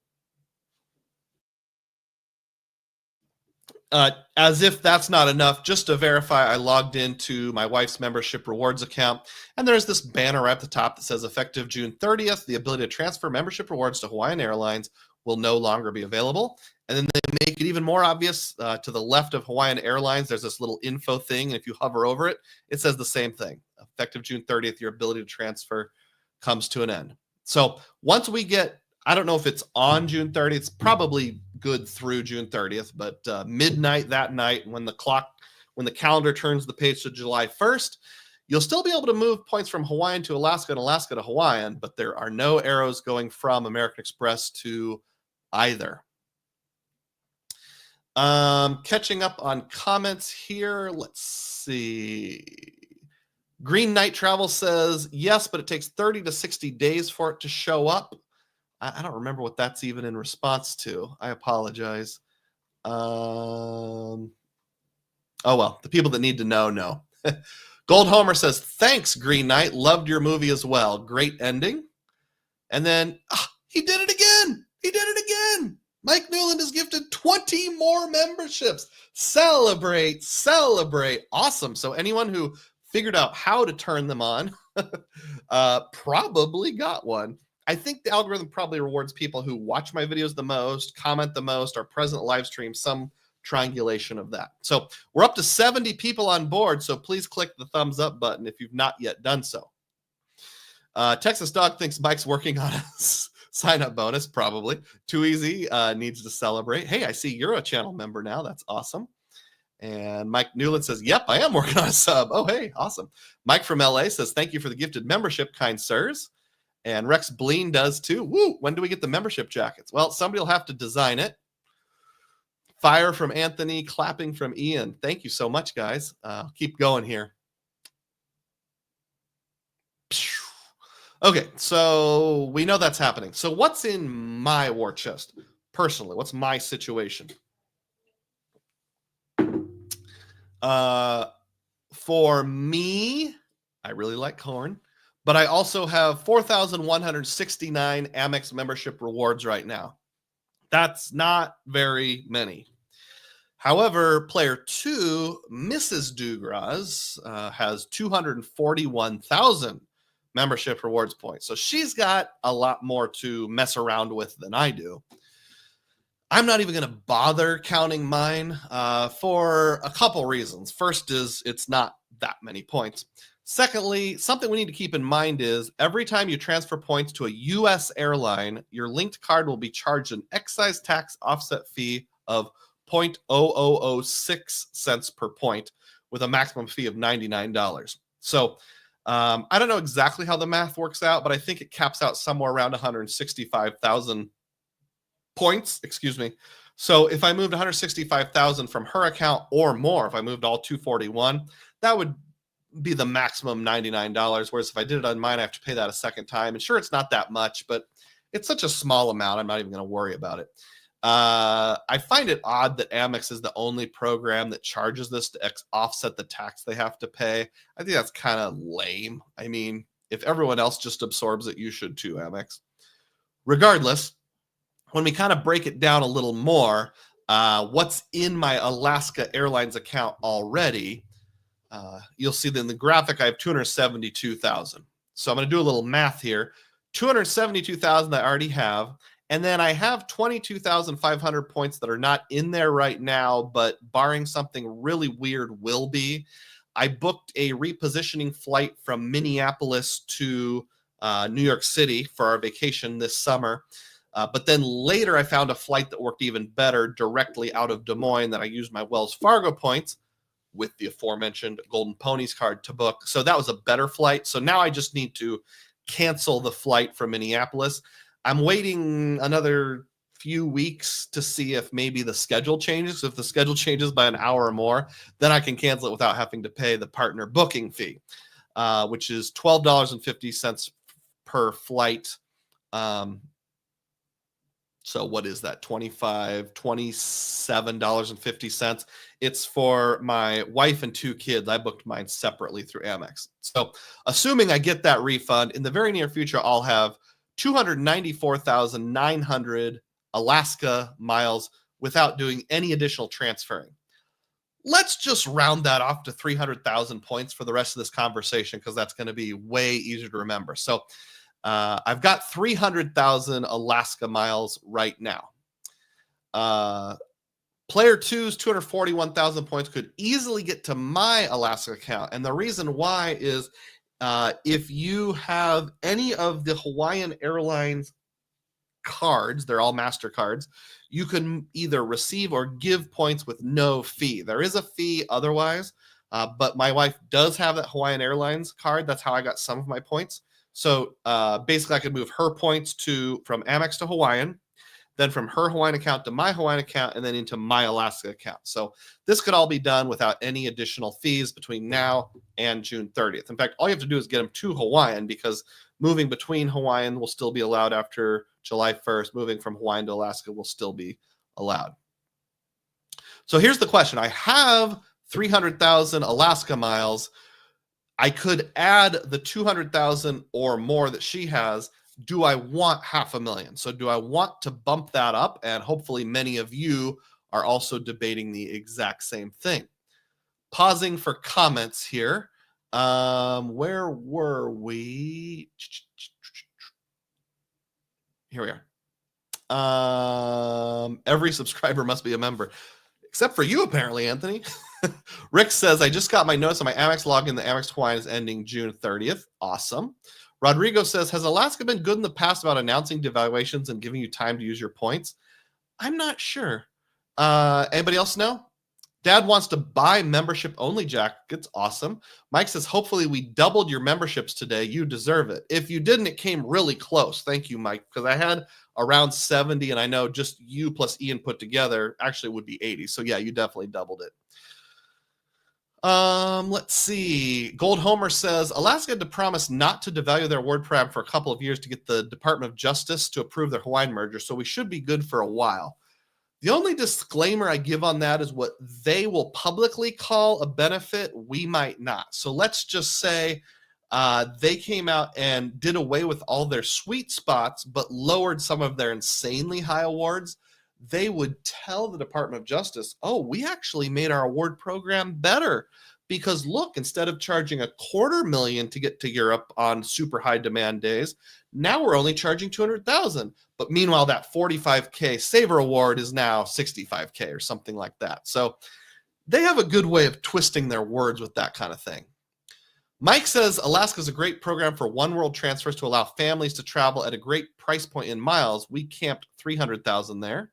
As if that's not enough, just to verify, I logged into my wife's membership rewards account, and there's this banner right at the top that says effective June 30th, the ability to transfer membership rewards to Hawaiian Airlines will no longer be available. And then they make it even more obvious. To the left of Hawaiian Airlines, there's this little info thing, and if you hover over it, it says the same thing. Effective June 30th, your ability to transfer comes to an end. So once we get, I don't know if it's on June 30th, it's probably good through June 30th, but midnight that night when the calendar turns the page to July 1st, you'll still be able to move points from Hawaiian to Alaska and Alaska to Hawaiian, but there are no arrows going from American Express to either. Catching up on comments here. Let's see. Green Knight Travel says, yes, but it takes 30 to 60 days for it to show up. I don't remember what that's even in response to. I apologize. Oh, well, the people that need to know. Gold Homer says, thanks, Green Knight. Loved your movie as well. Great ending. And then, he did it again. He did it again. Mike Newland has gifted 20 more memberships. Celebrate. Awesome. So anyone who figured out how to turn them on probably got one. I think the algorithm probably rewards people who watch my videos the most, comment the most, are present at live stream, some triangulation of that. So we're up to 70 people on board, so please click the thumbs up button if you've not yet done so. Texas Dog thinks Mike's working on a sign-up bonus, probably. Too easy, needs to celebrate. Hey, I see you're a channel member now. That's awesome. And Mike Newland says, yep, I am working on a sub. Oh, hey, awesome. Mike from LA says, thank you for the gifted membership, kind sirs. And Rex Bleen does too. Woo! When do we get the membership jackets? Well, somebody will have to design it. Fire from Anthony, clapping from Ian. Thank you so much, guys. Keep going here. Okay, so we know that's happening. So what's in my war chest personally? What's my situation? For me, I really like corn. But I also have 4,169 Amex membership rewards right now. That's not very many. However, player 2, Mrs. DUGROZ, has 241,000 membership rewards points. So she's got a lot more to mess around with than I do. I'm not even going to bother counting mine for a couple reasons. First is it's not that many points. Secondly, something we need to keep in mind is every time you transfer points to a U.S. airline, your linked card will be charged an excise tax offset fee of 0.0006 cents per point with a maximum fee of $99. So I don't know exactly how the math works out, but I think it caps out somewhere around 165,000 points. Excuse me. So if I moved 165,000 from her account or more, if I moved all 241, that would be the maximum $99. Whereas if I did it on mine, I have to pay that a second time. And sure, it's not that much, but it's such a small amount. I'm not even going to worry about it. I find it odd that Amex is the only program that charges this to offset the tax they have to pay. I think that's kind of lame. I mean, if everyone else just absorbs it, you should too, Amex. Regardless, when we kind of break it down a little more, what's in my Alaska Airlines account already, you'll see that in the graphic, I have 272,000. So I'm going to do a little math here. 272,000 I already have. And then I have 22,500 points that are not in there right now, but barring something really weird will be. I booked a repositioning flight from Minneapolis to New York City for our vacation this summer. But then later I found a flight that worked even better directly out of Des Moines that I used my Wells Fargo points with the aforementioned Golden Ponies card to book. So that was a better flight. So now I just need to cancel the flight from Minneapolis. I'm waiting another few weeks to see if maybe the schedule changes. If the schedule changes by an hour or more, then I can cancel it without having to pay the partner booking fee, which is $12.50 per flight. So what is that? $27.50. It's for my wife and 2 kids. I booked mine separately through Amex. So assuming I get that refund, in the very near future, I'll have 294,900 Alaska miles without doing any additional transferring. Let's just round that off to 300,000 points for the rest of this conversation, because that's going to be way easier to remember. So I've got 300,000 Alaska miles right now. Player 2's 241,000 points could easily get to my Alaska account. And the reason why is if you have any of the Hawaiian Airlines cards, they're all MasterCards, you can either receive or give points with no fee. There is a fee otherwise, but my wife does have that Hawaiian Airlines card. That's how I got some of my points. So basically, I could move her points from Amex to Hawaiian, then from her Hawaiian account to my Hawaiian account, and then into my Alaska account. So this could all be done without any additional fees between now and June 30th. In fact, all you have to do is get them to Hawaiian, because moving between Hawaiian will still be allowed after July 1st. Moving from Hawaiian to Alaska will still be allowed. So here's the question. I have 300,000 Alaska miles. I could add the 200,000 or more that she has. Do I want 500,000? So do I want to bump that up? And hopefully many of you are also debating the exact same thing. Pausing for comments here. Where were we? Here we are. Every subscriber must be a member. Except for you, apparently, Anthony. Rick says, I just got my notice on my Amex login. The Amex Hawaiian is ending June 30th. Awesome. Rodrigo says, has Alaska been good in the past about announcing devaluations and giving you time to use your points? I'm not sure. Anybody else know? Dad wants to buy membership only jackets. Awesome. Mike says, hopefully we doubled your memberships today. You deserve it. If you didn't, it came really close. Thank you, Mike, because I had around 70, and I know just you plus Ian put together actually would be 80. So yeah, you definitely doubled it. Let's see. Gold Homer says, Alaska had to promise not to devalue their award program for a couple of years to get the Department of Justice to approve their Hawaiian merger, so we should be good for a while. The only disclaimer I give on that is what they will publicly call a benefit, we might not. So let's just say they came out and did away with all their sweet spots, but lowered some of their insanely high awards. They would tell the Department of Justice, oh, we actually made our award program better, because look, instead of charging $250,000 to get to Europe on super high demand days, now we're only charging $200,000. But meanwhile, that $45K Saver Award is now $65K or something like that. So they have a good way of twisting their words with that kind of thing. Mike says, Alaska is a great program for one world transfers to allow families to travel at a great price point in miles. We camped 300,000 there.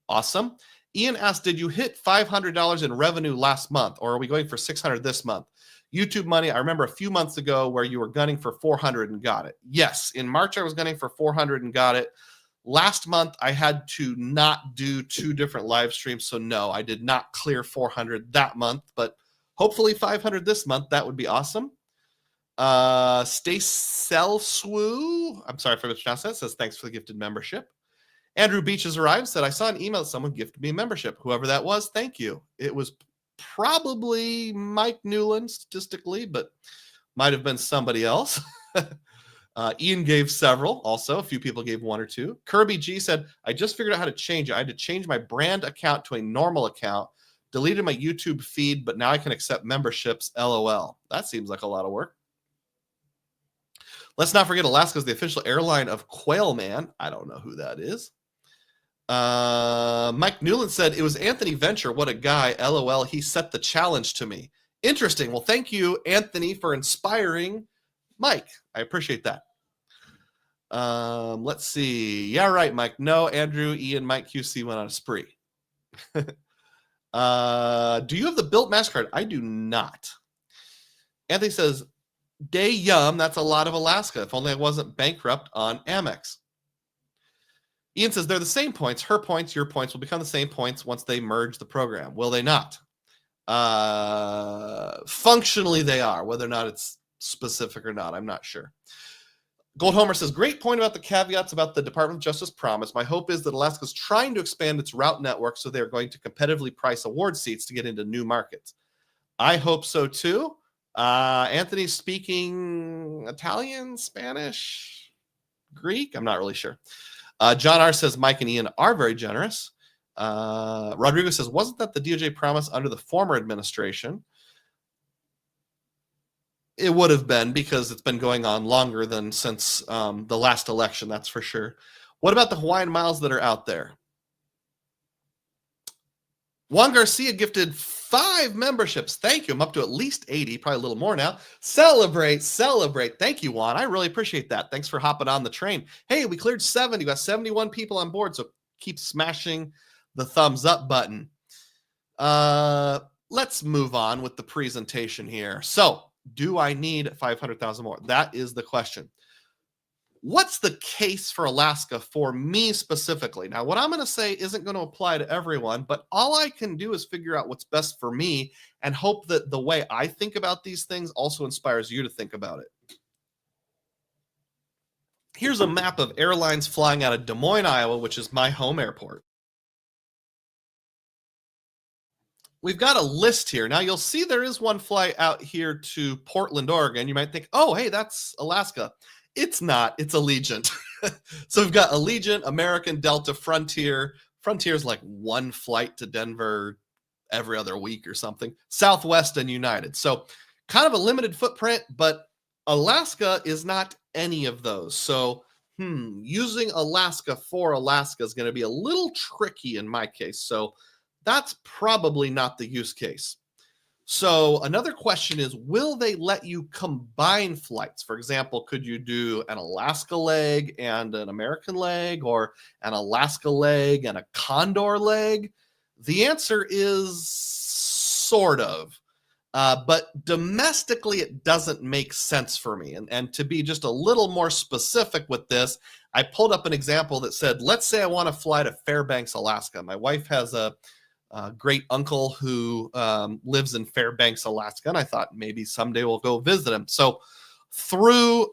Awesome. Ian asked, did you hit $500 in revenue last month, or are we going for 600 this month? YouTube money, I remember a few months ago where you were gunning for 400 and got it. Yes, in March I was gunning for 400 and got it. Last month I had to not do 2 different live streams, so no, I did not clear 400 that month, but hopefully 500 this month. That would be awesome. Stay Swoo, I'm sorry for mispronouncing that, says thanks for the gifted membership. Andrew Beach has arrived, said, I saw an email that someone gifted me a membership. Whoever that was, thank you. It was probably Mike Newland statistically, but might have been somebody else. Ian gave several also. A few people gave 1 or 2. Kirby G said, I just figured out how to change it. I had to change my brand account to a normal account, deleted my YouTube feed, but now I can accept memberships. LOL. That seems like a lot of work. Let's not forget Alaska is the official airline of Quail Man. I don't know who that is. Mike Newland said, it was Anthony Venture. What a guy. LOL. He set the challenge to me. Interesting. Well, thank you, Anthony, for inspiring Mike. I appreciate that. Let's see. Yeah, right, Mike. No, Andrew, Ian, Mike QC went on a spree. Do you have the Built MasterCard? I do not. Anthony says, day yum. That's a lot of Alaska. If only I wasn't bankrupt on Amex. Ian says they're the same points. Her points, your points will become the same points once they merge the program. Will they not? Functionally, they are. Whether or not it's specific or not, I'm not sure. Gold Homer says, great point about the caveats about the Department of Justice promise. My hope is that Alaska is trying to expand its route network, so they're going to competitively price award seats to get into new markets. I hope so too. Anthony's speaking Italian, Spanish, Greek. I'm not really sure. John R. says, Mike and Ian are very generous. Rodrigo says, wasn't that the DOJ promise under the former administration? It would have been, because it's been going on longer than since the last election, that's for sure. What about the Hawaiian miles that are out there? Juan Garcia gifted 5 memberships. Thank you. I'm up to at least 80, probably a little more now. Celebrate. Thank you, Juan. I really appreciate that. Thanks for hopping on the train. Hey, we cleared 70. We got 71 people on board, so keep smashing the thumbs up button. Let's move on with the presentation here. So, do I need 500,000 more? That is the question. What's the case for Alaska for me specifically? Now, what I'm going to say isn't going to apply to everyone, but all I can do is figure out what's best for me and hope that the way I think about these things also inspires you to think about it. Here's a map of airlines flying out of Des Moines, Iowa, which is my home airport. We've got a list here. Now, you'll see there is one flight out here to Portland, Oregon. You might think, oh, hey, that's Alaska. It's not. It's Allegiant. So we've got Allegiant, American, Delta, Frontier. Frontier is like one flight to Denver every other week or something. Southwest and United. So kind of a limited footprint, but Alaska is not any of those. So using Alaska for Alaska is going to be a little tricky in my case. So that's probably not the use case. So another question is, will they let you combine flights? For example, could you do an Alaska leg and an American leg, or an Alaska leg and a Condor leg? The answer is sort of. But domestically, it doesn't make sense for me. And to be just a little more specific with this, I pulled up an example that said, let's say I want to fly to Fairbanks, Alaska. My wife has a great uncle who lives in Fairbanks, Alaska, and I thought maybe someday we'll go visit him. So through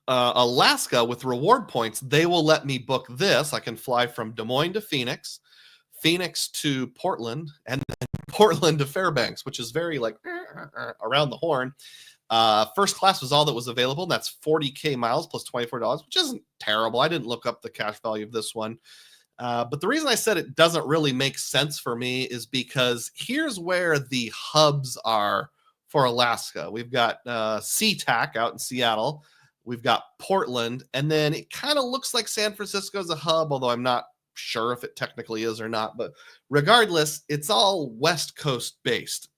Alaska with reward points, they will let me book this. I can fly from Des Moines to Phoenix, Phoenix to Portland, and then Portland to Fairbanks, which is very like around the horn. First class was all that was available, and that's 40K miles plus $24, which isn't terrible. I didn't look up the cash value of this one. But the reason I said it doesn't really make sense for me is because here's where the hubs are for Alaska. We've got SeaTac out in Seattle. We've got Portland. And then it kind of looks like San Francisco is a hub, although I'm not sure if it technically is or not. But regardless, it's all West Coast based.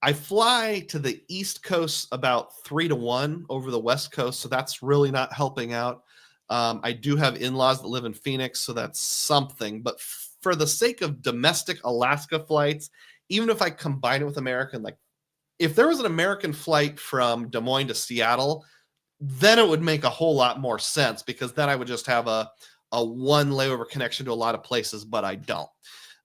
I fly to the East Coast about 3-1 over the West Coast, so that's really not helping out. I do have in-laws that live in Phoenix, so that's something. But for the sake of domestic Alaska flights, even if I combine it with American, like if there was an American flight from Des Moines to Seattle, then it would make a whole lot more sense, because then I would just have a one layover connection to a lot of places, but I don't.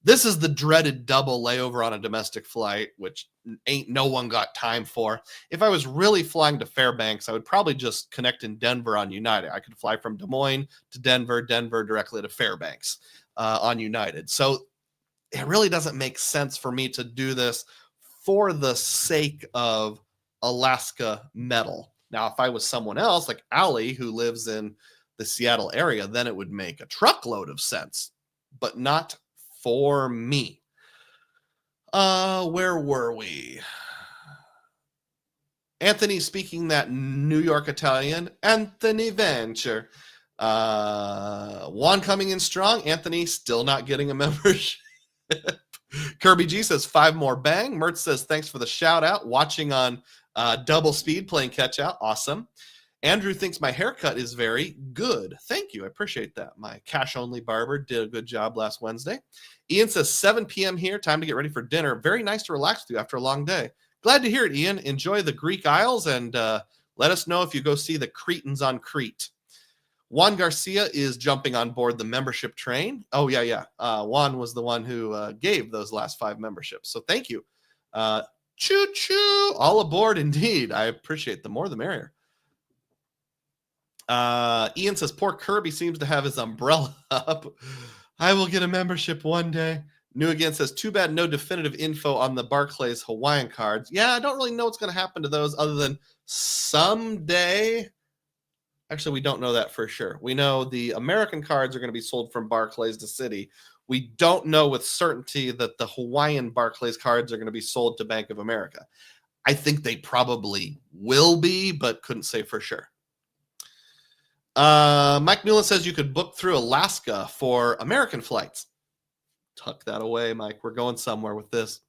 This is the dreaded double layover on a domestic flight, which ain't no one got time for. If I was really flying to Fairbanks, I would probably just connect in Denver on United. I could fly from Des Moines to Denver, Denver directly to Fairbanks on United. So it really doesn't make sense for me to do this for the sake of Alaska metal. Now, if I was someone else like Allie, who lives in the Seattle area, then it would make a truckload of sense, but not for me. Where were we? Anthony speaking that New York Italian. Anthony Venture. Juan coming in strong. Anthony still not getting a membership. Kirby G says 5 more bang. Mert says thanks for the shout out. Watching on double speed playing catch out. Awesome. Andrew thinks my haircut is very good. Thank you. I appreciate that. My cash-only barber did a good job last Wednesday. Ian says 7 p.m. here. Time to get ready for dinner. Very nice to relax with you after a long day. Glad to hear it, Ian. Enjoy the Greek Isles, and let us know if you go see the Cretans on Crete. Juan Garcia is jumping on board the membership train. Oh, yeah. Juan was the one who gave those last 5 memberships. So thank you. Choo-choo. All aboard indeed. I appreciate the more the merrier. Ian says, poor Kirby seems to have his umbrella up. I will get a membership one day. New Again says, too bad no definitive info on the Barclays Hawaiian cards. Yeah, I don't really know what's going to happen to those other than someday. Actually, we don't know that for sure. We know the American cards are going to be sold from Barclays to Citi. We don't know with certainty that the Hawaiian Barclays cards are going to be sold to Bank of America. I think they probably will be, but couldn't say for sure. Mike Newland says you could book through Alaska for American flights. Tuck that away, Mike. We're going somewhere with this.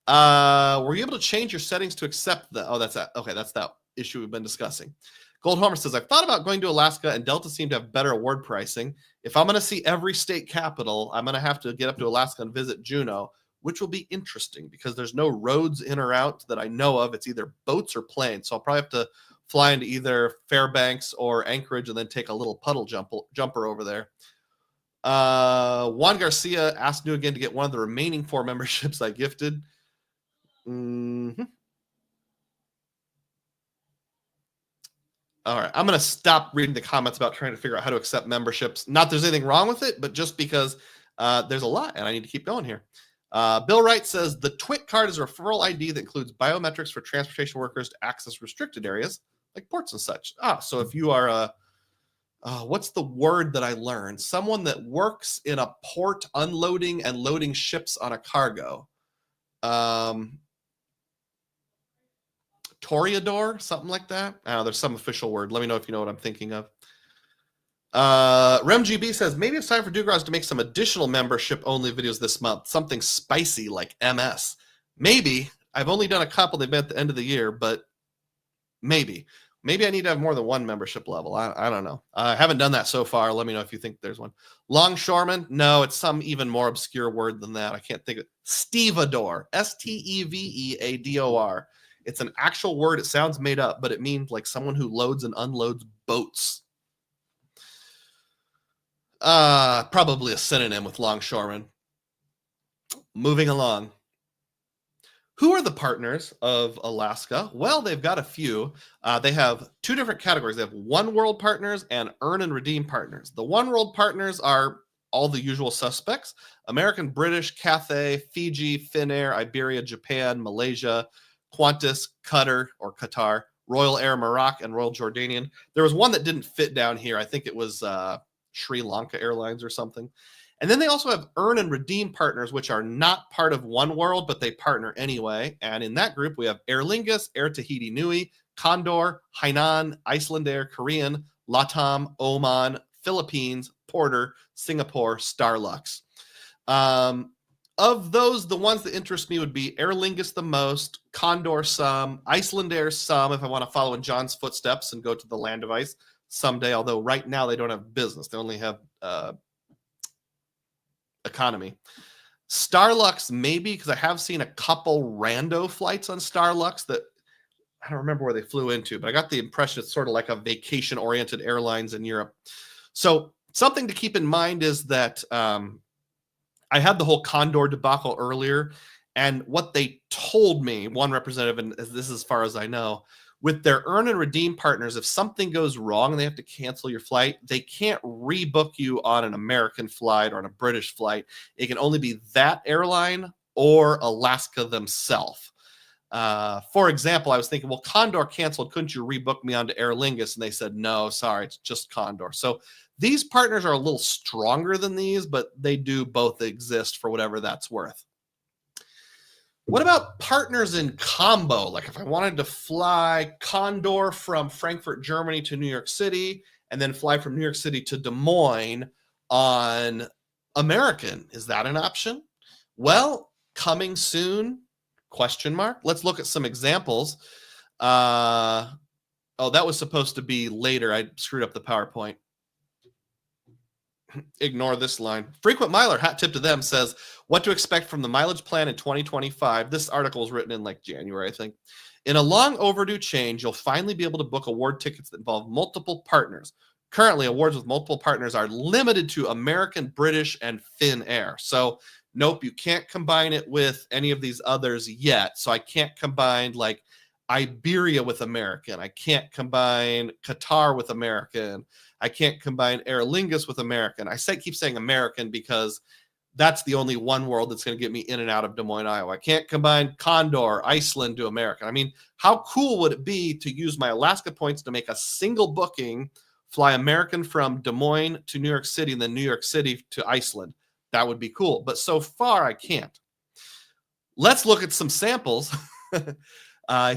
Were you able to change your settings to accept that? Oh, that's that. Okay, that's that issue we've been discussing. Gold Homer says, I've thought about going to Alaska, and Delta seem to have better award pricing. If I'm going to see every state capital, I'm going to have to get up to Alaska and visit Juneau, which will be interesting because there's no roads in or out that I know of. It's either boats or planes. So I'll probably have to fly into either Fairbanks or Anchorage and then take a little puddle jumper over there. Juan Garcia asked New Again to get one of the remaining 4 memberships I gifted. Mm-hmm. All right, I'm going to stop reading the comments about trying to figure out how to accept memberships. Not there's anything wrong with it, but just because there's a lot, and I need to keep going here. Bill Wright says, the TWIC card is a referral ID that includes biometrics for transportation workers to access restricted areas, like ports and such. So if you are what's the word that I learned? Someone that works in a port unloading and loading ships on a cargo. Toreador, something like that. There's some official word. Let me know if you know what I'm thinking of. RemGB says, maybe it's time for DUGROZ to make some additional membership-only videos this month. Something spicy like MS. Maybe. I've only done a couple. They've been at the end of the year, but maybe. Maybe I need to have more than one membership level. I don't know. I haven't done that so far. Let me know if you think there's one. Longshoreman? No, it's some even more obscure word than that. I can't think of it. Stevedore. Steveador. It's an actual word. It sounds made up, but it means like someone who loads and unloads boats. Probably a synonym with longshoreman. Moving along. Who are the partners of Alaska? Well, they've got a few. They have 2 different categories. They have One World partners and Earn and Redeem partners. The One World partners are all the usual suspects: American, British, Cathay, Fiji, Finnair, Iberia, Japan, Malaysia, Qantas, Qatar, Royal Air Maroc, and Royal Jordanian. There was one that didn't fit down here. I think it was Sri Lanka Airlines or something. And then they also have Earn and Redeem partners, which are not part of One World, but they partner anyway. And in that group, we have Aer Lingus, Air Tahiti Nui, Condor, Hainan, Icelandair, Korean, Latam, Oman, Philippines, Porter, Singapore, Starlux. Of those, the ones that interest me would be Aer Lingus the most, Condor some, Icelandair some, if I want to follow in John's footsteps and go to the land of ice someday, although right now they don't have business. They only have economy. Starlux maybe, because I have seen a couple rando flights on Starlux that I don't remember where they flew into, but I got the impression it's sort of like a vacation-oriented airlines in Europe. So something to keep in mind is that I had the whole Condor debacle earlier, and what they told me, one representative, and this is as far as I know, with their Earn and Redeem partners, if something goes wrong and they have to cancel your flight, they can't rebook you on an American flight or on a British flight. It can only be that airline or Alaska themselves. For example, I was thinking, well, Condor canceled. Couldn't you rebook me onto Aer Lingus? And they said, no, sorry, it's just Condor. So these partners are a little stronger than these, but they do both exist for whatever that's worth. What about partners in combo? Like if I wanted to fly Condor from Frankfurt, Germany to New York City, and then fly from New York City to Des Moines on American, is that an option? Well, coming soon, ? Let's look at some examples. Oh, that was supposed to be later. I screwed up the PowerPoint. Ignore this line. Frequent Miler, hat tip to them, says, what to expect from the mileage plan in 2025. This article was written in like January, I think. In a long overdue change, you'll finally be able to book award tickets that involve multiple partners. Currently, awards with multiple partners are limited to American, British, and Finnair. So, nope, you can't combine it with any of these others yet. So I can't combine like Iberia with American. I can't combine Qatar with American. I can't combine Aer Lingus with American. Keep saying American because that's the only one world that's going to get me in and out of Des Moines, Iowa. I can't combine Condor, Iceland to American. I mean, how cool would it be to use my Alaska points to make a single booking, fly American from Des Moines to New York City, and then New York City to Iceland? That would be cool. But so far, I can't. Let's look at some samples.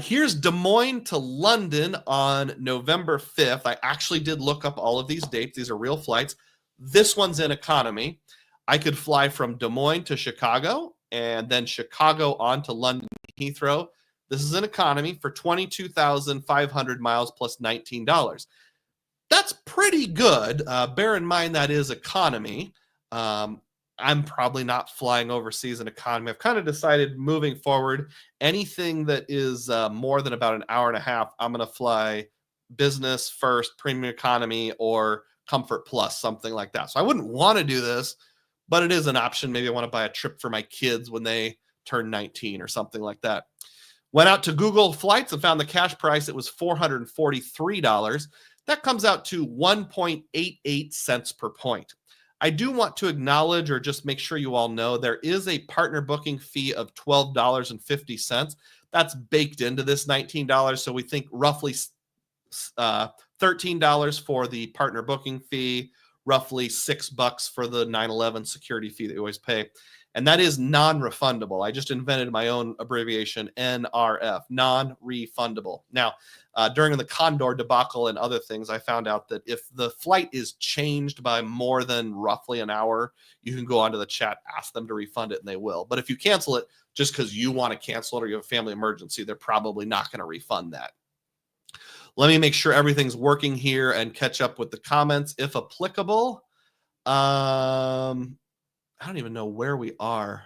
Here's Des Moines to London on November 5th. I actually did look up all of these dates. These are real flights. This one's in economy. I could fly from Des Moines to Chicago and then Chicago on to London Heathrow. This is an economy for 22,500 miles plus $19. That's pretty good. Bear in mind that is economy. I'm probably not flying overseas in economy. I've kind of decided moving forward, anything that is more than about an hour and a half, I'm going to fly business first, premium economy, or comfort plus, something like that. So I wouldn't want to do this, but it is an option. Maybe I want to buy a trip for my kids when they turn 19 or something like that. Went out to Google Flights and found the cash price. It was $443. That comes out to 1.88 cents per point. I do want to acknowledge or just make sure you all know there is a partner booking fee of $12.50. That's baked into this $19. So we think roughly $13 for the partner booking fee, roughly $6 for the 9/11 security fee that you always pay. And that is non-refundable. I just invented my own abbreviation, NRF, non-refundable. Now, during the Condor debacle and other things, I found out that if the flight is changed by more than roughly an hour, you can go onto the chat, ask them to refund it, and they will. But if you cancel it just because you want to cancel it or you have a family emergency, they're probably not going to refund that. Let me make sure everything's working here and catch up with the comments, if applicable. I don't even know where we are.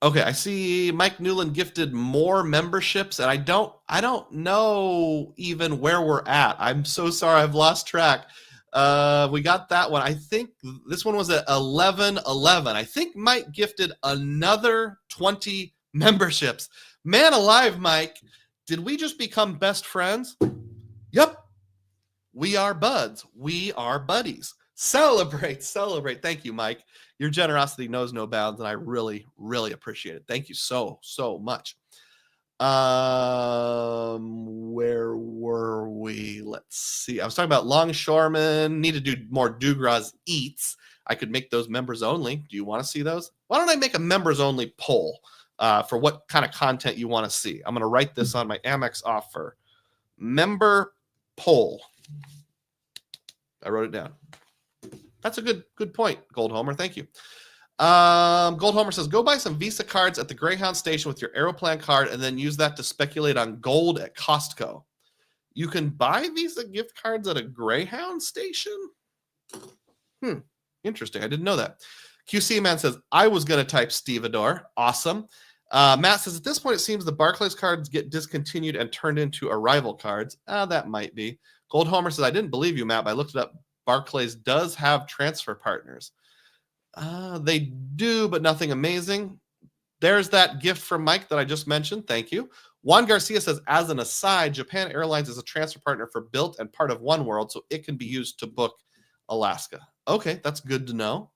Okay, I see Mike Newland gifted more memberships, and I don't know even where we're at. I'm so sorry, I've lost track. We got that one. I think this one was at 1111. I think Mike gifted another 20 memberships. Man alive, Mike. Did we just become best friends? Yep. We are buds. We are buddies. Celebrate. Thank you, Mike. Your generosity knows no bounds, and I really, really appreciate it. Thank you so much. Where were we? Let's see. I was talking about longshoremen. Need to do more DUGROZ Eats. I could make those members only. Do you want to see those? Why don't I make a members only poll for what kind of content you want to see? I'm going to write this on my Amex offer. Member poll. I wrote it down. That's a good point, Gold Homer. Thank you. Gold Homer says, go buy some Visa cards at the Greyhound station with your Aeroplan card and then use that to speculate on gold at Costco. You can buy Visa gift cards at a Greyhound station? Interesting. I didn't know that. QC Man says, I was going to type Stevedore. Awesome. Matt says, at this point, it seems the Barclays cards get discontinued and turned into arrival cards. That might be. Gold Homer says, I didn't believe you, Matt, but I looked it up. Barclays does have transfer partners. They do, but nothing amazing. There's that gift from Mike that I just mentioned. Thank you. Juan Garcia says, as an aside, Japan Airlines is a transfer partner for Built and part of One World, so it can be used to book Alaska. Okay, that's good to know.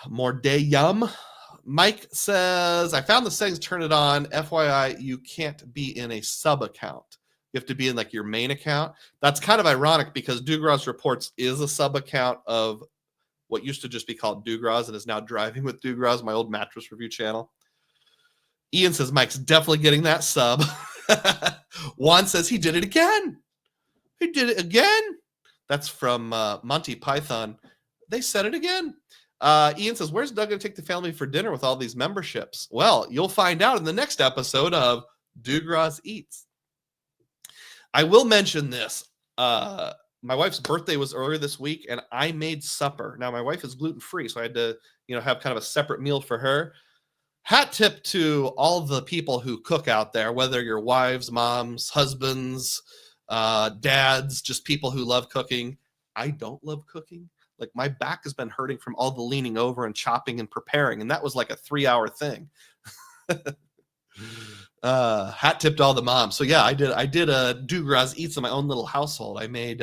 More day yum. Mike says, I found the settings, turn it on. FYI, you can't be in a sub account. You have to be in like your main account. That's kind of ironic because DUGROZ Reports is a sub account of what used to just be called DUGROZ and is now Driving with DUGROZ, my old mattress review channel. Ian says, Mike's definitely getting that sub. Juan says he did it again. He did it again. That's from Monty Python. They said it again. Ian says, where's Doug going to take the family for dinner with all these memberships? Well, you'll find out in the next episode of DUGROZ Eats. I will mention this. My wife's birthday was earlier this week, and I made supper. Now, my wife is gluten-free, so I had to, have kind of a separate meal for her. hat tip to all the people who cook out there, whether you're wives, moms, husbands, dads, just people who love cooking. I don't love cooking. Like, my back has been hurting from all the leaning over and chopping and preparing, and that was like a 3-hour thing. Hat tip to all the moms. So yeah, I did a DUGROZ eats in my own little household. I made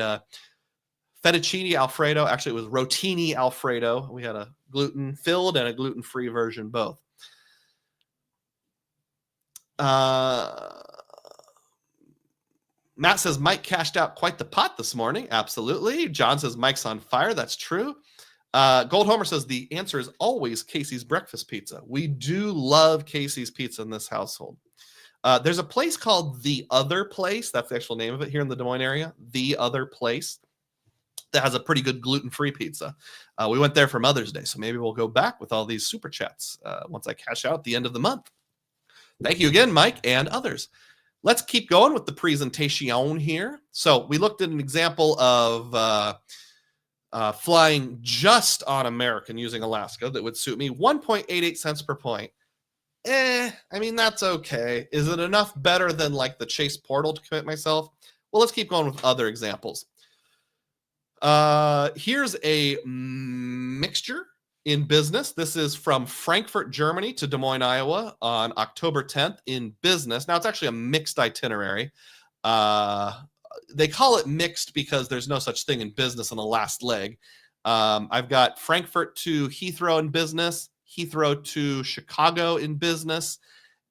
fettuccine Alfredo. Actually, it was rotini Alfredo. We had a gluten-filled and a gluten-free version, both. Matt says Mike cashed out quite the pot this morning. Absolutely. John says Mike's on fire. That's true. Gold Homer says the answer is always Casey's breakfast pizza. We do love Casey's pizza in this household. There's a place called The Other Place. That's the actual name of it here in the Des Moines area. The Other Place. That has a pretty good gluten-free pizza. We went there for Mother's Day, so maybe we'll go back with all these super chats once I cash out at the end of the month. Thank you again, Mike, and others. Let's keep going with the presentation here. So we looked at an example of flying just on American using Alaska that would suit me. 1.88 cents per point. I mean, that's okay. Is it enough better than like the Chase Portal to commit myself? Well, let's keep going with other examples. Here's a mixture in business. This is from Frankfurt, Germany to Des Moines, Iowa on October 10th in business. Now, it's actually a mixed itinerary. They call it mixed because there's no such thing in business on the last leg. I've got Frankfurt to Heathrow in business, Heathrow to Chicago in business,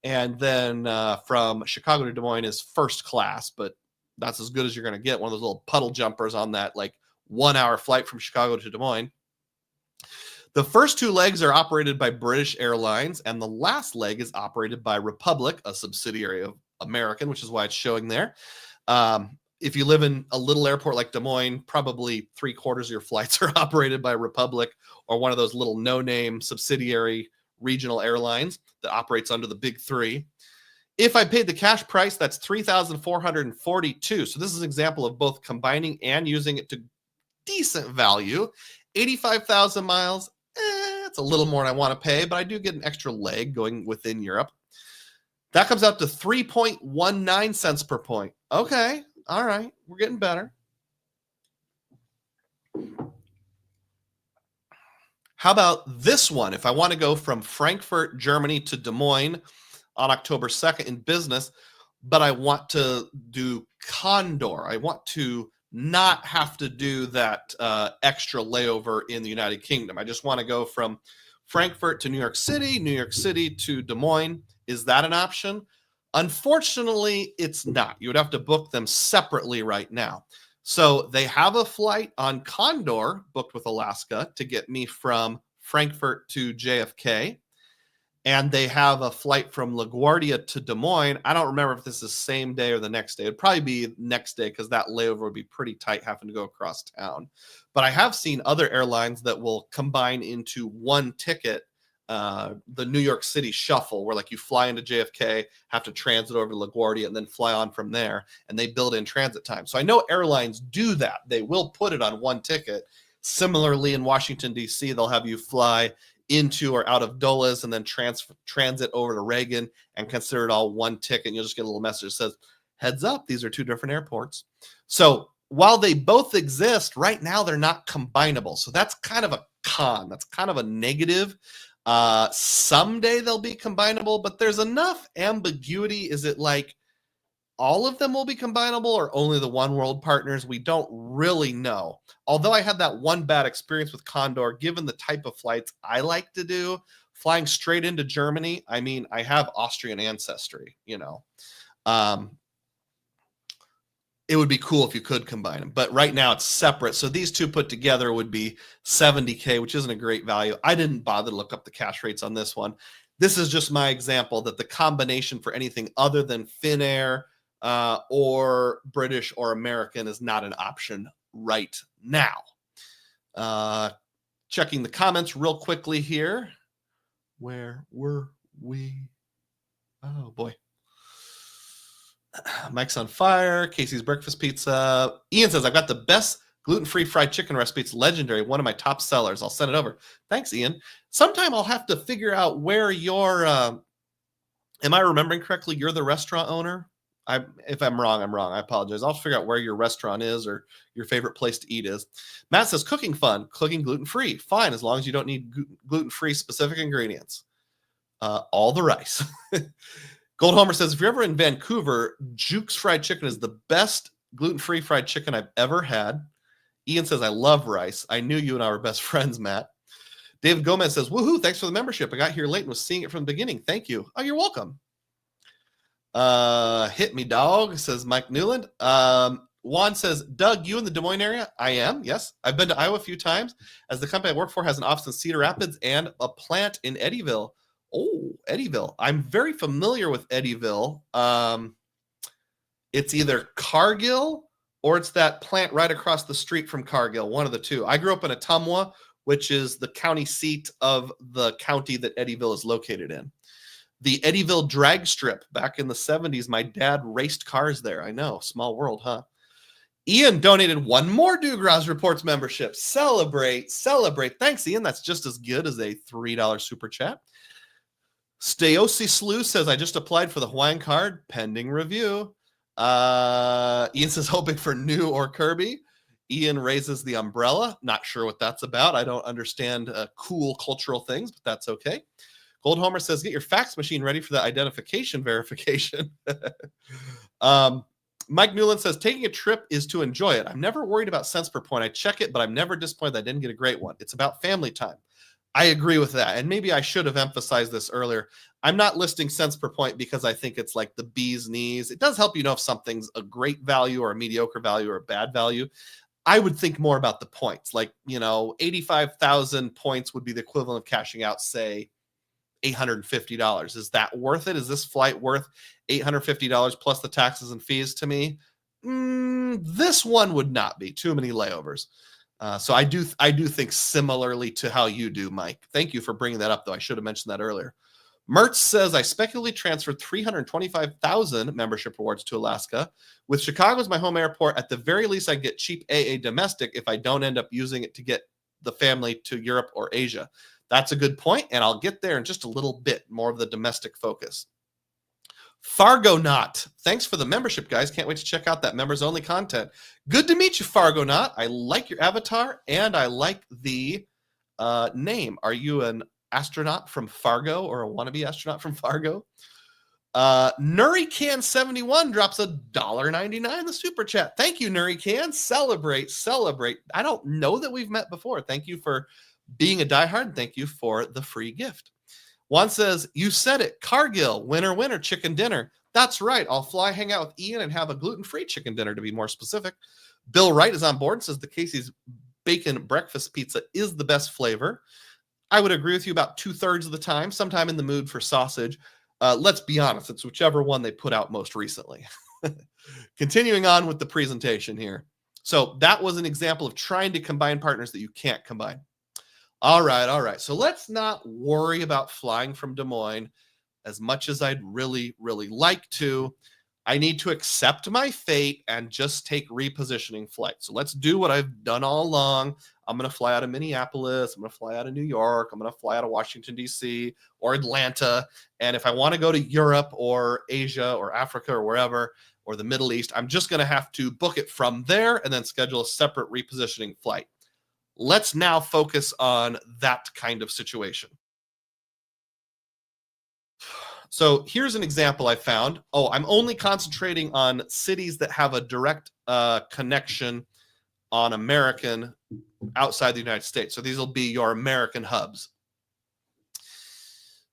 and then from Chicago to Des Moines is first class, but that's as good as you're going to get. One of those little puddle jumpers on that like 1-hour flight from Chicago to Des Moines. The first two legs are operated by British Airlines, and the last leg is operated by Republic, a subsidiary of American, which is why it's showing there. If you live in a little airport like Des Moines, probably 3/4 of your flights are operated by Republic or one of those little no-name subsidiary regional airlines that operates under the big three. If I paid the cash price, that's $3,442. So this is an example of both combining and using it to decent value. 85,000 miles. It's a little more than I want to pay, but I do get an extra leg going within Europe. That comes out to 3.19 cents per point. Okay. All right. We're getting better. How about this one? If I want to go from Frankfurt, Germany to Des Moines on October 2nd in business, but I want to do Condor. I want to not have to do that extra layover in the United Kingdom. I just want to go from Frankfurt to New York City to Des Moines. Is that an option? Unfortunately, it's not. You would have to book them separately right now. So they have a flight on Condor booked with Alaska to get me from Frankfurt to JFK. And they have a flight from LaGuardia to Des Moines. I don't remember if this is same day or the next day. It'd probably be next day because that layover would be pretty tight having to go across town. But I have seen other airlines that will combine into one ticket, the New York City shuffle, where like you fly into JFK, have to transit over to LaGuardia, and then fly on from there, and they build in transit time. So I know airlines do that. They will put it on one ticket. Similarly, in Washington, D.C., they'll have you fly into or out of Dulles and then transit over to Reagan and consider it all one ticket. And you'll just get a little message that says, heads up, these are two different airports. So while they both exist, right now they're not combinable. So that's kind of a con. That's kind of a negative. Someday they'll be combinable, but there's enough ambiguity. Is it like all of them will be combinable or only the One World partners? We don't really know. Although I had that one bad experience with Condor, given the type of flights I like to do, flying straight into Germany. I mean, I have Austrian ancestry, you know. It would be cool if you could combine them, but right now it's separate. So these two put together would be $70K, which isn't a great value. I didn't bother to look up the cash rates on this one. This is just my example that the combination for anything other than Finnair or British or American is not an option right now. Checking the comments real quickly here. Where were we? Oh boy. Mike's on fire. Casey's breakfast pizza. Ian says, I've got the best gluten-free fried chicken recipe. It's legendary. One of my top sellers. I'll send it over. Thanks, Ian. Sometime I'll have to figure out where your, am I remembering correctly? You're the restaurant owner? If I'm wrong, I'm wrong. I apologize. I'll figure out where your restaurant is or your favorite place to eat is. Matt says, cooking fun, cooking gluten-free. Fine, as long as you don't need gluten-free specific ingredients. All the rice. Gold Homer says, if you're ever in Vancouver, Juke's Fried Chicken is the best gluten-free fried chicken I've ever had. Ian says, I love rice. I knew you and I were best friends, Matt. David Gomez says, woohoo, thanks for the membership. I got here late and was seeing it from the beginning. Thank you. Oh, you're welcome. Hit me, dog, says Mike Newland. Juan says, Doug, you in the Des Moines area? I am, yes. I've been to Iowa a few times, as the company I work for has an office in Cedar Rapids and a plant in Eddyville. Oh, Eddyville. I'm very familiar with Eddyville. It's either Cargill or it's that plant right across the street from Cargill, one of the two. I grew up in Ottumwa, which is the county seat of the county that Eddyville is located in. The Eddyville drag strip back in the 70s, my dad raced cars there. I know, small world, huh? Ian donated one more DUGROZ Reports membership. Celebrate, celebrate. Thanks, Ian. That's just as good as a $3 super chat. Stayosi Slew says, I just applied for the Hawaiian card, pending review. Ian says, hoping for new or Kirby. Ian raises the umbrella. Not sure what that's about. I don't understand cool cultural things, but that's okay. Gold Homer says, get your fax machine ready for the identification verification. Mike Newland says, taking a trip is to enjoy it. I'm never worried about cents per point. I check it, but I'm never disappointed that I didn't get a great one. It's about family time. I agree with that. And maybe I should have emphasized this earlier. I'm not listing cents per point because I think it's like the bee's knees. It does help you know if something's a great value or a mediocre value or a bad value. I would think more about the points. Like, 85,000 points would be the equivalent of cashing out, say, $850. Is that worth it? Is this flight worth $850 plus the taxes and fees to me? This one would not be. Too many layovers. So I do think similarly to how you do, Mike. Thank you for bringing that up, though. I should have mentioned that earlier. Mertz says, I speculatively transferred 325,000 membership rewards to Alaska. With Chicago as my home airport, at the very least, I get cheap AA domestic if I don't end up using it to get the family to Europe or Asia. That's a good point, and I'll get there in just a little bit, more of the domestic focus. Fargo Knot. Thanks for the membership, guys. Can't wait to check out that members-only content. Good to meet you, Fargo Knot. I like your avatar, and I like the name. Are you an astronaut from Fargo or a wannabe astronaut from Fargo? Nurican71 drops $1.99 in the super chat. Thank you, Nurican. Celebrate, celebrate. I don't know that we've met before. Thank you for being a diehard. Thank you for the free gift. Juan says, you said it, Cargill, winner, winner, chicken dinner. That's right. I'll fly, hang out with Ian, and have a gluten-free chicken dinner, to be more specific. Bill Wright is on board and says the Casey's bacon breakfast pizza is the best flavor. I would agree with you about 2/3 of the time, sometime in the mood for sausage. Let's be honest, it's whichever one they put out most recently. Continuing on with the presentation here. So that was an example of trying to combine partners that you can't combine. All right. So let's not worry about flying from Des Moines as much as I'd really, really like to. I need to accept my fate and just take repositioning flights. So let's do what I've done all along. I'm going to fly out of Minneapolis. I'm going to fly out of New York. I'm going to fly out of Washington, D.C. or Atlanta. And if I want to go to Europe or Asia or Africa or wherever, or the Middle East, I'm just going to have to book it from there and then schedule a separate repositioning flight. Let's now focus on that kind of situation. So here's an example I found. Oh, I'm only concentrating on cities that have a direct connection on American outside the United States. So these will be your American hubs.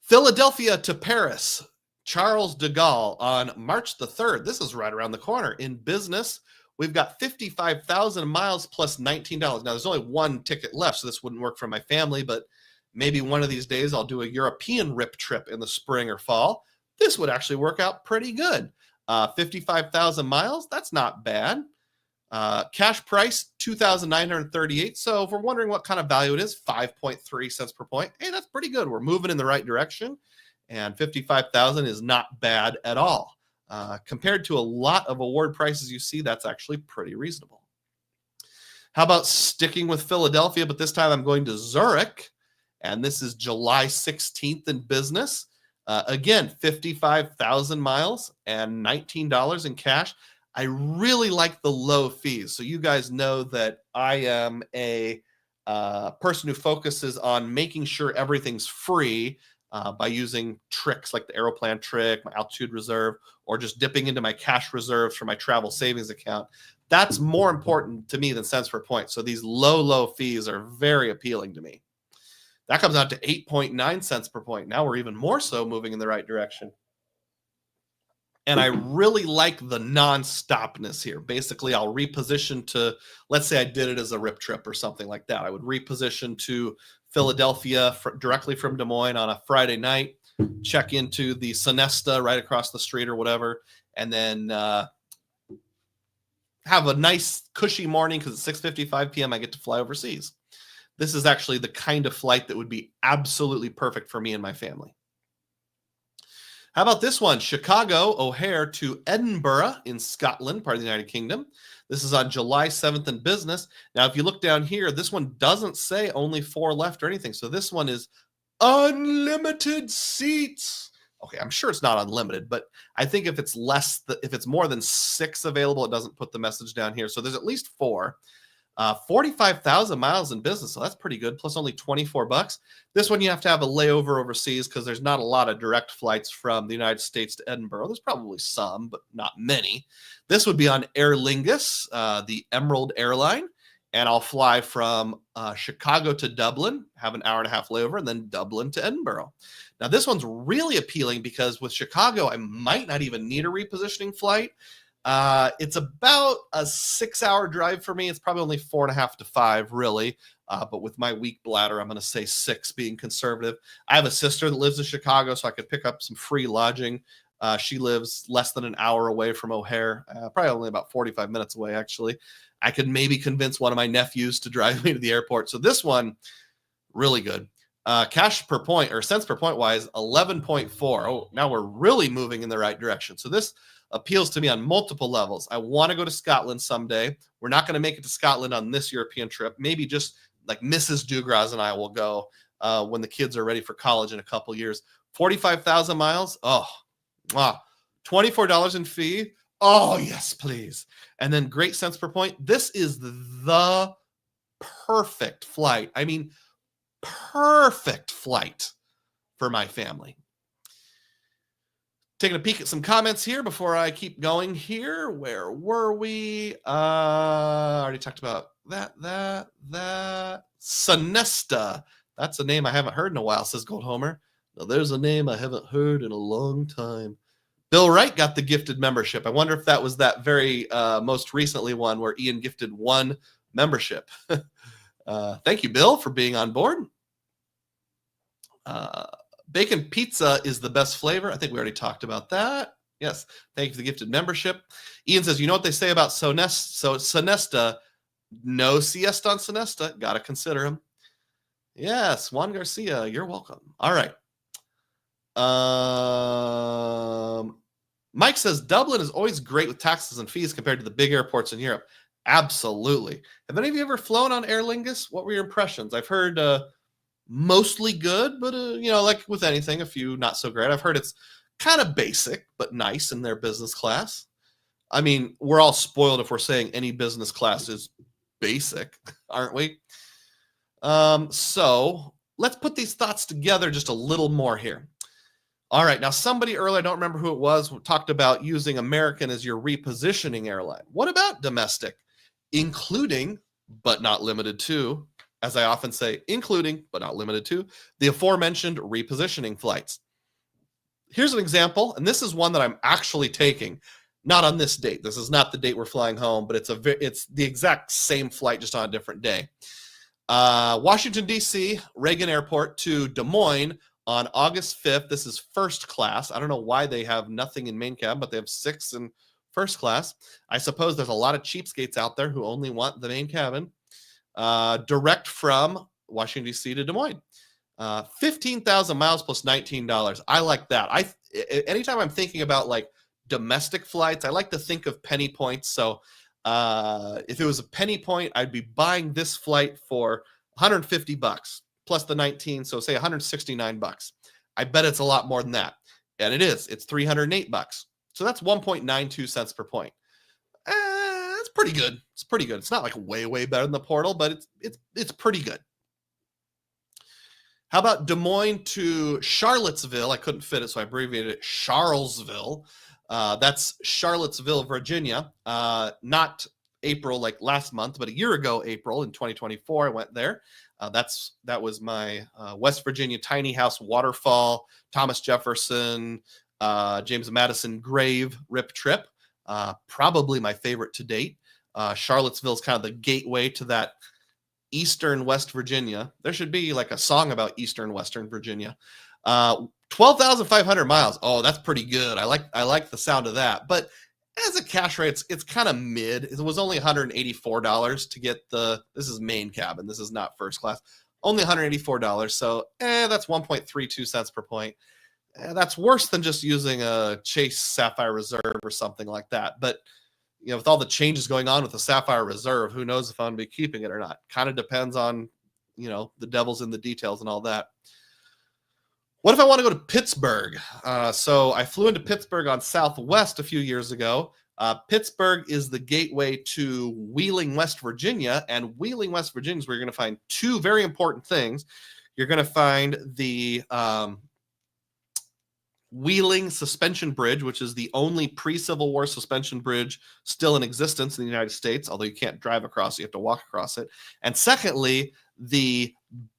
Philadelphia to Paris, Charles de Gaulle on March the 3rd. This is right around the corner. In business, we've got 55,000 miles plus $19. Now, there's only one ticket left, so this wouldn't work for my family, but maybe one of these days I'll do a European rip trip in the spring or fall. This would actually work out pretty good. 55,000 miles, that's not bad. Cash price, $2,938. So if we're wondering what kind of value it is, 5.3 cents per point. Hey, that's pretty good. We're moving in the right direction, and 55,000 is not bad at all. Compared to a lot of award prices you see, that's actually pretty reasonable. How about sticking with Philadelphia, but this time I'm going to Zurich, and this is July 16th in business. Again, 55,000 miles and $19 in cash. I really like the low fees. So you guys know that I am a person who focuses on making sure everything's free by using tricks like the Aeroplan trick, my altitude reserve, or just dipping into my cash reserves for my travel savings account. That's more important to me than cents per point. So these low fees are very appealing to me. That comes out to 8.9 cents per point. Now we're even more so moving in the right direction. And I really like the non-stopness here. Basically, I'll reposition to, let's say I did it as a rip trip or something like that. I would reposition to Philadelphia directly from Des Moines on a Friday night, check into the Sonesta right across the street or whatever, and then have a nice cushy morning because at 6:55 p.m. I get to fly overseas. This is actually the kind of flight that would be absolutely perfect for me and my family. How about this one? Chicago O'Hare to Edinburgh in Scotland, part of the United Kingdom. This is on July 7th in business. Now, if you look down here, this one doesn't say only 4 left or anything. So this one is unlimited seats. Okay, I'm sure it's not unlimited, but I think if it's if it's more than 6 available, it doesn't put the message down here. So there's at least 4. 45,000 miles in business, so that's pretty good, plus only $24. This one you have to have a layover overseas because there's not a lot of direct flights from the United States to Edinburgh. There's probably some, but not many. This would be on Aer Lingus, the Emerald airline, and I'll fly from Chicago to Dublin, have an hour and a half layover, and then Dublin to Edinburgh. Now, this one's really appealing because with Chicago, I might not even need a repositioning flight. It's about a 6-hour drive for me. It's probably only 4.5 to 5, really. But with my weak bladder, I'm going to say 6, being conservative. I have a sister that lives in Chicago, so I could pick up some free lodging. She lives less than an hour away from O'Hare, probably only about 45 minutes away, actually. I could maybe convince one of my nephews to drive me to the airport. So this one, really good. Cash per point, or cents per point wise, 11.4. Oh, now we're really moving in the right direction. So this appeals to me on multiple levels. I want to go to Scotland someday. We're not going to make it to Scotland on this European trip. Maybe just like Mrs. DUGROZ and I will go when the kids are ready for college in a couple years. 45,000 miles. Oh, wow. $24 in fee. Oh, yes, please. And then great cents per point. This is the perfect flight. I mean, perfect flight for my family. Taking a peek at some comments here before I keep going here. Where were we? I already talked about that. Sonesta. That's a name I haven't heard in a while, says Gold Homer. Now, there's a name I haven't heard in a long time. Bill Wright got the gifted membership. I wonder if that was that very most recently one where Ian gifted 1 membership. Thank you, Bill, for being on board. Bacon pizza is the best flavor. I think we already talked about that. Yes. Thank you for the gifted membership. Ian says, you know what they say about Sonesta? No siesta on Sonesta. Got to consider him. Yes. Juan Garcia, you're welcome. All right. Mike says, Dublin is always great with taxes and fees compared to the big airports in Europe. Absolutely. Have any of you ever flown on Aer Lingus? What were your impressions? I've heard mostly good, but like with anything, a few not so great. I've heard it's kind of basic, but nice in their business class. I mean, we're all spoiled if we're saying any business class is basic, aren't we? So let's put these thoughts together just a little more here. All right. Now, somebody earlier, I don't remember who it was, talked about using American as your repositioning airline. What about domestic? Including, but not limited to, as I often say, including, but not limited to, the aforementioned repositioning flights. Here's an example, and this is one that I'm actually taking, not on this date. This is not the date we're flying home, but it's the exact same flight, just on a different day. Washington, D.C., Reagan Airport to Des Moines on August 5th. This is first class. I don't know why they have nothing in main cabin, but they have 6 in first class. I suppose there's a lot of cheapskates out there who only want the main cabin. Direct from Washington, D.C. to Des Moines. 15,000 miles plus $19. I like that. Anytime I'm thinking about like domestic flights, I like to think of penny points. So If it was a penny point, I'd be buying this flight for $150 plus the 19, so say $169. I bet it's a lot more than that. And it is. It's $308. So that's 1.92 cents per point. It's pretty good. It's pretty good. It's not like way, way better than the portal, but it's pretty good. How about Des Moines to Charlottesville? I couldn't fit it, so I abbreviated it Charlesville. That's Charlottesville, Virginia. Not April like last month, but a year ago, April in 2024, I went there. That was my West Virginia tiny house waterfall, Thomas Jefferson, James Madison grave rip trip. Probably my favorite to date. Charlottesville is kind of the gateway to that Eastern West Virginia. There should be like a song about Eastern Western Virginia. 12,500 miles. Oh, that's pretty good. I like the sound of that. But as a cash rate, it's kind of mid. It was only $184 to get this is main cabin. This is not first class. Only $184. So that's 1.32 cents per point. That's worse than just using a Chase Sapphire Reserve or something like that. But with all the changes going on with the Sapphire Reserve, who knows if I'm going to be keeping it or not. Kind of depends on, the devil's in the details and all that. What if I want to go to Pittsburgh? So I flew into Pittsburgh on Southwest a few years ago. Pittsburgh is the gateway to Wheeling, West Virginia. And Wheeling, West Virginia is where you're going to find two very important things. You're going to find the Wheeling Suspension Bridge, which is the only pre-Civil War suspension bridge still in existence in the United States, although you can't drive across, you have to walk across it. And secondly, the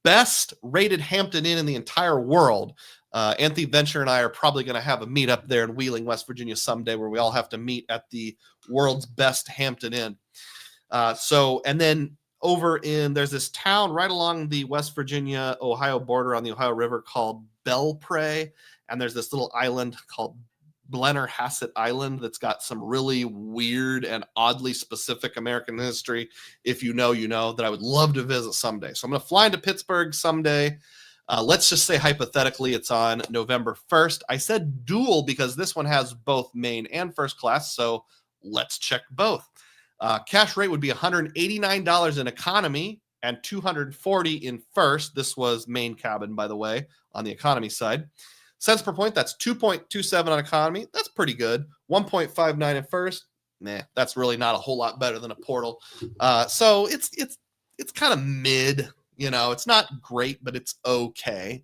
best rated Hampton Inn in the entire world. Anthony Venture and I are probably going to have a meet up there in Wheeling, West Virginia someday where we all have to meet at the world's best Hampton Inn. And then there's this town right along the West Virginia-Ohio border on the Ohio River called Belpre. And there's this little island called Blennerhassett Island that's got some really weird and oddly specific American history. If you know, that I would love to visit someday. So I'm going to fly into Pittsburgh someday. Let's just say hypothetically it's on November 1st. I said dual because this one has both main and first class. So let's check both. Cash rate would be $189 in economy and $240 in first. This was main cabin, by the way, on the economy side. Cents per point, that's 2.27 on economy. That's pretty good. 1.59 in first. That's really not a whole lot better than a portal. So it's kind of mid. It's not great, but it's okay.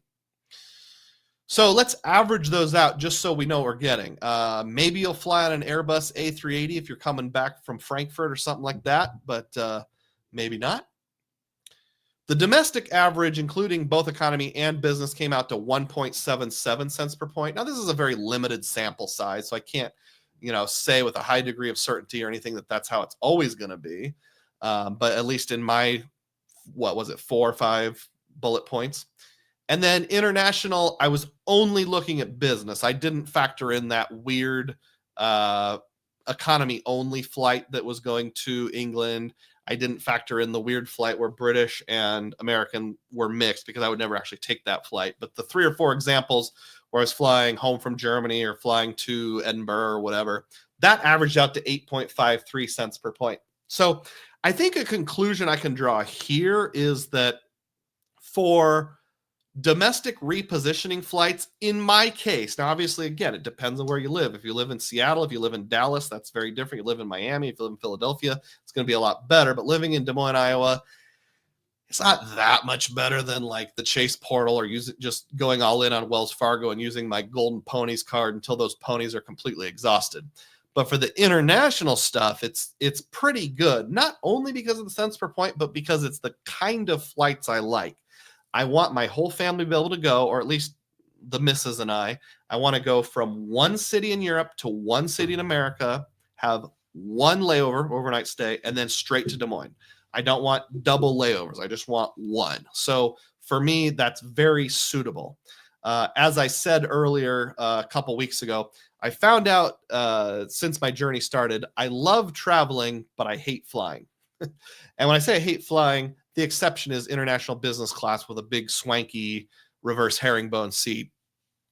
So let's average those out just so we know what we're getting. Maybe you'll fly on an Airbus A380 if you're coming back from Frankfurt or something like that, but maybe not. The domestic average, including both economy and business, came out to 1.77 cents per point. Now, this is a very limited sample size, so I can't, say with a high degree of certainty or anything that's how it's always going to be. But at least in my, 4 or 5 bullet points. And then international, I was only looking at business. I didn't factor in that weird economy-only flight that was going to England. I didn't factor in the weird flight where British and American were mixed because I would never actually take that flight. But the 3 or 4 examples where I was flying home from Germany or flying to Edinburgh or whatever, that averaged out to 8.53 cents per point. So I think a conclusion I can draw here is that for domestic repositioning flights, in my case, now obviously, again, it depends on where you live. If you live in Seattle, if you live in Dallas, that's very different. You live in Miami, if you live in Philadelphia, it's going to be a lot better. But living in Des Moines, Iowa, it's not that much better than like the Chase portal or just going all in on Wells Fargo and using my Golden Ponies card until those ponies are completely exhausted. But for the international stuff, it's pretty good, not only because of the cents per point, but because it's the kind of flights I like. I want my whole family to be able to go, or at least the missus and I want to go from one city in Europe to one city in America, have one layover, overnight stay, and then straight to Des Moines. I don't want double layovers. I just want one. So for me, that's very suitable. As I said earlier, a couple weeks ago, I found out since my journey started, I love traveling, but I hate flying. And when I say I hate flying, the exception is international business class with a big swanky reverse herringbone seat.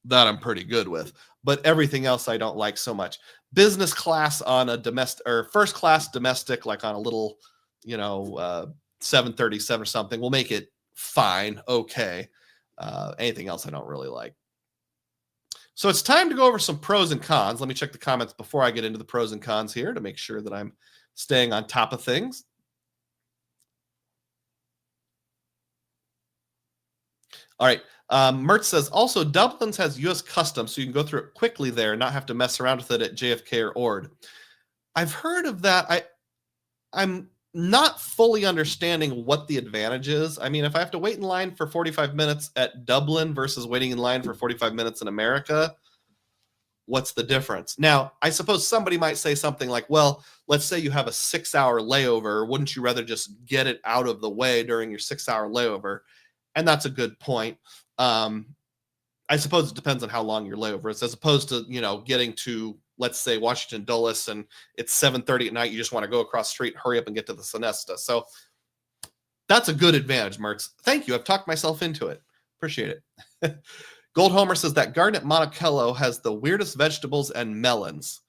That I'm pretty good with, but everything else I don't like so much. Business class on a domestic or first class domestic, like on a little, 737 or something, will make it fine, okay. Anything else I don't really like. So it's time to go over some pros and cons. Let me check the comments before I get into the pros and cons here to make sure that I'm staying on top of things. All right. Mert says, also, Dublin's has U.S. Customs, so you can go through it quickly there and not have to mess around with it at JFK or Ord. I've heard of that. I'm not fully understanding what the advantage is. I mean, if I have to wait in line for 45 minutes at Dublin versus waiting in line for 45 minutes in America, what's the difference? Now, I suppose somebody might say something like, well, let's say you have a 6-hour layover. Wouldn't you rather just get it out of the way during your 6-hour layover? And that's a good point. I suppose it depends on how long your layover is, as opposed to, getting to, let's say, Washington Dulles, and it's 7:30 at night. You just want to go across the street, hurry up and get to the Sonesta. So that's a good advantage, Mertz. Thank you. I've talked myself into it. Appreciate it. Gold Homer says that garden at Monticello has the weirdest vegetables and melons.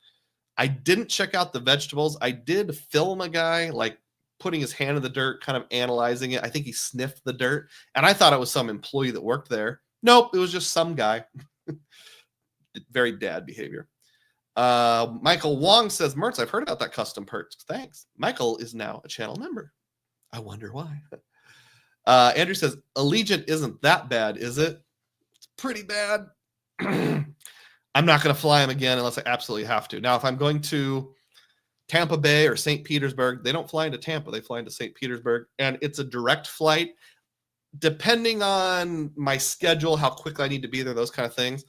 I didn't check out the vegetables. I did film a guy like putting his hand in the dirt, kind of analyzing it. I think he sniffed the dirt, and I thought it was some employee that worked there. Nope, it was just some guy. Very dad behavior. Michael Wong says, Mertz, I've heard about that custom perks. Thanks. Michael is now a channel member. I wonder why. Andrew says, Allegiant isn't that bad, is it? It's pretty bad. I'm not going to fly him again unless I absolutely have to. Now, if I'm going to Tampa Bay or St. Petersburg, they don't fly into Tampa. They fly into St. Petersburg, and it's a direct flight. Depending on my schedule, how quickly I need to be there, those kind of things,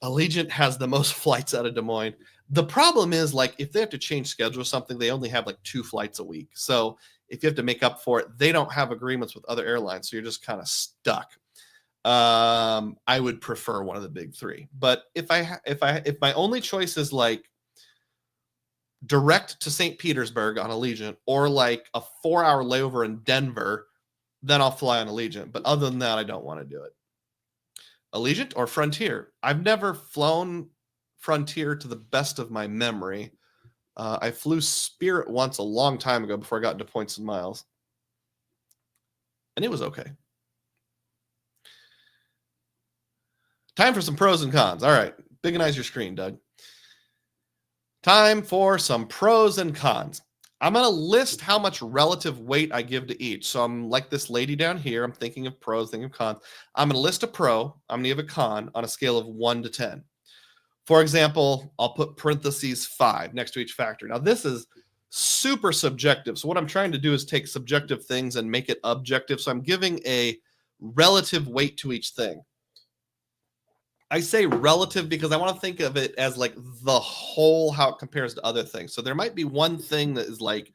Allegiant has the most flights out of Des Moines. The problem is, like, if they have to change schedule or something, they only have like 2 flights a week. So if you have to make up for it, they don't have agreements with other airlines. So you're just kind of stuck. I would prefer one of the big 3. But if my only choice is like direct to St. Petersburg on Allegiant or like a 4-hour layover in Denver, then I'll fly on Allegiant. But other than that, I don't want to do it. Allegiant or Frontier? I've never flown Frontier to the best of my memory. I flew Spirit once a long time ago before I got into points and miles. And it was okay. Time for some pros and cons. All right. Biganize your screen, Doug. Time for some pros and cons. I'm going to list how much relative weight I give to each. So I'm like this lady down here. I'm thinking of pros, thinking of cons. I'm going to list a pro. I'm going to give a con on a scale of 1 to 10. For example, I'll put parentheses 5 next to each factor. Now, this is super subjective. So what I'm trying to do is take subjective things and make it objective. So I'm giving a relative weight to each thing. I say relative because I want to think of it as like the whole, how it compares to other things. So there might be one thing that is like,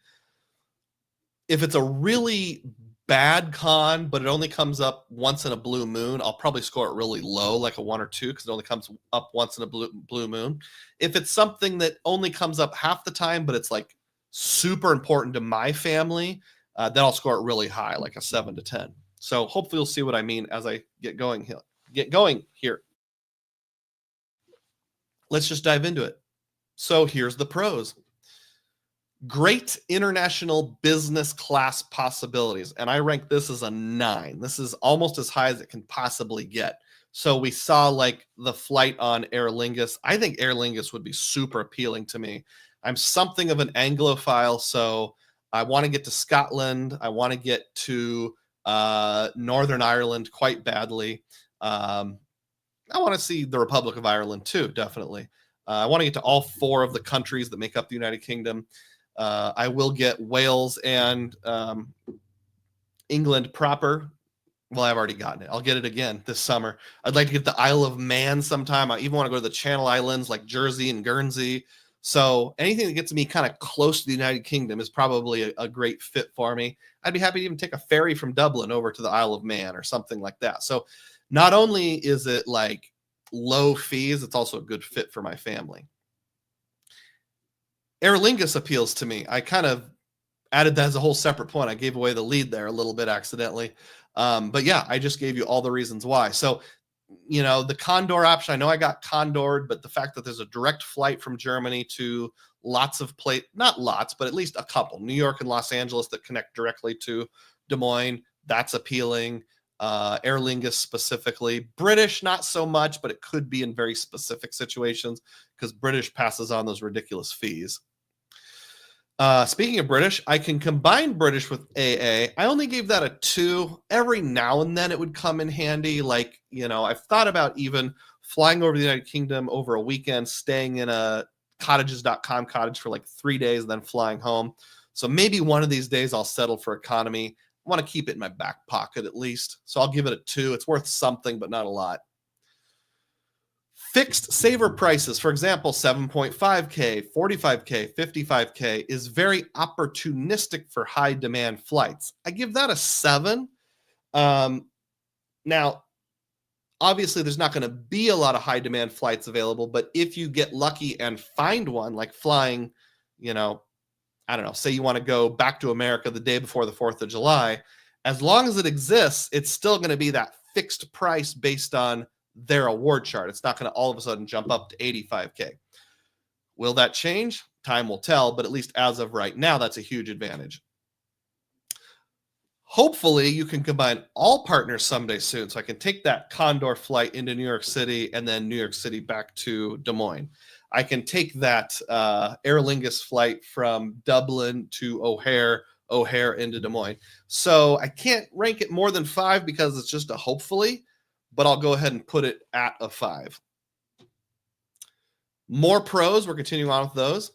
if it's a really bad con, but it only comes up once in a blue moon, I'll probably score it really low, like a 1 or 2, because it only comes up once in a blue moon. If it's something that only comes up half the time, but it's like super important to my family, then I'll score it really high, like a 7 to 10. So hopefully you'll see what I mean as I get going here. Let's just dive into it. So here's the pros. Great international business class possibilities. And I rank this as a 9. This is almost as high as it can possibly get. So we saw like the flight on Aer Lingus. I think Aer Lingus would be super appealing to me. I'm something of an Anglophile, so I want to get to Scotland. I want to get to Northern Ireland quite badly. I want to see the Republic of Ireland too, definitely. I want to get to all 4 of the countries that make up the United Kingdom. I will get Wales and England proper. Well, I've already gotten it. I'll get it again this summer. I'd like to get the Isle of Man sometime. I even want to go to the Channel Islands like Jersey and Guernsey. So anything that gets me kind of close to the United Kingdom is probably a great fit for me. I'd be happy to even take a ferry from Dublin over to the Isle of Man or something like that. So not only is it like low fees, it's also a good fit for my family. Aer Lingus appeals to me. I kind of added that as a whole separate point. I gave away the lead there a little bit accidentally. But yeah, I just gave you all the reasons why. So the Condor option, I know I got Condored, but the fact that there's a direct flight from Germany to lots of not lots, but at least a couple, New York and Los Angeles, that connect directly to Des Moines, that's appealing. Aer Lingus specifically. British, not so much, but it could be in very specific situations because British passes on those ridiculous fees. Speaking of British, I can combine British with AA. I only gave that a 2. Every now and then it would come in handy. Like, I've thought about even flying over the United Kingdom over a weekend, staying in a cottages.com cottage for like 3 days, and then flying home. So maybe one of these days I'll settle for economy. I want to keep it in my back pocket at least. So I'll give it a 2. It's worth something, but not a lot. Fixed saver prices, for example, 7.5K, 45K, 55K is very opportunistic for high demand flights. I give that a 7. Now, obviously, there's not going to be a lot of high demand flights available, but if you get lucky and find one, like flying, I don't know, say you want to go back to America the day before the 4th of July, as long as it exists, it's still going to be that fixed price based on their award chart. It's not going to all of a sudden jump up to 85K. Will that change? Time will tell, but at least as of right now, that's a huge advantage. Hopefully, you can combine all partners someday soon, so I can take that Condor flight into New York City and then New York City back to Des Moines. I can take that Aer Lingus flight from Dublin to O'Hare into Des Moines. So I can't rank it more than 5 because it's just a hopefully, but I'll go ahead and put it at a 5. More pros, we're continuing on with those.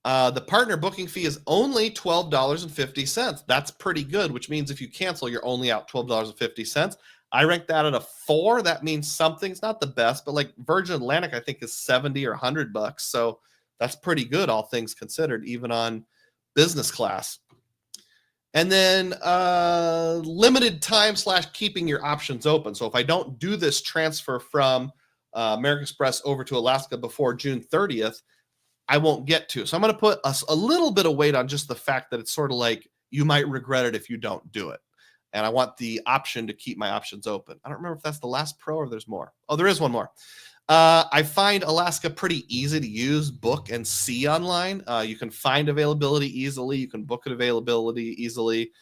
The partner booking fee is only $12.50. That's pretty good, which means if you cancel, you're only out $12.50. I rank that at a 4. That means something. It's not the best, but like Virgin Atlantic, I think is $70 or $100. So that's pretty good, all things considered, even on business class. And then limited time / keeping your options open. So if I don't do this transfer from American Express over to Alaska before June 30th, I won't get to. So I'm going to put a little bit of weight on just the fact that it's sort of like you might regret it if you don't do it. And I want the option to keep my options open. I don't remember if that's the last pro or there's more. Oh, there is one more. I find Alaska pretty easy to use, book, and see online. You can find availability easily. You can book an availability easily.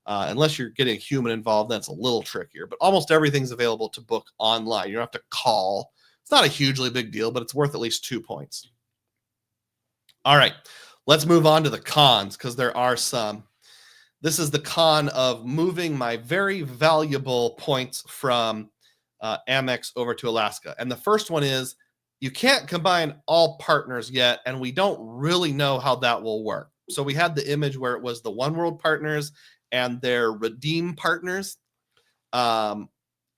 Unless you're getting a human involved, that's a little trickier. But almost everything's available to book online. You don't have to call. It's not a hugely big deal, but it's worth at least 2 points. All right, let's move on to the cons because there are some. This is the con of moving my very valuable points from Amex over to Alaska. And the first one is you can't combine all partners yet, and we don't really know how that will work. So we had the image where it was the One World partners and their redeem partners.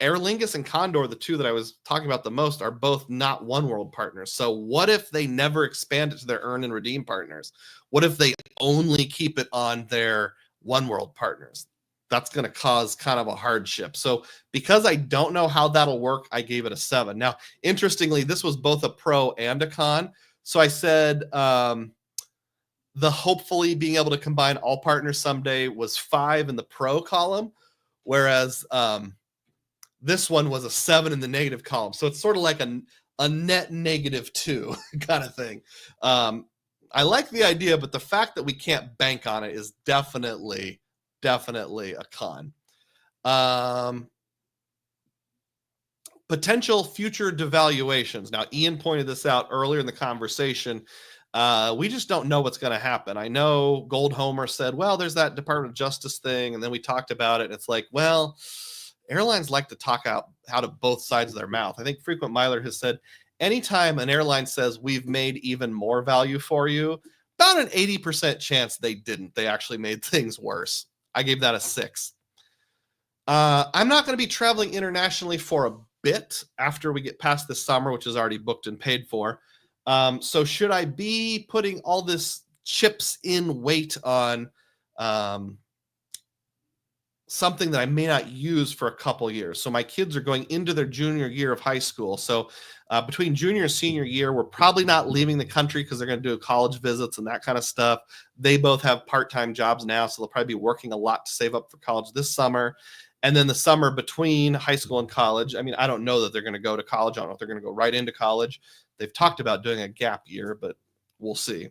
Aer Lingus and Condor, the two that I was talking about the most, are both not One World partners. So what if they never expand it to their earn and redeem partners? What if they only keep it on their One World partners? That's going to cause kind of a hardship. So because I don't know how that'll work, I gave it a 7. Now, interestingly, this was both a pro and a con. So I said the hopefully being able to combine all partners someday was 5 in the pro column, whereas this one was a 7 in the negative column. So it's sort of like a net -2 kind of thing. I like the idea, but the fact that we can't bank on it is definitely a con. Potential future devaluations. Now, Ian pointed this out earlier in the conversation. We just don't know what's going to happen. I know Gold Homer said, well, there's that Department of Justice thing. And then we talked about it. And it's like, well, airlines like to talk out of both sides of their mouth. I think Frequent Miler has said, anytime an airline says we've made even more value for you, about an 80% chance they didn't. They actually made things worse. I gave that a 6. I'm not going to be traveling internationally for a bit after we get past the summer, which is already booked and paid for. So should I be putting all this chips in weight on something that I may not use for a couple years? So my kids are going into their junior year of high school. So between junior and senior year, we're probably not leaving the country because they're going to do college visits and that kind of stuff. They both have part-time jobs now, so they'll probably be working a lot to save up for college this summer. And then the summer between high school and college, I mean, I don't know that they're going to go to college. I don't know if they're going to go right into college. They've talked about doing a gap year, but we'll see.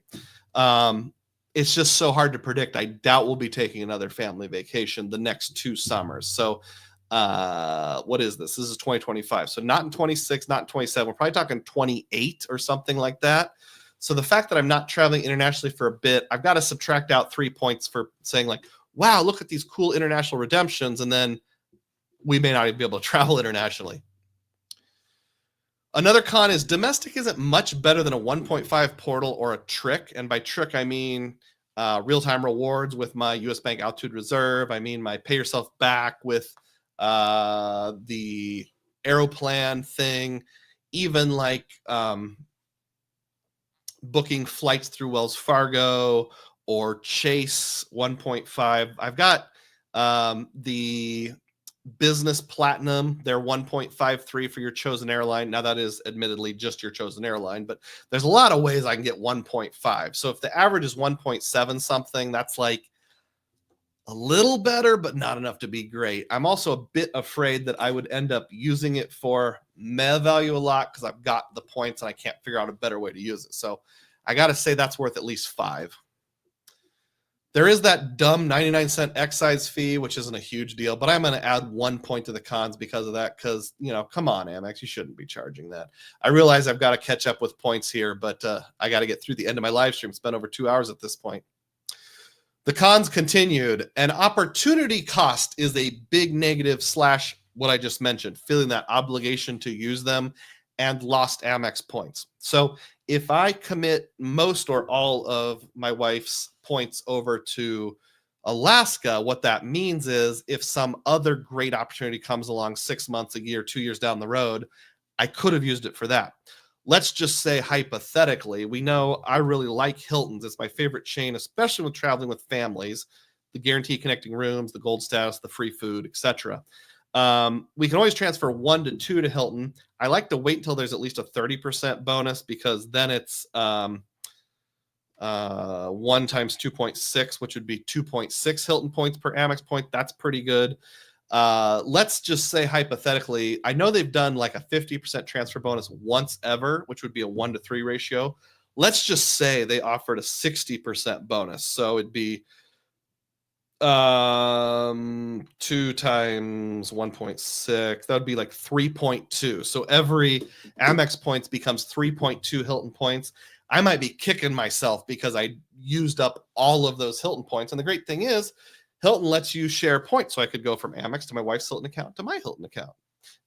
It's just so hard to predict. I doubt we'll be taking another family vacation the next 2 summers. So what is this? This is 2025. So not in 26, not in 27. We're probably talking 28 or something like that. So the fact that I'm not traveling internationally for a bit, I've got to subtract out 3 points for saying like, wow, look at these cool international redemptions. And then we may not even be able to travel internationally. Another con is domestic isn't much better than a 1.5 portal or a trick. And by trick, I mean real-time rewards with my US Bank Altitude Reserve. I mean my pay yourself back with the Aeroplan thing, even like booking flights through Wells Fargo or Chase 1.5. I've got the Business Platinum, they're 1.53 for your chosen airline. Now that is admittedly just your chosen airline, but there's a lot of ways I can get 1.5. So if the average is 1.7 something, that's like a little better, but not enough to be great. I'm also a bit afraid that I would end up using it for MEV value a lot because I've got the points and I can't figure out a better way to use it. So I got to say that's worth at least 5. There is that dumb 99-cent excise fee, which isn't a huge deal, but I'm going to add 1 point to the cons because of that. Because, come on, Amex, you shouldn't be charging that. I realize I've got to catch up with points here, but I got to get through the end of my live stream. It's been over 2 hours at this point. The cons continued. An opportunity cost is a big negative / what I just mentioned, feeling that obligation to use them and lost Amex points. So if I commit most or all of my wife's points over to Alaska, what that means is if some other great opportunity comes along 6 months, a year, 2 years down the road, I could have used it for that. Let's just say hypothetically, we know I really like Hilton's. It's my favorite chain, especially with traveling with families, the guaranteed connecting rooms, the gold status, the free food, etc. We can always transfer 1 to 2 to Hilton. I like to wait until there's at least a 30% bonus because then it's 1 times 2.6, which would be 2.6 Hilton points per Amex point. That's pretty good. Let's just say hypothetically, I know they've done like a 50% transfer bonus once ever, which would be a 1 to 3 ratio. Let's just say they offered a 60% bonus. So it'd be 2 times 1.6. That would be like 3.2. So every Amex points becomes 3.2 Hilton points. I might be kicking myself because I used up all of those Hilton points. And the great thing is, Hilton lets you share points. So I could go from Amex to my wife's Hilton account to my Hilton account.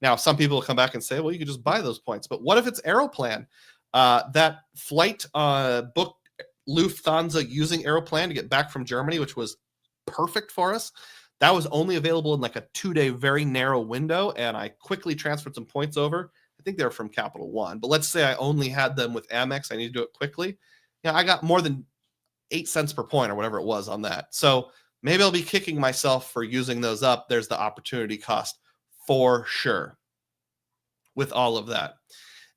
Now, some people will come back and say, well, you could just buy those points. But what if it's Aeroplan? That flight booked Lufthansa using Aeroplan to get back from Germany, which was perfect for us. That was only available in like a 2-day, very narrow window. And I quickly transferred some points over. I think they were from Capital One. But let's say I only had them with Amex. I need to do it quickly. I got more than 8 cents per point or whatever it was on that. So maybe I'll be kicking myself for using those up. There's the opportunity cost for sure with all of that.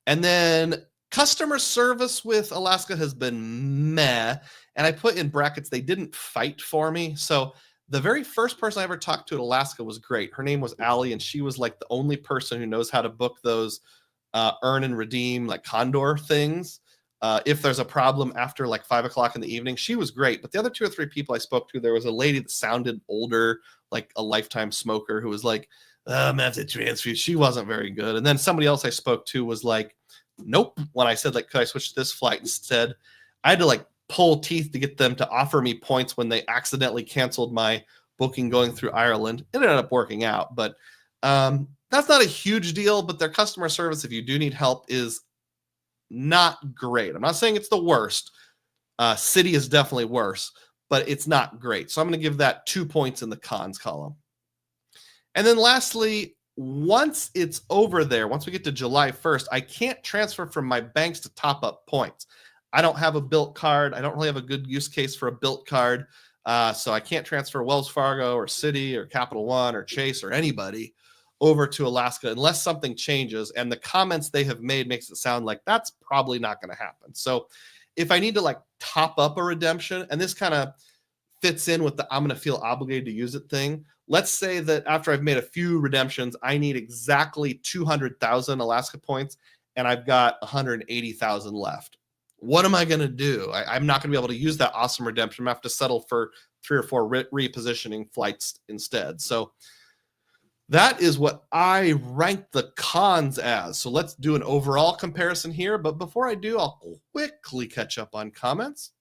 And then customer service with Alaska has been meh. And I put in brackets, they didn't fight for me. So the very first person I ever talked to at Alaska was great. Her name was Allie, and she was like the only person who knows how to book those earn and redeem like Condor things. If there's a problem after like 5 o'clock in the evening, she was great. But the other 2 or 3 people I spoke to, there was a lady that sounded older, like a lifetime smoker, who was like, I'm gonna have to transfer you. She wasn't very good. And then somebody else I spoke to was like, nope. When I said like, could I switch to this flight instead? I had to like pull teeth to get them to offer me points when they accidentally canceled my booking going through Ireland. It ended up working out, but that's not a huge deal. But their customer service, if you do need help, is not great. I'm not saying it's the worst. City is definitely worse, but it's not great. So I'm going to give that 2 points in the cons column. And then lastly, once it's over there, once we get to July 1st, I can't transfer from my banks to top up points. I don't have a Bilt card. I don't really have a good use case for a Bilt card. So I can't transfer Wells Fargo or Citi or Capital One or Chase or anybody over to Alaska unless something changes. And the comments they have made makes it sound like that's probably not going to happen. So if I need to like top up a redemption, and this kind of fits in with the I'm going to feel obligated to use it thing. Let's say that after I've made a few redemptions, I need exactly 200,000 Alaska points, and I've got 180,000 left. What am I going to do? I'm not going to be able to use that awesome redemption. I'm going to have to settle for 3 or 4 repositioning flights instead. So that is what I rank the cons as. So let's do an overall comparison here. But before I do, I'll quickly catch up on comments.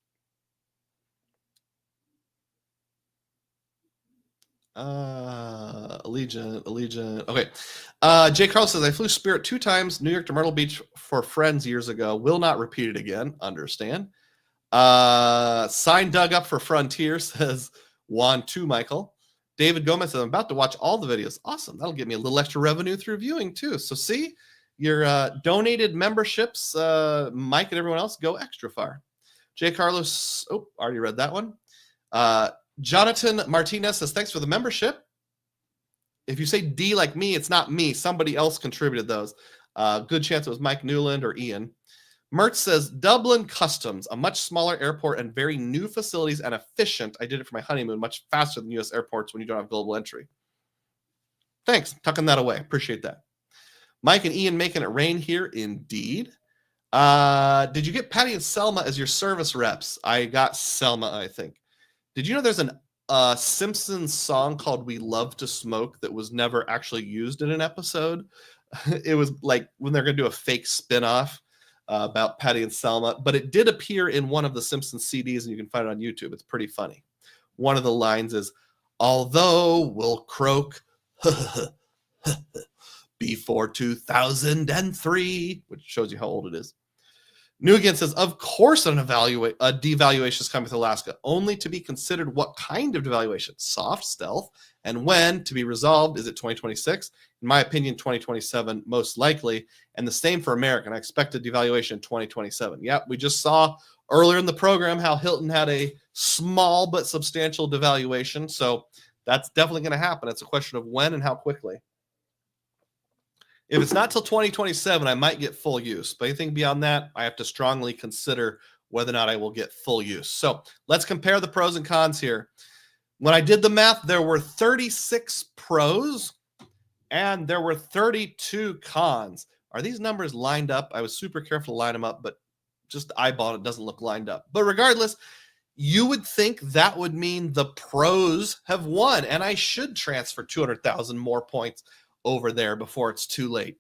Allegiant. Okay. Jay Carl says, I flew Spirit 2 times, New York to Myrtle Beach for friends years ago. Will not repeat it again. Understand. Sign dug up for Frontier, says Juan 2 Michael. David Gomez says, I'm about to watch all the videos. Awesome. That'll get me a little extra revenue through viewing too. So see, your donated memberships, Mike and everyone else, go extra far. Jay Carlos, already read that one. Jonathan Martinez says, thanks for the membership. If you say D like me, it's not me. Somebody else contributed those. Good chance it was Mike Newland or Ian. Mert says, Dublin Customs, a much smaller airport and very new facilities and efficient. I did it for my honeymoon, much faster than U.S. airports when you don't have global entry. Thanks. Tucking that away. Appreciate that. Mike and Ian making it rain here. Indeed. Did you get Patty and Selma as your service reps? I got Selma, I think. Did you know there's a Simpsons song called We Love to Smoke that was never actually used in an episode? It was like when they're going to do a fake spinoff about Patty and Selma, but it did appear in one of the Simpsons CDs, and you can find it on YouTube. It's pretty funny. One of the lines is, although we'll croak before 2003, which shows you how old it is. New Again says, of course a devaluation is coming with Alaska, only to be considered what kind of devaluation? Soft, stealth, and when to be resolved? Is it 2026? In my opinion, 2027, most likely. And the same for American. I expect a devaluation in 2027. Yep, we just saw earlier in the program how Hilton had a small but substantial devaluation. So that's definitely going to happen. It's a question of when and how quickly. If it's not till 2027, I might get full use. But anything beyond that, I have to strongly consider whether or not I will get full use. So let's compare the pros and cons here. When I did the math, there were 36 pros and there were 32 cons. Are these numbers lined up? I was super careful to line them up, but just eyeball it doesn't look lined up. But regardless, you would think that would mean the pros have won, and I should transfer 200,000 more points over there before it's too late.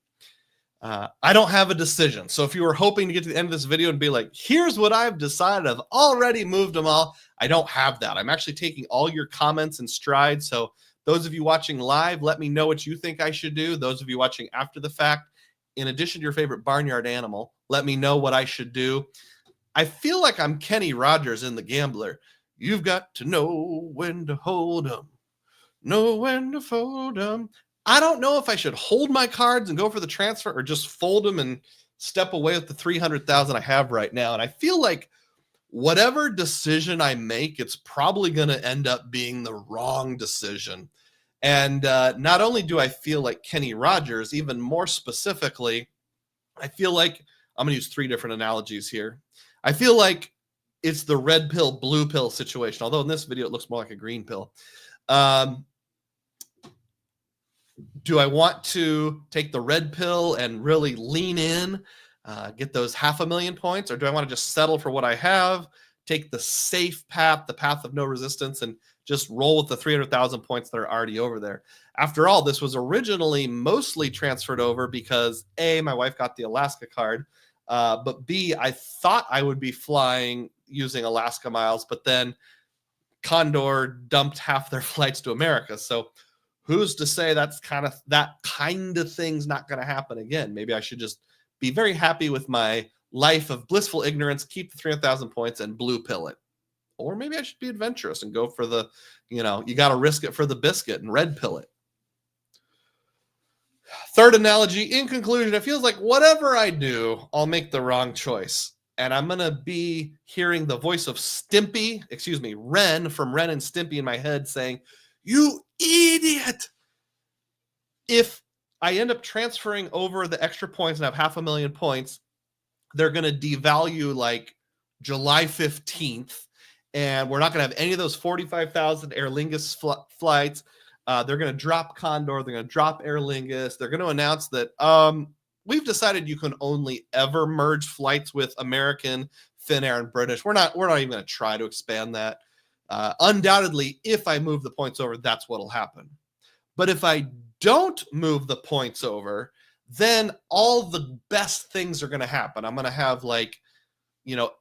I don't have a decision. So if you were hoping to get to the end of this video and be like, here's what I've decided, I've already moved them all, I don't have that. I'm actually taking all your comments in stride. So those of you watching live, let me know what you think I should do. Those of you watching after the fact, in addition to your favorite barnyard animal, let me know what I should do. I feel like I'm Kenny Rogers in The Gambler. You've got to know when to hold 'em, know when to fold 'em. I don't know if I should hold my cards and go for the transfer or just fold them and step away with the 300,000 I have right now. And I feel like whatever decision I make, it's probably going to end up being the wrong decision. And not only do I feel like Kenny Rogers, even more specifically, I feel like I'm going to use 3 different analogies here. I feel like it's the red pill, blue pill situation. Although in this video, it looks more like a green pill. Do I want to take the red pill and really lean in, get those 500,000 points, or do I want to just settle for what I have, take the safe path, the path of no resistance, and just roll with the 300,000 points that are already over there? After all, this was originally mostly transferred over because A, my wife got the Alaska card, but B, I thought I would be flying using Alaska miles, but then Condor dumped half their flights to America. So who's to say that kind of thing's not going to happen again? Maybe I should just be very happy with my life of blissful ignorance, keep the 300,000 points and blue pill it. Or maybe I should be adventurous and go for the, you got to risk it for the biscuit and red pill it. Third analogy, in conclusion, it feels like whatever I do, I'll make the wrong choice. And I'm going to be hearing the voice of Ren from Ren and Stimpy in my head saying, you idiot. If I end up transferring over the extra points and have 500,000 points, they're going to devalue like July 15th. And we're not going to have any of those 45,000 Aer Lingus flights. They're going to drop Condor. They're going to drop Aer Lingus. They're going to announce that we've decided you can only ever merge flights with American, Finnair, and British. We're not even going to try to expand that. Undoubtedly, if I move the points over, that's what'll happen. But if I don't move the points over, then all the best things are going to happen. I'm going to have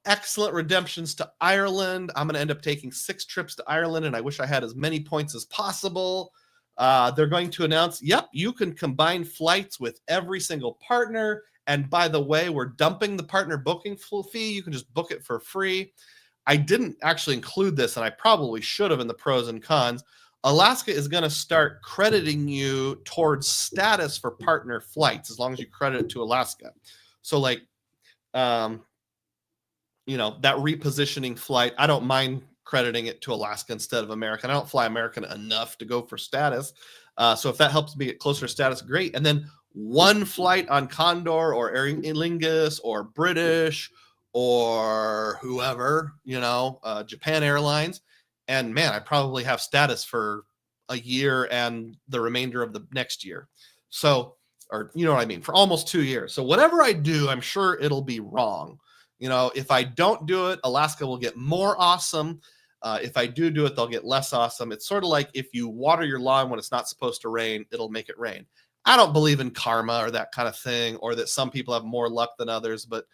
excellent redemptions to Ireland. I'm going to end up taking 6 trips to Ireland, and I wish I had as many points as possible. They're going to announce, yep, you can combine flights with every single partner. And by the way, we're dumping the partner booking fee. You can just book it for free. I didn't actually include this, and I probably should have in the pros and cons. Alaska is going to start crediting you towards status for partner flights as long as you credit it to Alaska. So that repositioning flight, I don't mind crediting it to Alaska instead of American. I don't fly American enough to go for status. So if that helps me get closer to status, great. And then one flight on Condor or Aer Lingus or British or whoever, Japan Airlines. And man, I probably have status for a year and the remainder of the next year. So, or you know what I mean, for almost 2 years. So whatever I do, I'm sure it'll be wrong. If I don't do it, Alaska will get more awesome. If I do it, they'll get less awesome. It's sort of like if you water your lawn when it's not supposed to rain, it'll make it rain. I don't believe in karma or that kind of thing, or that some people have more luck than others, but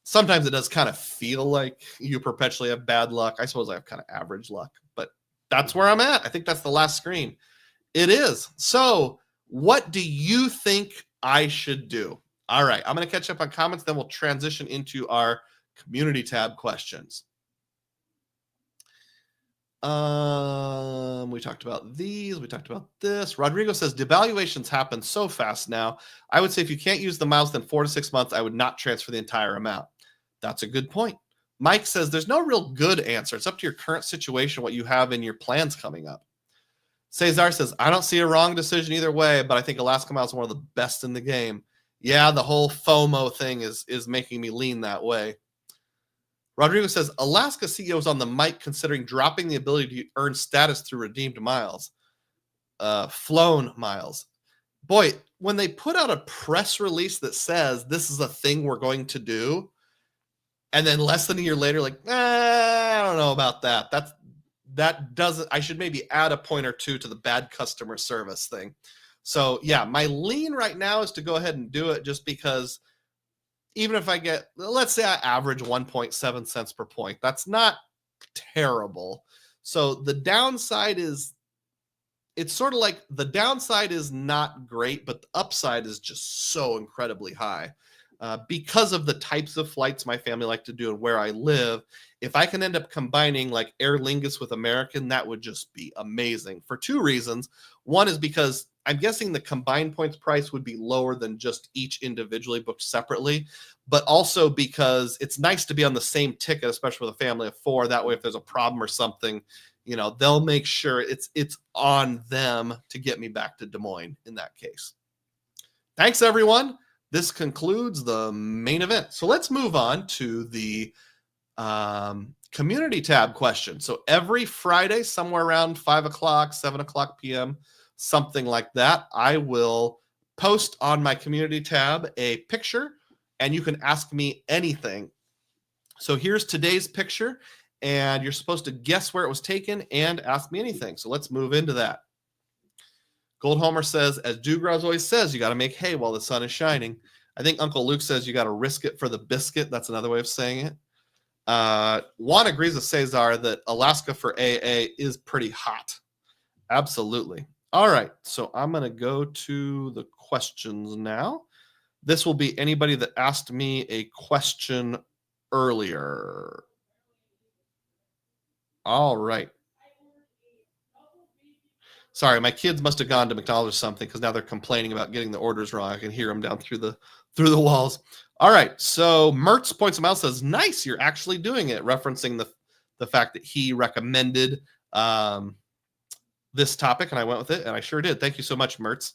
sometimes it does kind of feel like you perpetually have bad luck. I suppose I have kind of average luck, but that's where I'm at. I think that's the last screen. It is. So what do you think I should do? All right, I'm going to catch up on comments, then we'll transition into our community tab questions. We talked about these. We talked about this. Rodrigo says, devaluations happen so fast now. I would say if you can't use the miles within 4 to 6 months, I would not transfer the entire amount. That's a good point. Mike says, there's no real good answer. It's up to your current situation, what you have in your plans coming up. Cesar says, I don't see a wrong decision either way, but I think Alaska Miles is one of the best in the game. Yeah, the whole FOMO thing is making me lean that way. Rodrigo says, Alaska CEO is on the mic considering dropping the ability to earn status through redeemed miles, flown miles. Boy, when they put out a press release that says this is a thing we're going to do, and then less than a year later, I don't know about that. That doesn't, I should maybe add a point or two to the bad customer service thing. So yeah, my lean right now is to go ahead and do it, just because even if I get, let's say I average 1.7 cents per point, that's not terrible. So the downside is, it's sort of like the downside is not great, but the upside is just so incredibly high. Because of the types of flights my family like to do and where I live, if I can end up combining like Aer Lingus with American, that would just be amazing for 2 reasons. One is because I'm guessing the combined points price would be lower than just each individually booked separately, but also because it's nice to be on the same ticket, especially with a family of 4. That way, if there's a problem or something, they'll make sure it's on them to get me back to Des Moines in that case. Thanks, everyone. This concludes the main event. So let's move on to the community tab question. So every Friday, somewhere around 5 o'clock, 7 o'clock p.m., something like that, I will post on my community tab a picture, and you can ask me anything. So here's today's picture, and you're supposed to guess where it was taken and ask me anything. So let's move into that. Gold Homer says, as DUGROZ always says, you got to make hay while the sun is shining. I think Uncle Luke says you got to risk it for the biscuit. That's another way of saying it. Juan agrees with Cesar that Alaska for AA is pretty hot. Absolutely. All right. So I'm going to go to the questions now. This will be anybody that asked me a question earlier. All right. Sorry, my kids must have gone to McDonald's or something, because now they're complaining about getting the orders wrong. I can hear them down through the walls. All right, so Mertz Points a Mile says, nice, you're actually doing it, referencing the fact that he recommended this topic, and I went with it, and I sure did. Thank you so much, Mertz.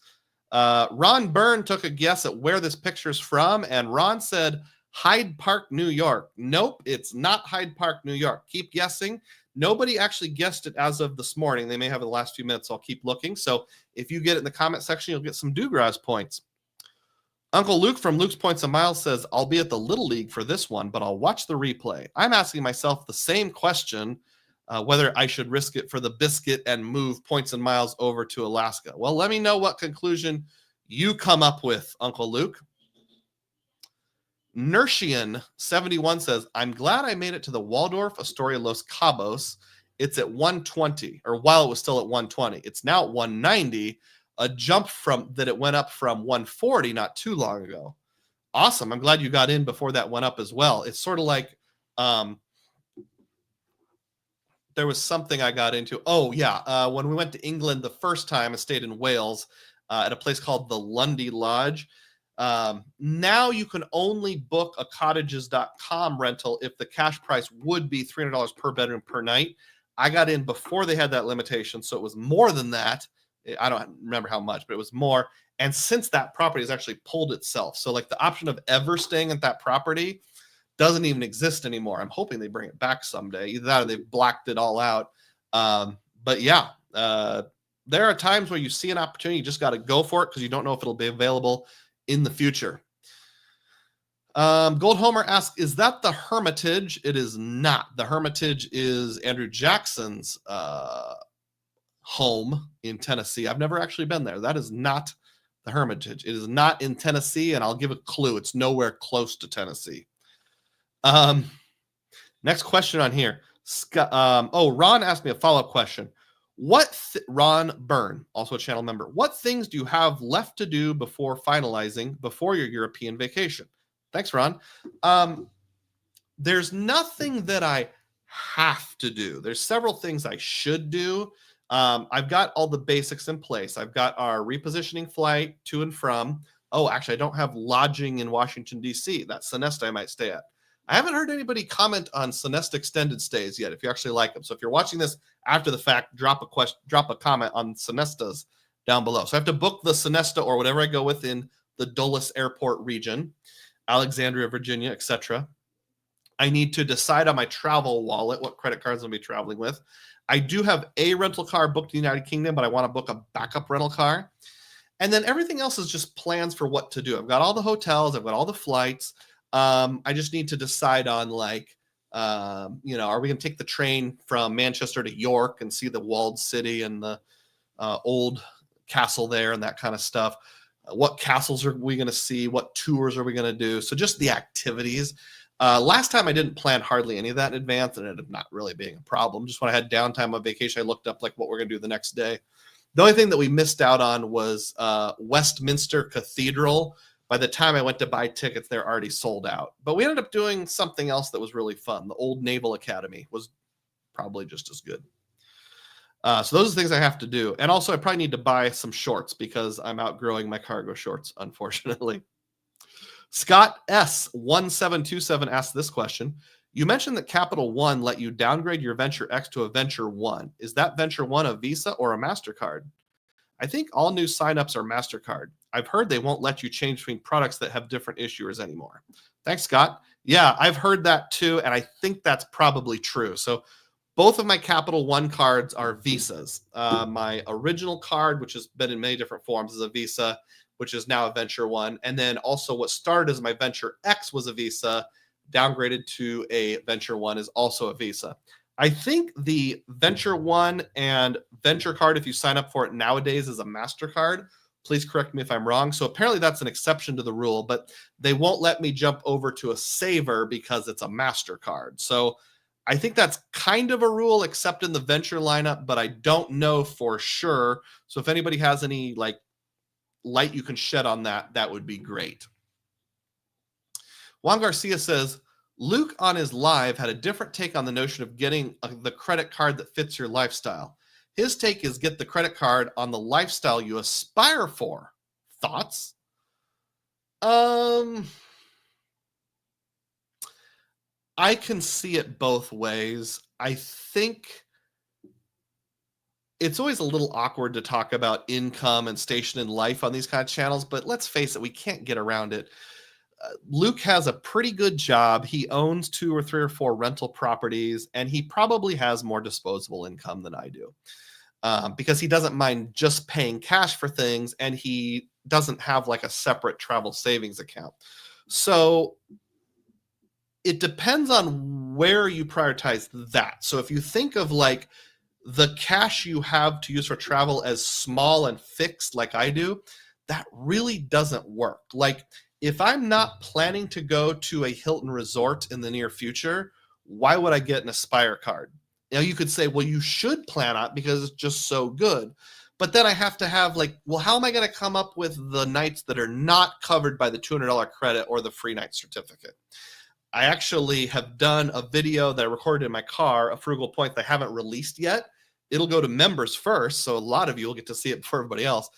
Ron Byrne took a guess at where this picture's from, and Ron said Hyde Park, New York. Nope, it's not Hyde Park, New York. Keep guessing. Nobody actually guessed it as of this morning. They may have in the last few minutes. So I'll keep looking. So if you get it in the comment section, you'll get some DUGROZ points. Uncle Luke from Luke's Points a Mile says, I'll be at the Little League for this one, but I'll watch the replay. I'm asking myself the same question, whether I should risk it for the biscuit and move Points and Miles over to Alaska. Well, let me know what conclusion you come up with, Uncle Luke. Nershian71 says, I'm glad I made it to the Waldorf Astoria Los Cabos. It's at 120, or while it was still at 120. It's now at 190, a jump from that it went up from 140 not too long ago. Awesome. I'm glad you got in before that went up as well. It's sort of like there was something I got into. Oh, yeah. When we went to England the first time, I stayed in Wales at a place called the Lundy Lodge. Now you can only book a cottages.com rental if the cash price would be $300 per bedroom per night. I got in before they had that limitation, so it was more than that. I don't remember how much, but it was more. And since that property has actually pulled itself, so like the option of ever staying at that property doesn't even exist anymore. I'm hoping they bring it back someday. Either that or they've blacked it all out. But yeah, there are times where you see an opportunity, you just got to go for it because you don't know if it'll be available in the future. Gold Homer asks, is that the Hermitage? It is not. The Hermitage is Andrew Jackson's home in Tennessee. I've never actually been there. That is not the Hermitage. It is not in Tennessee, and I'll give a clue. It's nowhere close to Tennessee. Next question on here. Ron asked me a follow-up question. Ron Byrne, also a channel member, what things do you have left to do before finalizing before your European vacation? Thanks, Ron. There's nothing that I have to do. There's several things I should do. I've got all the basics in place. I've got our repositioning flight to and from. Oh, actually, I don't have lodging in Washington, D.C. That's Sonesta I might stay at. I haven't heard anybody comment on Sonesta extended stays yet, if you actually like them. So if you're watching this after the fact, drop a comment on Sonestas down below. So I have to book the Sonesta or whatever I go with in the Dulles Airport region, Alexandria, Virginia, etc. I need to decide on my travel wallet, what credit cards I'll be traveling with. I do have a rental car booked in the United Kingdom, but I want to book a backup rental car. And then everything else is just plans for what to do. I've got all the hotels. I've got all the flights. I just need to decide on are we going to take the train from Manchester to York and see the walled city and the old castle there and that kind of stuff? What castles are we going to see? What tours are we going to do? So just the activities. Last time I didn't plan hardly any of that in advance, and it ended up not really being a problem. Just when I had downtime on vacation, I looked up what we're going to do the next day. The only thing that we missed out on was Westminster Cathedral. By the time I went to buy tickets, they're already sold out. But we ended up doing something else that was really fun. The Old Naval Academy was probably just as good. So those are the things I have to do. And also, I probably need to buy some shorts because I'm outgrowing my cargo shorts, unfortunately. Scott S1727 asked this question. You mentioned that Capital One let you downgrade your Venture X to a Venture One. Is that Venture One a Visa or a MasterCard? I think all new signups are MasterCard. I've heard they won't let you change between products that have different issuers anymore. Thanks, Scott. Yeah, I've heard that too, and I think that's probably true. So both of my Capital One cards are Visas. My original card, which has been in many different forms, is a Visa, which is now a Venture One. And then also what started as my Venture X was a Visa, downgraded to a Venture One is also a Visa. I think the Venture One and Venture Card, if you sign up for it nowadays, is a MasterCard. Please correct me if I'm wrong. So apparently that's an exception to the rule, but they won't let me jump over to a Saver because it's a MasterCard. So I think that's kind of a rule, except in the Venture lineup, but I don't know for sure. So if anybody has any light you can shed on that, that would be great. Juan Garcia says, Luke on his live had a different take on the notion of getting the credit card that fits your lifestyle. His take is get the credit card on the lifestyle you aspire for. Thoughts? I can see it both ways. I think it's always a little awkward to talk about income and station in life on these kind of channels, but let's face it, we can't get around it. Luke has a pretty good job. He owns 2 or 3 or 4 rental properties, and he probably has more disposable income than I do, because he doesn't mind just paying cash for things, and he doesn't have like a separate travel savings account. So it depends on where you prioritize that. So if you think of like the cash you have to use for travel as small and fixed like I do, that really doesn't work. Like if I'm not planning to go to a Hilton resort in the near future, why would I get an Aspire card? You could say, well, you should plan on it because it's just so good. But then I have to have like, well, how am I going to come up with the nights that are not covered by the $200 credit or the free night certificate? I actually have done a video that I recorded in my car, a frugal point that I haven't released yet. It'll go to members first, so a lot of you will get to see it before everybody else.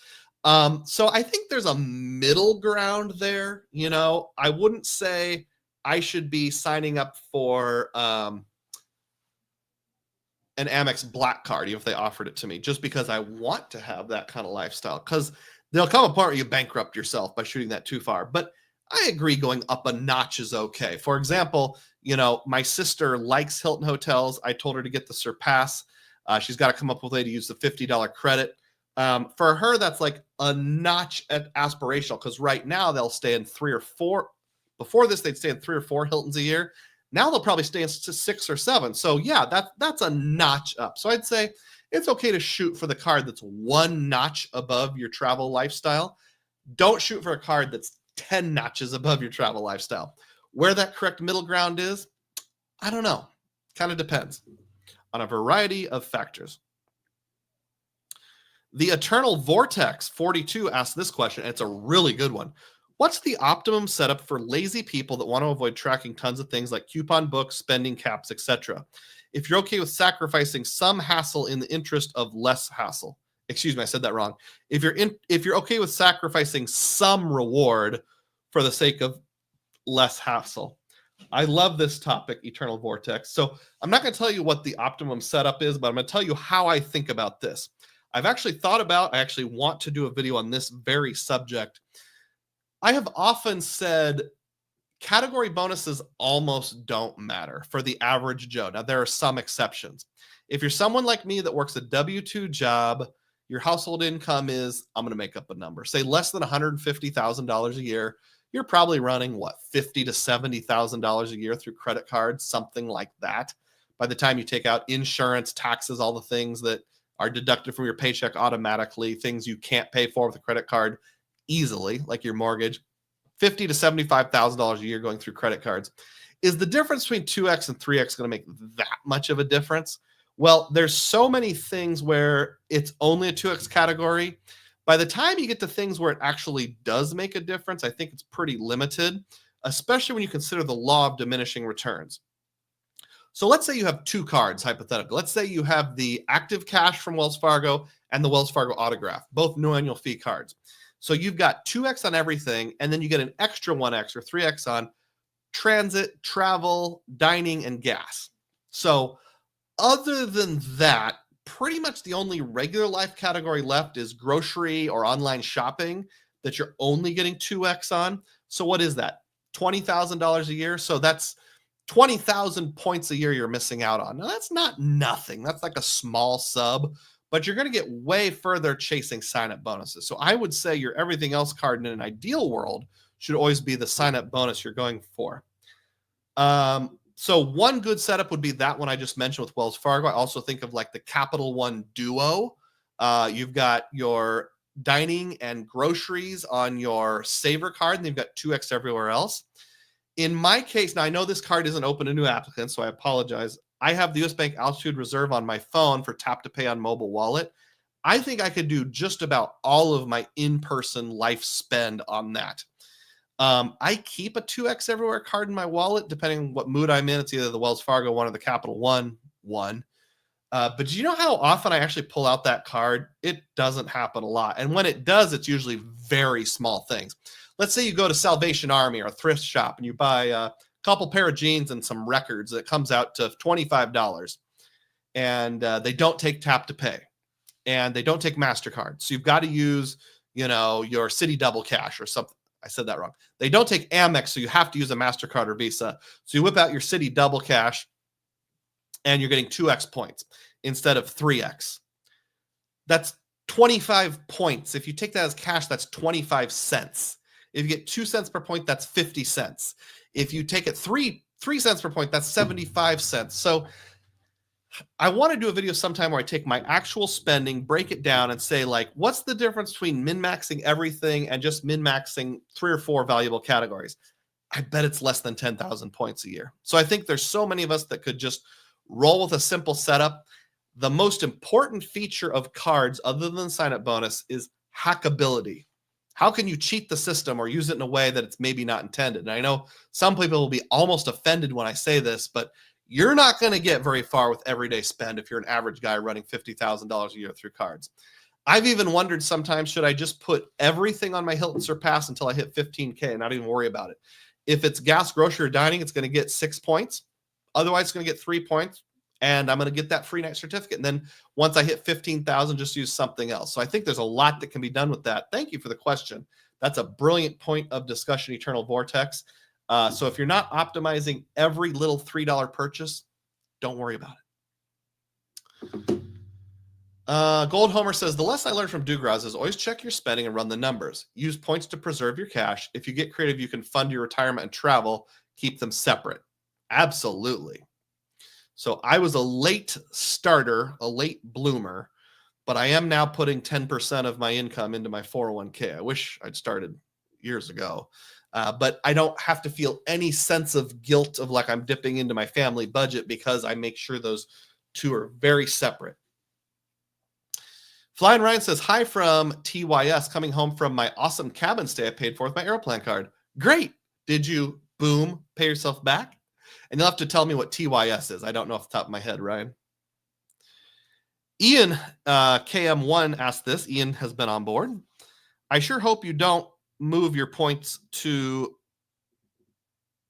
So I think there's a middle ground there. I wouldn't say I should be signing up for an Amex Black card, even if they offered it to me, just because I want to have that kind of lifestyle. Because there'll come a point where you bankrupt yourself by shooting that too far. But I agree going up a notch is okay. For example, my sister likes Hilton hotels. I told her to get the Surpass. She's got to come up with a way to use the $50 credit. For her, that's like a notch at aspirational, because right now they'll stay in 3 or 4. Before this, they'd stay in 3 or 4 Hiltons a year. Now they'll probably stay in 6 or 7. So yeah, that's a notch up. So I'd say it's okay to shoot for the card that's 1 notch above your travel lifestyle. Don't shoot for a card that's 10 notches above your travel lifestyle. Where that correct middle ground is, I don't know. Kind of depends on a variety of factors. The Eternal Vortex 42 asks this question, and it's a really good one. What's the optimum setup for lazy people that want to avoid tracking tons of things like coupon books, spending caps, etc.? If you're okay with sacrificing some hassle in the interest of less hassle. Excuse me, I said that wrong. If you're okay with sacrificing some reward for the sake of less hassle. I love this topic, Eternal Vortex. So I'm not going to tell you what the optimum setup is, but I'm going to tell you how I think about this. I actually want to do a video on this very subject. I have often said category bonuses almost don't matter for the average Joe. Now, there are some exceptions. If you're someone like me that works a W-2 job, your household income is, I'm going to make up a number, say less than $150,000 a year, you're probably running, $50,000 to $70,000 a year through credit cards, something like that. By the time you take out insurance, taxes, all the things that are deducted from your paycheck automatically, things you can't pay for with a credit card easily, like your mortgage, $50,000 to $75,000 a year going through credit cards. Is the difference between 2X and 3X going to make that much of a difference? Well, there's so many things where it's only a 2X category. By the time you get to things where it actually does make a difference, I think it's pretty limited, especially when you consider the law of diminishing returns. So let's say you have 2 cards, hypothetically. Let's say you have the Active Cash from Wells Fargo and the Wells Fargo Autograph, both no annual fee cards. So you've got 2X on everything, and then you get an extra 1X or 3X on transit, travel, dining, and gas. So other than that, pretty much the only regular life category left is grocery or online shopping that you're only getting 2X on. So what is that? $20,000 a year. So that's 20,000 points a year you're missing out on. Now that's not nothing. That's like a small sub, but you're going to get way further chasing sign-up bonuses. So I would say your everything else card in an ideal world should always be the sign-up bonus you're going for. So one good setup would be that one I just mentioned with Wells Fargo. I also think of like the Capital One Duo. You've got your dining and groceries on your Saver card, and you've got 2X everywhere else. In my case, now I know this card isn't open to new applicants, so I apologize. I have the US Bank Altitude Reserve on my phone for tap to pay on mobile wallet. I think I could do just about all of my in-person life spend on that. I keep a 2X everywhere card in my wallet, depending on what mood I'm in. It's either the Wells Fargo one or the Capital One one. But do you know how often I actually pull out that card? It doesn't happen a lot. And when it does, it's usually very small things. Let's say you go to Salvation Army or a thrift shop and you buy a couple pair of jeans and some records that comes out to $25. And they don't take tap to pay. And they don't take MasterCard. So you've got to use, your Citi Double Cash or something. I said that wrong. They don't take Amex, so you have to use a MasterCard or Visa. So you whip out your Citi double cash, and you're getting 2x points instead of 3x. That's 25 points. If you take that as cash, that's 25 cents. If you get 2 cents per point, that's 50 cents. If you take it 3 cents per point, that's 75 cents. So I want to do a video sometime where I take my actual spending, break it down, and say, like, what's the difference between min-maxing everything and just min-maxing 3 or 4 valuable categories? I bet it's less than 10,000 points a year. So I think there's so many of us that could just roll with a simple setup. The most important feature of cards, other than sign-up bonus, is hackability. How can you cheat the system or use it in a way that it's maybe not intended? And I know some people will be almost offended when I say this, but you're not going to get very far with everyday spend if you're an average guy running $50,000 a year through cards. I've even wondered sometimes, should I just put everything on my Hilton Surpass until I hit 15K and not even worry about it? If it's gas, grocery, or dining, it's going to get 6 points. Otherwise, it's going to get 3 points. And I'm going to get that free night certificate. And then once I hit 15,000, just use something else. So I think there's a lot that can be done with that. Thank you for the question. That's a brilliant point of discussion, Eternal Vortex. So if you're not optimizing every little $3 purchase, don't worry about it. Gold Homer says, the lesson I learned from DUGROZ is always check your spending and run the numbers. Use points to preserve your cash. If you get creative, you can fund your retirement and travel. Keep them separate. Absolutely. So I was a late starter, a late bloomer, but I am now putting 10% of my income into my 401k. I wish I'd started years ago, but I don't have to feel any sense of guilt of like I'm dipping into my family budget because I make sure those two are very separate. Flying Ryan says, hi from TYS, coming home from my awesome cabin stay I paid for with my Aeroplan card. Great. Did you, boom, pay yourself back? And you'll have to tell me what TYS is. I don't know off the top of my head, Ryan. Ian, KM1 asked this. Ian has been on board. I sure hope you don't move your points to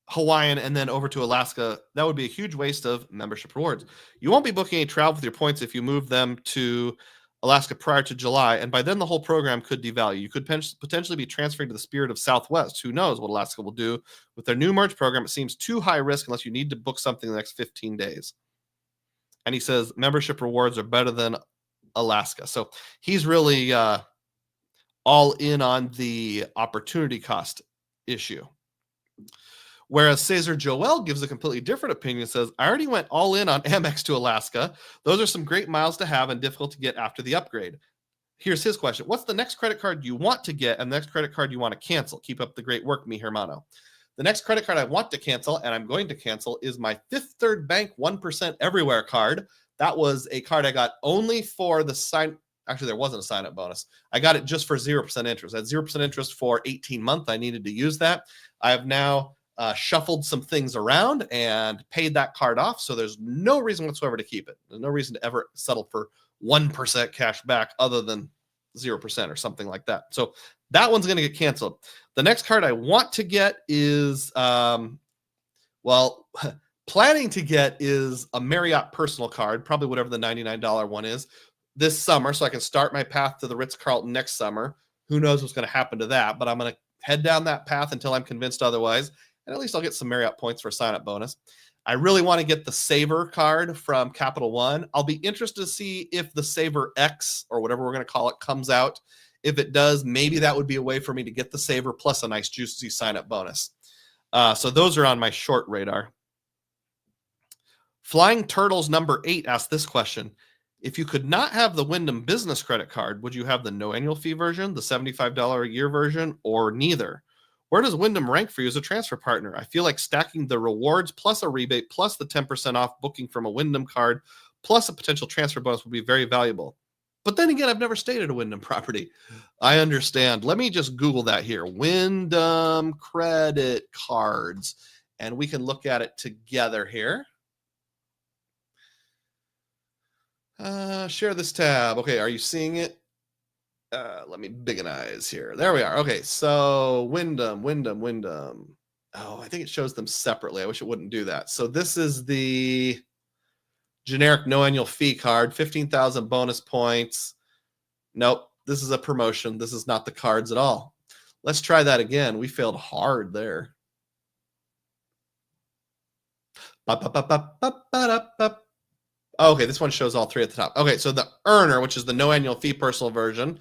Hawaiian and then over to Alaska. That would be a huge waste of membership rewards. You won't be booking any travel with your points if you move them to Alaska prior to July, and by then the whole program could devalue. You could potentially be transferring to the Spirit of Southwest. Who knows what Alaska will do with their new merge program? It seems too high risk unless you need to book something in the next 15 days. And he says membership rewards are better than Alaska. So he's really all in on the opportunity cost issue. Whereas Cesar Joel gives a completely different opinion and says, I already went all in on Amex to Alaska. Those are some great miles to have and difficult to get after the upgrade. Here's his question. What's the next credit card you want to get and the next credit card you want to cancel? Keep up the great work, mi hermano. The next credit card I want to cancel, and I'm going to cancel, is my Fifth Third Bank 1% Everywhere card. That was a card I got only for the sign. Actually, there wasn't a sign-up bonus. I got it just for 0% interest. I had 0% interest for 18 months. I needed to use that. I have now shuffled some things around and paid that card off. So there's no reason whatsoever to keep it. There's no reason to ever settle for 1% cash back other than 0% or something like that. So that one's going to get canceled. The next card I want to get is, planning to get is a Marriott personal card, probably whatever the $99 one is this summer. So I can start my path to the Ritz-Carlton next summer. Who knows what's going to happen to that, but I'm going to head down that path until I'm convinced otherwise. And at least I'll get some Marriott points for a sign-up bonus. I really want to get the Saver card from Capital One. I'll be interested to see if the Saver X, or whatever we're going to call it, comes out. If it does, maybe that would be a way for me to get the Saver plus a nice juicy sign-up bonus. So those are on my short radar. Flying Turtles number 8 asked this question. If you could not have the Wyndham business credit card, would you have the no annual fee version, the $75 a year version, or neither? Where does Wyndham rank for you as a transfer partner? I feel like stacking the rewards plus a rebate plus the 10% off booking from a Wyndham card plus a potential transfer bonus would be very valuable. But then again, I've never stayed at a Wyndham property. I understand. Let me just Google that here. Wyndham credit cards. And we can look at it together here. Share this tab. Okay, are you seeing it? Let me bigginize here. There we are. Okay, so Wyndham. Oh, I think it shows them separately. I wish it wouldn't do that. So this is the generic no annual fee card, 15,000 bonus points. Nope, this is a promotion. This is not the cards at all. Let's try that again. We failed hard there. Okay, this one shows all three at the top. Okay, so the earner, which is the no annual fee personal version,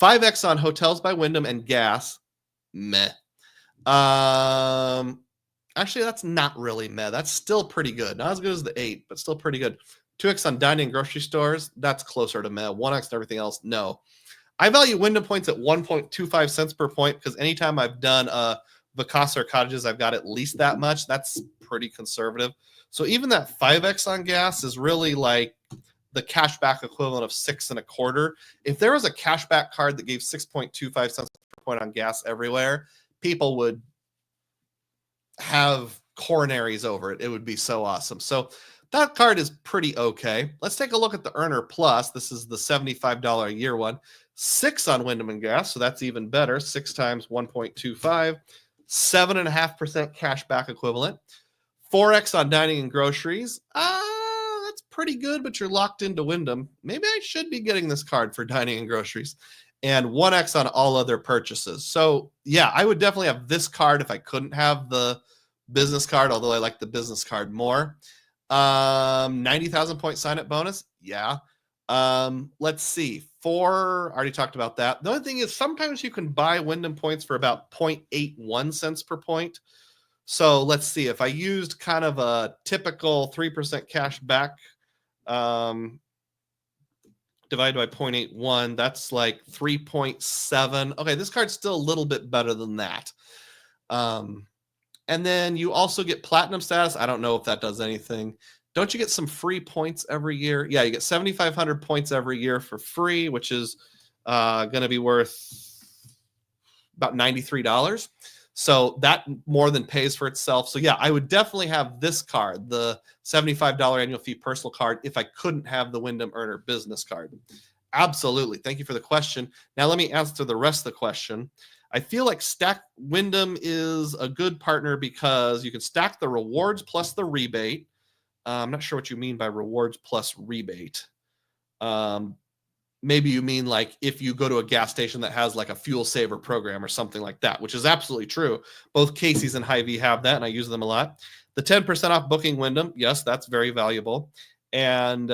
5x on hotels by Wyndham and gas, meh. Actually, that's not really meh. That's still pretty good. Not as good as the 8, but still pretty good. 2x on dining and grocery stores, that's closer to meh. 1x and everything else, no. I value Wyndham points at 1.25 cents per point because anytime I've done Vacasa or cottages, I've got at least that much. That's pretty conservative. So even that 5x on gas is really like the cashback equivalent of 6.25. If there was a cashback card that gave 6.25 cents per point on gas everywhere, people would have coronaries over it. It would be so awesome. So that card is pretty okay. Let's take a look at the Earner Plus. This is the $75 a year one. 6 on Wyndham and gas, so that's even better. 6 times 1.25, 7.5% cashback equivalent. 4x on dining and groceries. That's pretty good, but you're locked into Wyndham. Maybe I should be getting this card for dining and groceries. And 1x on all other purchases. So yeah, I would definitely have this card if I couldn't have the business card, although I like the business card more. 90,000 point sign up bonus. Yeah. Let's see. 4, already talked about that. The only thing is sometimes you can buy Wyndham points for about 0.81 cents per point. So let's see, if I used kind of a typical 3% cash back divided by 0.81, that's like 3.7. Okay, this card's still a little bit better than that. And then you also get platinum status. I don't know if that does anything. Don't you get some free points every year? Yeah, you get 7,500 points every year for free, which is going to be worth about $93. So that more than pays for itself. So yeah, I would definitely have this card, the $75 annual fee personal card, if I couldn't have the Wyndham Earner business card. Absolutely. Thank you for the question. Now let me answer the rest of the question. I feel like Wyndham is a good partner because you can stack the rewards plus the rebate. I'm not sure what you mean by rewards plus rebate. Maybe you mean like if you go to a gas station that has like a fuel saver program or something like that, which is absolutely true. Both Casey's and Hy-Vee have that, and I use them a lot. The 10% off booking Wyndham, yes, that's very valuable. And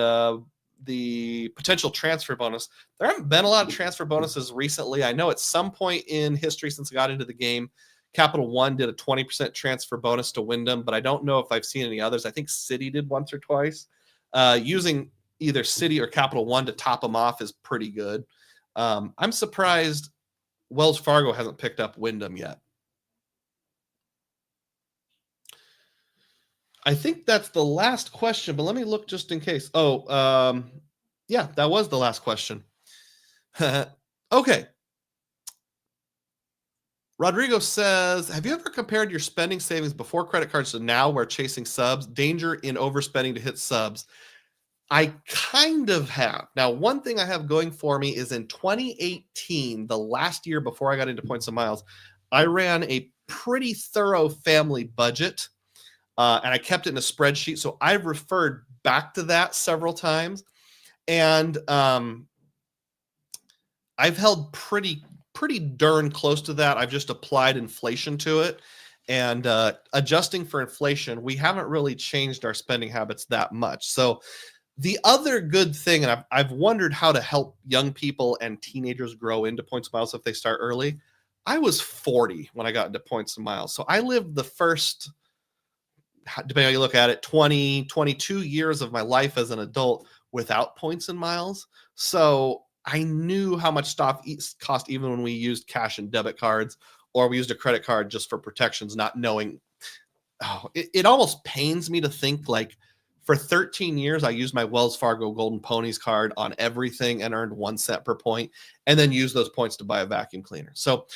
the potential transfer bonus. There haven't been a lot of transfer bonuses recently. I know at some point in history since I got into the game, Capital One did a 20% transfer bonus to Wyndham, but I don't know if I've seen any others. I think Citi did once or twice. Using either Citi or Capital One to top them off is pretty good. I'm surprised Wells Fargo hasn't picked up Wyndham yet. I think that's the last question, but let me look just in case. Yeah, that was the last question. Okay. Rodrigo says, have you ever compared your spending savings before credit cards to now where chasing subs? Danger in overspending to hit subs. I kind of have. Now, one thing I have going for me is in 2018, the last year before I got into points and miles, I ran a pretty thorough family budget, and I kept it in a spreadsheet. So I've referred back to that several times, and I've held pretty darn close to that. I've just applied inflation to it, and adjusting for inflation, we haven't really changed our spending habits that much. So the other good thing, and I've wondered how to help young people and teenagers grow into points and miles if they start early. I was 40 when I got into points and miles. So I lived the first, depending on how you look at it, 22 years of my life as an adult without points and miles. So I knew how much stuff cost even when we used cash and debit cards, or we used a credit card just for protections, not knowing. It almost pains me to think like for 13 years, I used my Wells Fargo Golden Ponies card on everything and earned 1 cent per point, and then used those points to buy a vacuum cleaner. So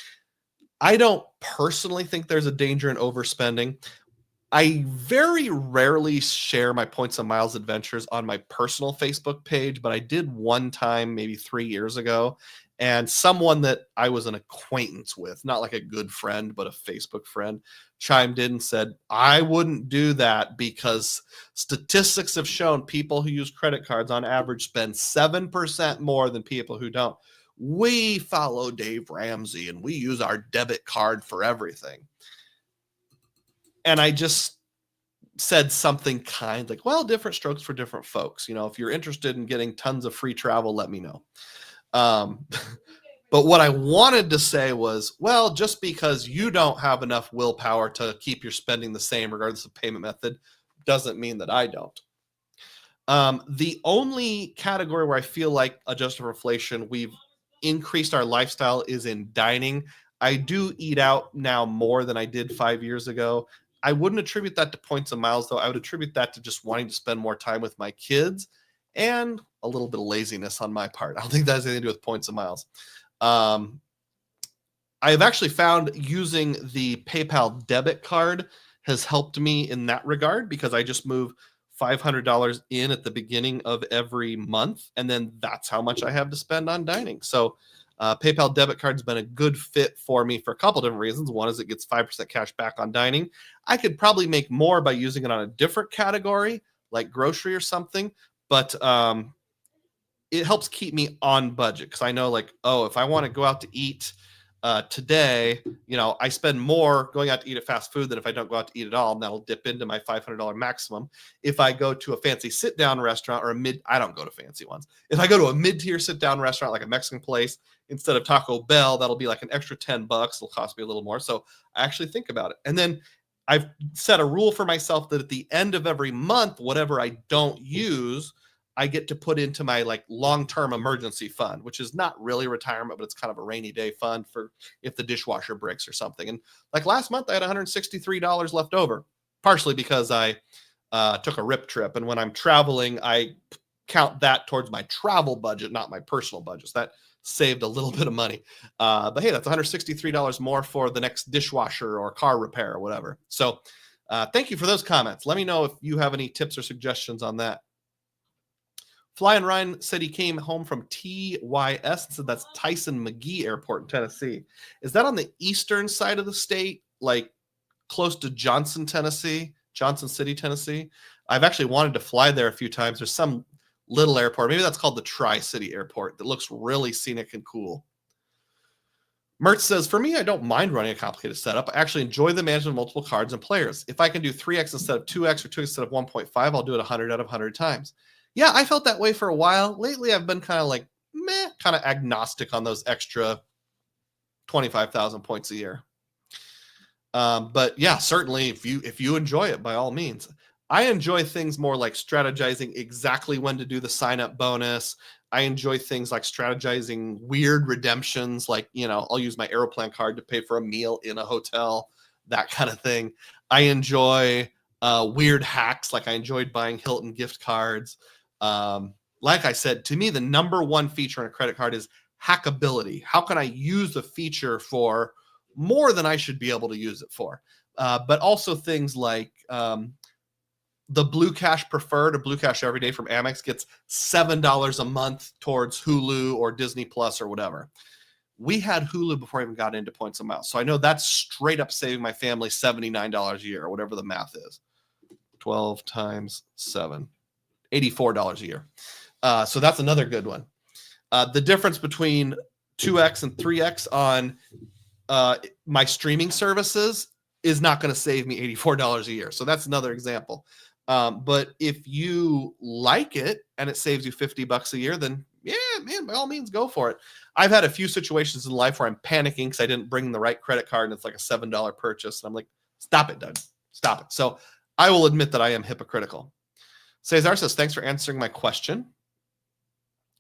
I don't personally think there's a danger in overspending. I very rarely share my points and miles adventures on my personal Facebook page, but I did one time, maybe 3 years ago, and someone that I was an acquaintance with, not like a good friend, but a Facebook friend, chimed in and said, I wouldn't do that because statistics have shown people who use credit cards on average spend 7% more than people who don't. we follow Dave Ramsey and we use our debit card for everything. And I just said something kind like, well, different strokes for different folks. You know, if you're interested in getting tons of free travel, let me know. But what I wanted to say was, well, just because you don't have enough willpower to keep your spending the same regardless of payment method doesn't mean that I don't. The only category where I feel like adjusted for inflation, we've increased our lifestyle is in dining. I do eat out now more than I did 5 years ago. I wouldn't attribute that to points and miles, though. I would attribute that to just wanting to spend more time with my kids and a little bit of laziness on my part. I don't think that has anything to do with points and miles. I have actually found using the PayPal debit card has helped me in that regard because I just move $500 in at the beginning of every month, and then that's how much I have to spend on dining. So PayPal debit card has been a good fit for me for a couple different reasons. One is it gets 5% cash back on dining. I could probably make more by using it on a different category, like grocery or something, but it helps keep me on budget because I know, like, oh, if I want to go out to eat today, you know, I spend more going out to eat at fast food than if I don't go out to eat at all, and that'll dip into my $500 maximum. If I go to a fancy sit-down restaurant or I don't go to fancy ones. If I go to a mid-tier sit-down restaurant like a Mexican place, instead of Taco Bell, that'll be like an extra $10. It'll cost me a little more. So I actually think about it. And then I've set a rule for myself that at the end of every month, whatever I don't use, I get to put into my like long-term emergency fund, which is not really retirement, but it's kind of a rainy day fund for if the dishwasher breaks or something. And like last month, I had $163 left over, partially because I took a rip trip. And when I'm traveling, I count that towards my travel budget, not my personal budget. So that saved a little bit of money. But hey, that's $163 more for the next dishwasher or car repair or whatever. So thank you for those comments. Let me know if you have any tips or suggestions on that. Fly and Ryan said he came home from TYS and said that's Tyson McGee Airport in Tennessee. Is that on the eastern side of the state, like close to Johnson City, Tennessee? I've actually wanted to fly there a few times. There's some little airport. Maybe that's called the Tri-City Airport that looks really scenic and cool. Mertz says, for me, I don't mind running a complicated setup. I actually enjoy the management of multiple cards and players. If I can do 3x instead of 2x or 2x instead of 1.5, I'll do it 100 out of 100 times. Yeah, I felt that way for a while. Lately, I've been kind of like, kind of agnostic on those extra 25,000 points a year. But yeah, certainly if you enjoy it, by all means. I enjoy things more like strategizing exactly when to do the sign-up bonus. I enjoy things like strategizing weird redemptions, like, you know, I'll use my Aeroplan card to pay for a meal in a hotel, that kind of thing. I enjoy weird hacks, like I enjoyed buying Hilton gift cards. Like I said, to me, the number one feature on a credit card is hackability. How can I use the feature for more than I should be able to use it for? But also things like the Blue Cash Preferred or Blue Cash Everyday from Amex gets $7 a month towards Hulu or Disney Plus or whatever. We had Hulu before I even got into points and miles. So I know that's straight up saving my family $79 a year or whatever the math is. 12 times 7. $84 a year. So that's another good one. The difference between 2x and 3x on my streaming services is not going to save me $84 a year. So that's another example. But if you like it and it saves you $50 a year, then yeah, man, by all means, go for it. I've had a few situations in life where I'm panicking because I didn't bring the right credit card and it's like a $7 purchase. And I'm like, stop it, Doug. Stop it. So I will admit that I am hypocritical. Cesar says, thanks for answering my question.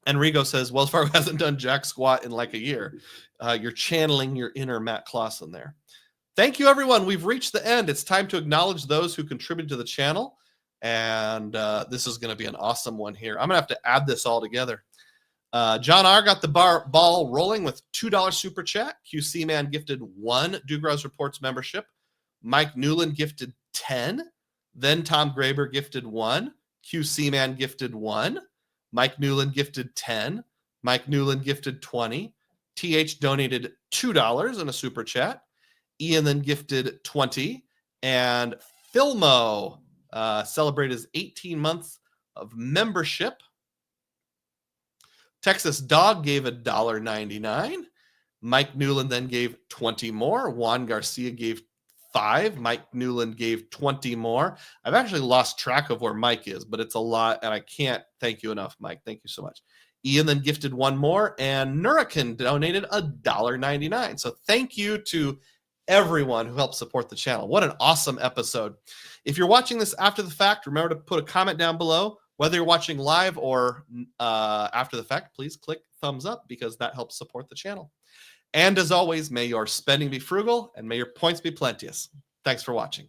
Enrico says, Wells Fargo hasn't done jack squat in like a year. You're channeling your inner Matt Clausen there. Thank you, everyone. We've reached the end. It's time to acknowledge those who contributed to the channel. And this is going to be an awesome one here. I'm going to have to add this all together. John R. got the ball rolling with $2 super chat. QC Man gifted 1 DUGROZ Reports membership. Mike Newland gifted 10. Then Tom Graber gifted 1. QC Man gifted 1. Mike Newland gifted 10. Mike Newland gifted 20. TH donated $2 in a super chat. Ian then gifted 20. And Filmo celebrated his 18 months of membership Texas Dog gave $1.99. Mike Newland then gave 20 more. Juan Garcia gave 5. Mike Newland gave 20 more. I've actually lost track of where Mike is, but it's a lot, and I can't thank you enough, Mike. Thank you so much. Ian then gifted 1 more, and Nurakan donated $1.99. So thank you to everyone who helped support the channel. What an awesome episode. If you're watching this after the fact, remember to put a comment down below. Whether you're watching live or after the fact, please click thumbs up because that helps support the channel. And as always, may your spending be frugal and may your points be plenteous. Thanks for watching.